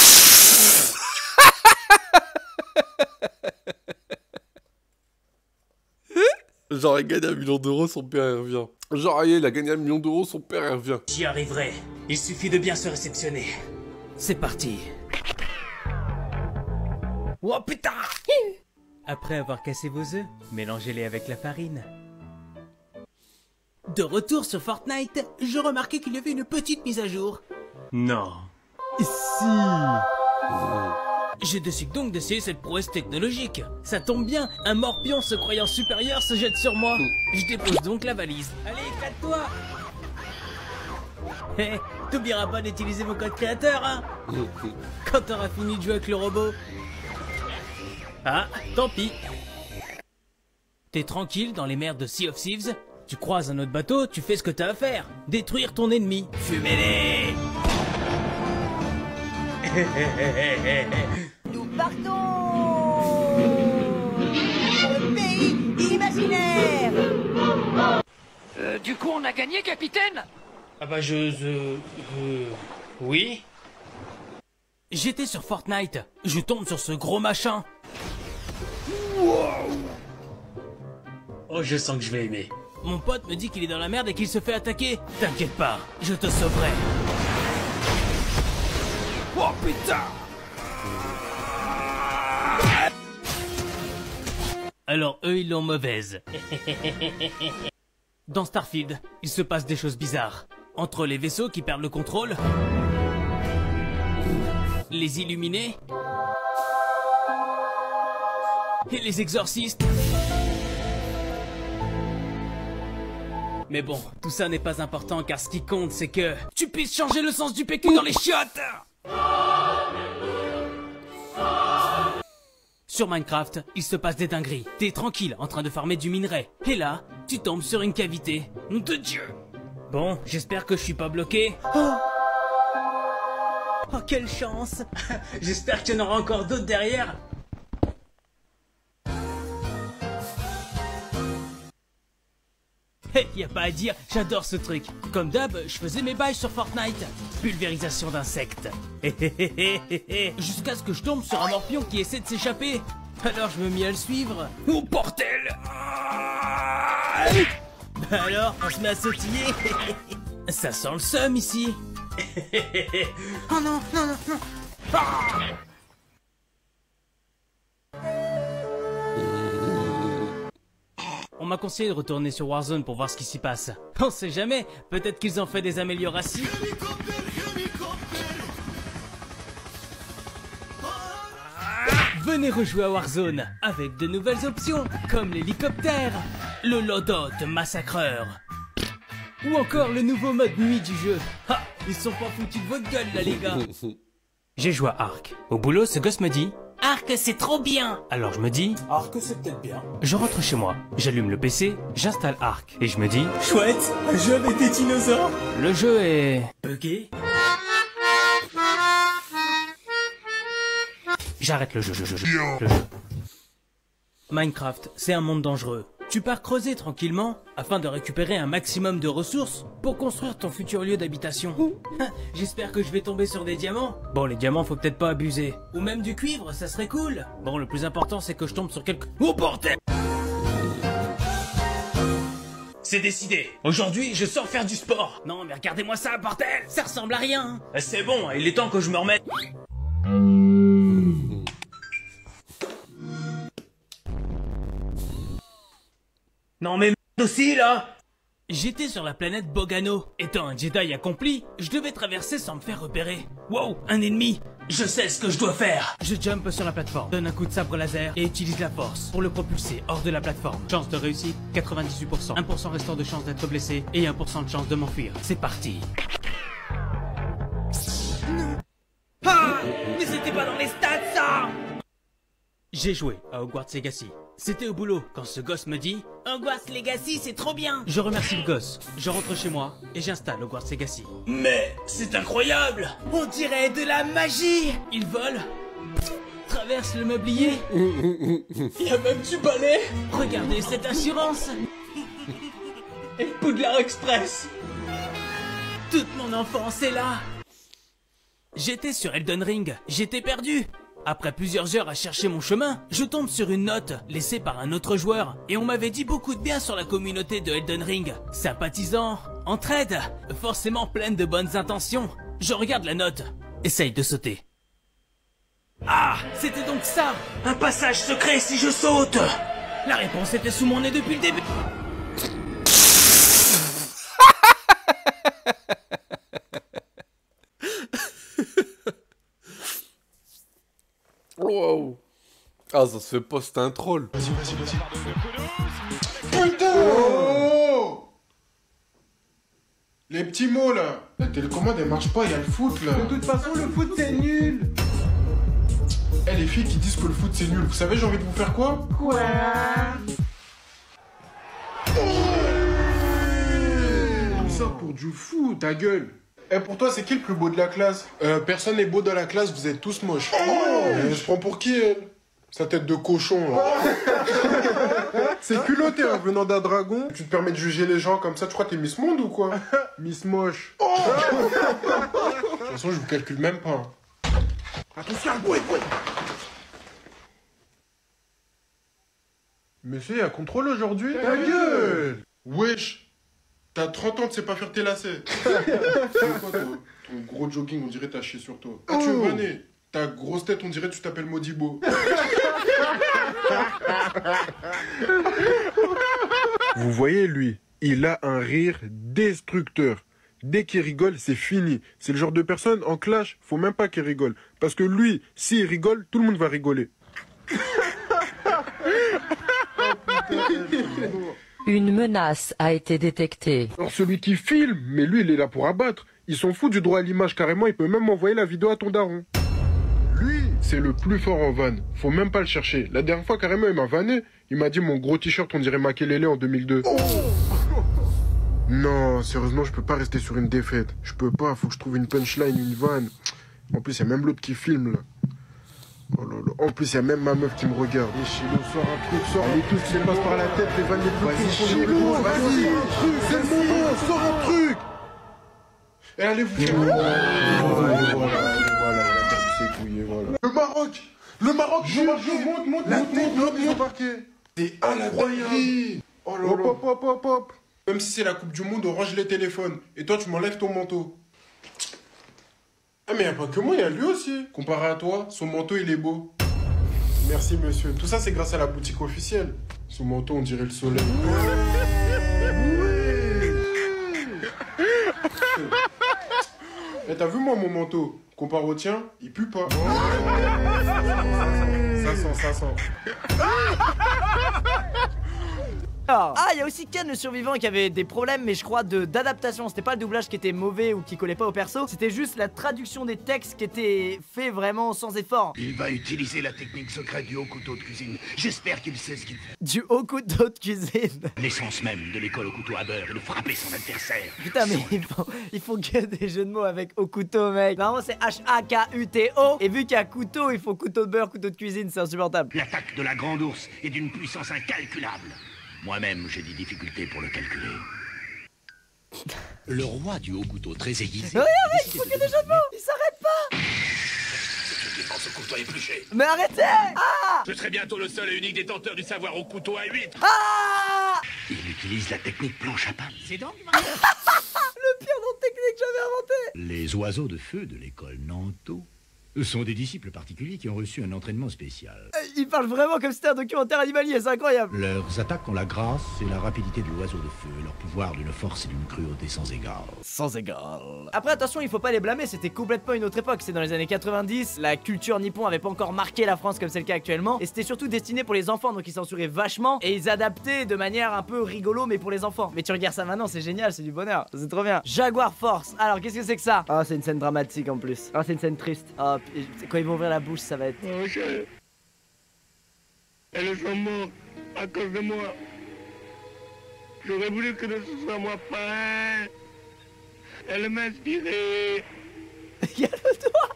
Genre il gagne 1 million d'euros, son père il revient. Genre il a gagné 1 million d'euros, son père il revient. J'y arriverai, il suffit de bien se réceptionner. C'est parti. Oh putain! Après avoir cassé vos œufs, mélangez-les avec la farine. De retour sur Fortnite, je remarquais qu'il y avait une petite mise à jour. Non. Si. Je décide donc d'essayer cette prouesse technologique. Ça tombe bien, un morpion se croyant supérieur se jette sur moi. Je dépose donc la valise. Allez, éclate-toi. Hé, t'oublieras pas d'utiliser mon code créateur, hein? Quand t'auras fini de jouer avec le robot. Ah, tant pis. T'es tranquille dans les mers de Sea of Thieves? Tu croises un autre bateau, tu fais ce que t'as à faire. Détruire ton ennemi. Fumez-les. Nous partons pour le pays imaginaire. l'air. Du coup, on a gagné, capitaine? Ah bah oui. J'étais sur Fortnite. Je tombe sur ce gros machin. Oh, je sens que je vais aimer. Mon pote me dit qu'il est dans la merde et qu'il se fait attaquer. T'inquiète pas, je te sauverai. Oh putain! Alors eux, ils l'ont mauvaise. Dans Starfield, il se passe des choses bizarres. Entre les vaisseaux qui perdent le contrôle, les illuminés et les exorcistes. Mais bon, tout ça n'est pas important car ce qui compte c'est que tu puisses changer le sens du PQ dans les chiottes. Sur Minecraft, il se passe des dingueries. T'es tranquille en train de farmer du minerai. Et là, tu tombes sur une cavité. Nom de Dieu. Bon, j'espère que je suis pas bloqué. Oh, quelle chance. J'espère qu'il y en aura encore d'autres derrière. Hey, y a pas à dire, j'adore ce truc. Comme d'hab, je faisais mes bails sur Fortnite. Pulvérisation d'insectes. Jusqu'à ce que je tombe sur un morpion qui essaie de s'échapper. Alors je me mis à le suivre. Oh bordel! Alors, on se met à sautiller. Ça sent le seum ici. Oh non, non, non, non. On m'a conseillé de retourner sur Warzone pour voir ce qui s'y passe. On sait jamais, peut-être qu'ils ont fait des améliorations. Venez rejouer à Warzone avec de nouvelles options comme l'hélicoptère, le loadout massacreur ou encore le nouveau mode nuit du jeu. Ha, ils sont pas foutus de votre gueule là les gars. J'ai joué à Ark. Au boulot, ce gosse me dit Ark, c'est trop bien. Alors je me dis Ark, c'est peut-être bien. Je rentre chez moi, j'allume le PC, j'installe Ark et je me dis Chouette, un jeu avec des dinosaures. Le jeu est bugué. J'arrête le jeu. Minecraft, c'est un monde dangereux. Tu pars creuser tranquillement afin de récupérer un maximum de ressources pour construire ton futur lieu d'habitation. J'espère que je vais tomber sur des diamants. Bon, les diamants, faut peut-être pas abuser. Ou même du cuivre, ça serait cool. Bon, le plus important, c'est que je tombe sur quelque... Oh bordel! C'est décidé. Aujourd'hui, je sors faire du sport. Non, mais regardez-moi ça, bordel! Ça ressemble à rien. C'est bon, il est temps que je me remette. Non mais merde aussi là. J'étais sur la planète Bogano. Étant un Jedi accompli, je devais traverser sans me faire repérer. Wow, un ennemi. Je sais ce que je dois faire. Je jump sur la plateforme, donne un coup de sabre laser et utilise la force pour le propulser hors de la plateforme. Chance de réussite, 98%. 1% restant de chance d'être blessé et 1% de chance de m'enfuir. C'est parti. Ah, mais c'était pas dans les stats ça. J'ai joué à Hogwarts Legacy. C'était au boulot quand ce gosse me dit Hogwarts Legacy c'est trop bien. Je remercie le gosse, je rentre chez moi et j'installe Hogwarts Legacy. Mais c'est incroyable. On dirait de la magie. Il vole, traverse le meublier. Il y a même du balai. Regardez cette assurance. Et Poudlard Express. Toute mon enfance est là. J'étais sur Elden Ring, j'étais perdu. Après plusieurs heures à chercher mon chemin, je tombe sur une note laissée par un autre joueur et on m'avait dit beaucoup de bien sur la communauté de Elden Ring. Sympathisant, entraide, forcément pleine de bonnes intentions. Je regarde la note, essaye de sauter. Ah, c'était donc ça! Un passage secret si je saute! La réponse était sous mon nez depuis le début. Wow. Ah, ça se fait pas, c'était un troll. Vas-y. Putain! Oh, les petits mots là. La télécommande elle marche pas, il y a le foot là. De toute façon, le foot c'est nul. Eh les filles qui disent que le foot c'est nul, vous savez j'ai envie de vous faire quoi? Quoi? Tout ça pour du foot, ta gueule. Eh pour toi c'est qui le plus beau de la classe? Personne n'est beau dans la classe, vous êtes tous moches. Je prends pour qui elle? Sa tête de cochon là. C'est culotté, hein, venant d'un dragon. Tu te permets de juger les gens comme ça, tu crois que t'es Miss Monde ou quoi? Miss Moche. De toute façon, je vous calcule même pas. Hein. Attention, ouais. Monsieur, il y a contrôle aujourd'hui? Ta gueule! Wesh! T'as 30 ans, tu sais pas faire tes lacets. C'est quoi, toi? Ton gros jogging, on dirait t'as chié sur toi. Ah, tu veux vanner? Ta grosse tête, on dirait tu t'appelles Modibo. Vous voyez, lui, il a un rire destructeur. Dès qu'il rigole, c'est fini. C'est le genre de personne, en clash, faut même pas qu'il rigole. Parce que lui, s'il rigole, tout le monde va rigoler. Une menace a été détectée. Alors celui qui filme, mais lui il est là pour abattre. Ils s'en foutent du droit à l'image carrément, il peut même envoyer la vidéo à ton daron. Lui, c'est le plus fort en vanne. Faut même pas le chercher. La dernière fois carrément il m'a vanné. Il m'a dit mon gros t-shirt on dirait Makelele en 2002. Oh non, sérieusement je peux pas rester sur une défaite. Je peux pas, faut que je trouve une punchline, une vanne. En plus il y a même l'autre qui filme là. Oh là là. En plus, il y a même ma meuf qui me regarde. Et Chilo, sors un truc, sors un truc qui me passe par la tête, les vannes les plus cool. Chilo, vas-y, c'est le moment, sors un truc. Et allez vous faire. Voilà, la terre du sécouille, voilà. Le Maroc, monte, parquet. C'est incroyable. Oh là là. Hop. Même si c'est la Coupe du Monde, on range les téléphones. Et toi, tu m'enlèves ton manteau. Ah mais y'a pas que moi, y'a lui aussi. Comparé à toi, son manteau il est beau. Merci monsieur. Tout ça c'est grâce à la boutique officielle. Son manteau on dirait le soleil. Eh t'as vu moi mon manteau? Comparé au tien, il pue pas. Ça sent. Ah, il y a aussi Ken le survivant qui avait des problèmes, mais je crois d'adaptation. C'était pas le doublage qui était mauvais ou qui collait pas au perso, c'était juste la traduction des textes qui était fait vraiment sans effort. Il va utiliser la technique secrète du haut couteau de cuisine. J'espère qu'il sait ce qu'il fait. Du haut couteau de cuisine. L'essence même de l'école au couteau à beurre est de frapper son adversaire. Putain, mais ils font que des jeux de mots avec au couteau, mec. Normalement c'est H-A-K-U-T-O. Et vu qu'il y a couteau, il faut couteau de beurre, couteau de cuisine, c'est insupportable. L'attaque de la grande ours est d'une puissance incalculable. Moi-même, j'ai des difficultés pour le calculer. Le roi du haut couteau très aiguisé... Regarde, mec, il faut qu'il y ait des jeux de mots. Il s'arrête pas. C'est une défense au couteau épluché. Mais arrêtez. Ah. Je serai bientôt le seul et unique détenteur du savoir au couteau à huître. Ah. Il utilise la technique planche à pain. C'est donc... le pire nom de technique que j'avais inventé. Les oiseaux de feu de l'école Nanto sont des disciples particuliers qui ont reçu un entraînement spécial. Ils parlent vraiment comme si c'était un documentaire animalier, c'est incroyable. Leurs attaques ont la grâce et la rapidité de l'oiseau de feu, et leur pouvoir d'une force et d'une cruauté sans égal. Sans égal. Après attention, il faut pas les blâmer, c'était complètement une autre époque, c'est dans les années 90, la culture nippon avait pas encore marqué la France comme c'est le cas actuellement, et c'était surtout destiné pour les enfants, donc ils censuraient vachement, et ils adaptaient de manière un peu rigolo, mais pour les enfants. Mais tu regardes ça maintenant, c'est génial, c'est du bonheur, c'est trop bien. Jaguar Force, alors qu'est-ce que c'est que ça? Ah, c'est une scène dramatique en plus. Ah, c'est une scène triste. Ah, quand ils vont ouvrir la bouche, ça va être... Elles sont mortes à cause de moi. J'aurais voulu que ce soit moi pas. Elle m'inspirait.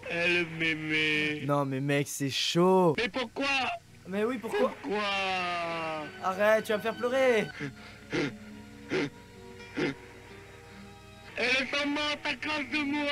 Elle m'aimait. Non mais mec, c'est chaud. Mais pourquoi? Mais oui, pourquoi? Pourquoi? Arrête, tu vas me faire pleurer. Elles sont mortes à cause de moi.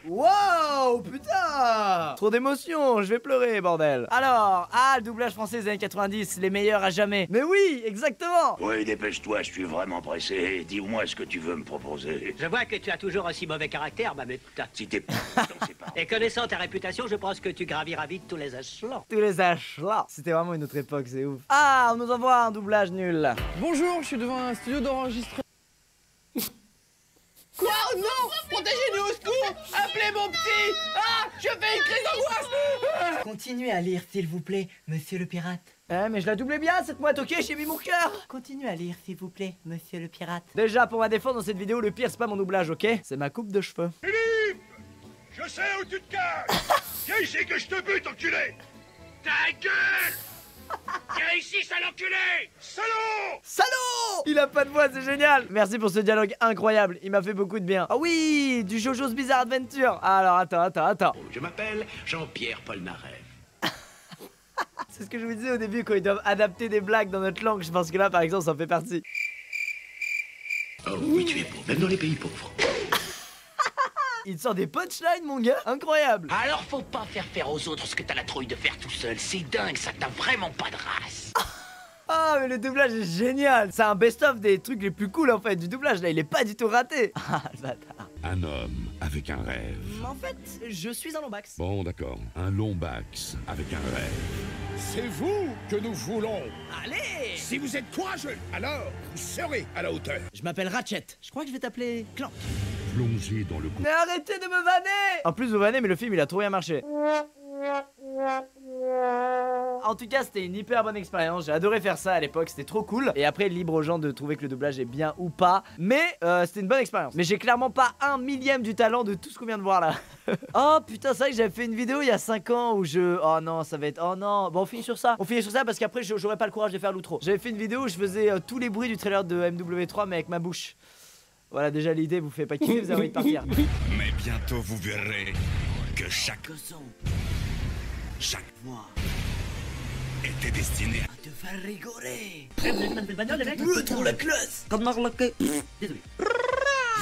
Wow, putain! Trop d'émotions, je vais pleurer, bordel. Alors, le doublage français des années 90, les meilleurs à jamais. Mais oui, exactement. Oui, dépêche-toi, je suis vraiment pressé. Dis-moi ce que tu veux me proposer. Je vois que tu as toujours aussi mauvais caractère, bah mais putain. Si t'es j'en sais pas. Et connaissant ta réputation, je pense que tu graviras vite tous les échelons. Tous les échelons. C'était vraiment une autre époque, c'est ouf. Ah, on nous envoie un doublage nul. Bonjour, je suis devant un studio d'enregistrement. Quoi? Oh non! Protégez-nous au secours! Appelez mon psy! Ah! Je fais une crise d'angoisse! Continuez à lire, s'il vous plaît, monsieur le pirate. Mais je la doublais bien cette mouette, ok? J'ai mis mon cœur! Continuez à lire, s'il vous plaît, monsieur le pirate. Déjà, pour ma défense dans cette vidéo, le pire, c'est pas mon doublage, ok? C'est ma coupe de cheveux. Philippe! Je sais où tu te caches! Viens ici que je te bute, enculé! Ta gueule! Viens ici, sale enculé! Salaud! Salaud! Il a pas de voix, c'est génial! Merci pour ce dialogue incroyable, il m'a fait beaucoup de bien. Ah oui, du JoJo's Bizarre Adventure. Alors, attends. Je m'appelle Jean-Pierre Polnareff. C'est ce que je vous disais au début quand ils doivent adapter des blagues dans notre langue. Je pense que là, par exemple, ça en fait partie. Oh oui, tu es pauvre, même dans les pays pauvres. Il te sort des punchlines, mon gars, incroyable. Alors faut pas faire aux autres ce que t'as la trouille de faire tout seul. C'est dingue, ça t'as vraiment pas de race. Ah, mais le doublage est génial. C'est un best-of des trucs les plus cool en fait du doublage. Là, il est pas du tout raté. Ah, le bâtard. Un homme avec un rêve. En fait, je suis un lombax. Bon, d'accord. Un lombax avec un rêve. C'est vous que nous voulons. Allez. Si vous êtes courageux, alors vous serez à la hauteur. Je m'appelle Ratchet. Je crois que je vais t'appeler Clank. Plongé dans le... Mais arrêtez de me vanner. En plus, vous vannez, mais le film, il a trop bien marché. En tout cas, c'était une hyper bonne expérience. J'ai adoré faire ça à l'époque, c'était trop cool. Et après, libre aux gens de trouver que le doublage est bien ou pas. Mais c'était une bonne expérience. Mais j'ai clairement pas un millième du talent de tout ce qu'on vient de voir là. Oh putain, c'est vrai que j'avais fait une vidéo il y a 5 ans où je... Oh non, ça va être... Oh non. Bon, on finit sur ça. On finit sur ça parce qu'après, j'aurais pas le courage de faire l'outro. J'avais fait une vidéo où je faisais tous les bruits du trailer de MW3 mais avec ma bouche. Voilà, déjà l'idée vous fait pas kiffer, vous avez envie de partir. Mais bientôt vous verrez que chaque son, chaque voix était destiné à te faire rigoler. Trop la classe. Comme Marloquet. Désolé.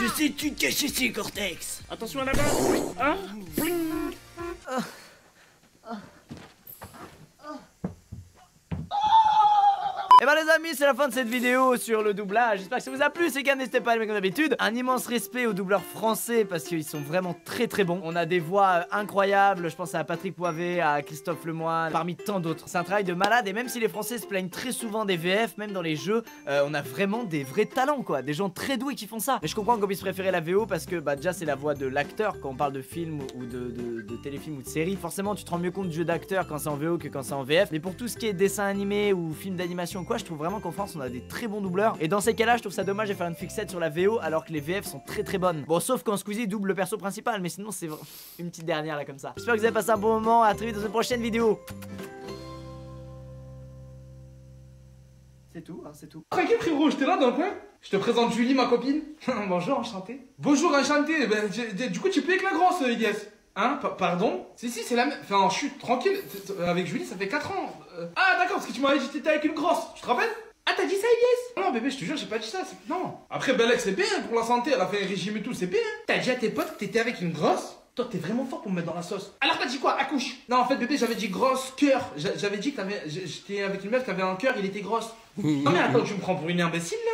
Je sais tu te caches ici, Cortex. Attention à la bas. Hein. Et bah les amis, c'est la fin de cette vidéo sur le doublage. J'espère que ça vous a plu. C'est n'hésitez pas à aimer comme d'habitude. Un immense respect aux doubleurs français parce qu'ils sont vraiment très très bons. On a des voix incroyables. Je pense à Patrick Poivet, à Christophe Lemoine, parmi tant d'autres. C'est un travail de malade. Et même si les Français se plaignent très souvent des VF, même dans les jeux, on a vraiment des vrais talents quoi. Des gens très doués qui font ça. Mais je comprends qu'on puisse préférer la VO parce que bah déjà c'est la voix de l'acteur quand on parle de film ou de téléfilm ou de série. Forcément tu te rends mieux compte du jeu d'acteur quand c'est en VO que quand c'est en VF. Mais pour tout ce qui est dessin animé ou film d'animation je trouve vraiment qu'en France on a des très bons doubleurs. Et dans ces cas là je trouve ça dommage de faire une fixette sur la VO alors que les VF sont très très bonnes. Bon sauf quand Squeezie double le perso principal. Mais sinon c'est une petite dernière là comme ça. J'espère que vous avez passé un bon moment. À très vite dans une prochaine vidéo. C'est tout, hein, c'est tout. Tranquille frérot, j'étais là dans le coin. Je te présente Julie, ma copine. Bonjour, enchanté. Bonjour, enchanté. Ben, du coup tu plais avec la grosse, Elias. Hein, pardon? Si, c'est la même. Enfin, je suis tranquille. Avec Julie, ça fait 4 ans. Ah, d'accord, parce que tu m'avais dit que t'étais avec une grosse. Tu te rappelles? Ah, t'as dit ça, Elias? Non, bébé, je te jure, j'ai pas dit ça. Non. Après, Belek, c'est bien pour la santé. Elle a fait un régime et tout, c'est bien. T'as dit à tes potes que t'étais avec une grosse? Toi, t'es vraiment fort pour me mettre dans la sauce. Alors, t'as dit quoi? Accouche. Non, en fait, bébé, j'avais dit grosse cœur. J'avais dit que j'étais avec une meuf qui avait un cœur, il était grosse. Non, mais attends, tu me prends pour une imbécile là?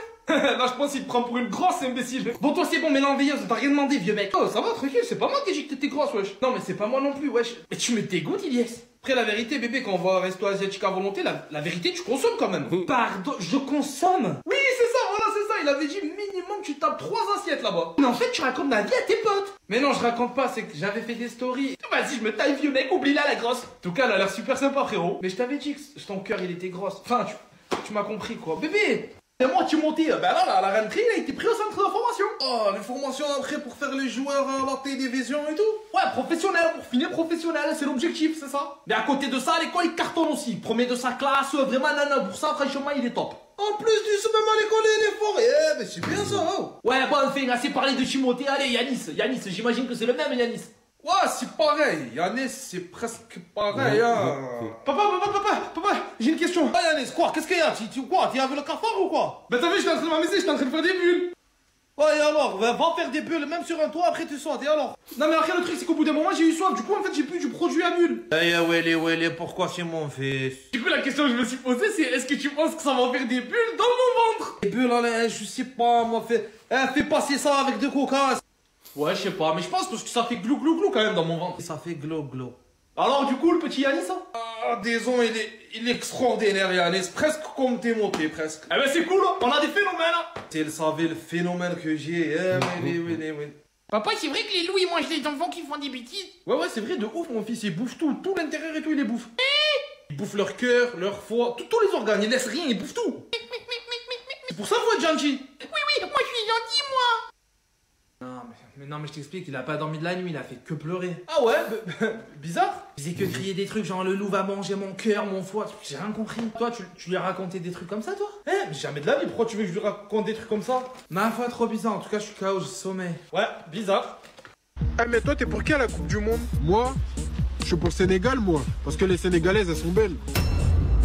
Non, je pense qu'il te prend pour une grosse imbécile. Bon, toi, c'est bon, mais l'enveilleuse, t'as rien demandé, vieux mec. Oh, ça va, tranquille, c'est pas moi qui ai dit que t'étais grosse, wesh. Non, mais c'est pas moi non plus, wesh. Mais tu me dégoûtes, Ilyes. Après, la vérité, bébé, quand on va au resto asiatique à volonté, la vérité, tu consommes quand même. Pardon, je consomme? Oui, c'est ça, voilà, c'est ça. Il avait dit minimum que tu tapes 3 assiettes là-bas. Mais en fait, tu racontes ma vie à tes potes. Mais non, je raconte pas, c'est que j'avais fait des stories. Vas-y, je me taille, vieux mec, oublie-la, la grosse. En tout cas, elle a l'air super sympa, frérot. Mais je t'avais dit que ton cœur, il était grosse. Enfin, tu m'as compris, quoi. Bébé! Et moi, tu montais, ben là, la rentrée, il a été pris au centre d'information. Oh, les formations après pour faire les joueurs à la télévision et tout. Ouais, professionnel, pour finir professionnel, c'est l'objectif, c'est ça. Mais à côté de ça, à l'école, il cartonne aussi. Premier de sa classe, vraiment, nana, pour ça, franchement, il est top. En plus du ce même à l'école, il est fort. Eh, mais c'est bien ça, hein. Ouais, bon, enfin, assez parlé de Timothée. Allez, Yanis, j'imagine que c'est le même, Yanis. Ouais, c'est pareil. Yanis, c'est presque pareil, hein. Papa, j'ai une question. Ah, Yanis, quoi? Qu'est-ce qu'il y a? T'es avec le cafard ou quoi? Ben, t'as vu, j'étais en train de m'amuser, j'étais en train de faire des bulles. Ouais, et alors? Va faire des bulles, même sur un toit, après tu sautes, et alors? Non, mais après, le truc, c'est qu'au bout d'un moment, j'ai eu soif. Du coup, en fait, j'ai plus du produit à bulles. Eh, ouais, pourquoi c'est mon fils? Du coup, la question que je me suis posée, c'est est-ce que tu penses que ça va faire des bulles dans mon ventre? Des bulles, allez, je sais pas, moi, fais passer ça avec de coca. Ouais, je sais pas, mais je pense parce que ça fait glou quand même dans mon ventre. Ça fait glou. Alors, du coup, le petit Yanis, hein? Ah, disons, il est extraordinaire, Yanis. Presque comme Timothée, presque. Eh ben, c'est cool, hein? On a des phénomènes, hein? Si elle savait le phénomène que j'ai, oui. Papa, c'est vrai que les loups, ils mangent des enfants qui font des bêtises? Ouais, c'est vrai, de ouf, mon fils. Ils bouffent tout l'intérieur et tout, ils les bouffent. Ils bouffent leur cœur, leur foie, tous les organes. Ils laissent rien, ils bouffent tout. C'est pour ça, faut être gentil. Oui, moi, je suis gentil, moi. Non mais je t'explique, il a pas dormi de la nuit, il a fait que pleurer. Ah ouais? Bizarre. Il faisait que crier des trucs genre le loup va manger mon cœur, mon foie, j'ai rien compris. Toi tu lui as raconté des trucs comme ça toi? Mais jamais de la vie, pourquoi tu veux que je lui raconte des trucs comme ça? Ma foi trop bizarre, en tout cas je suis KO, j'ai sommeil. Ouais, bizarre. Ah mais toi t'es pour qui à la Coupe du Monde? Moi, je suis pour le Sénégal moi, parce que les Sénégalaises elles sont belles.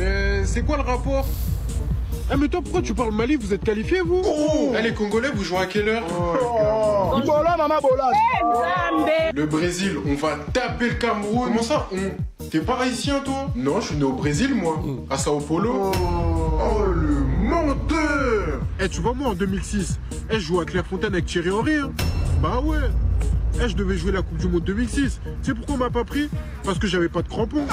Mais c'est quoi le rapport? Ah mais toi pourquoi tu parles Mali? Vous êtes qualifiés vous? Les Congolais vous jouez à quelle heure? Le Brésil, on va taper le Cameroun. Comment ça on? T'es pas haïtien toi? Non, je suis né au Brésil moi, à Sao Paulo. Oh le menteur! Tu vois moi en 2006, je jouais à Clairefontaine avec Thierry Henry. Hein. Bah ouais. Je devais jouer la Coupe du Monde 2006. Tu sais pourquoi on m'a pas pris? Parce que j'avais pas de crampons.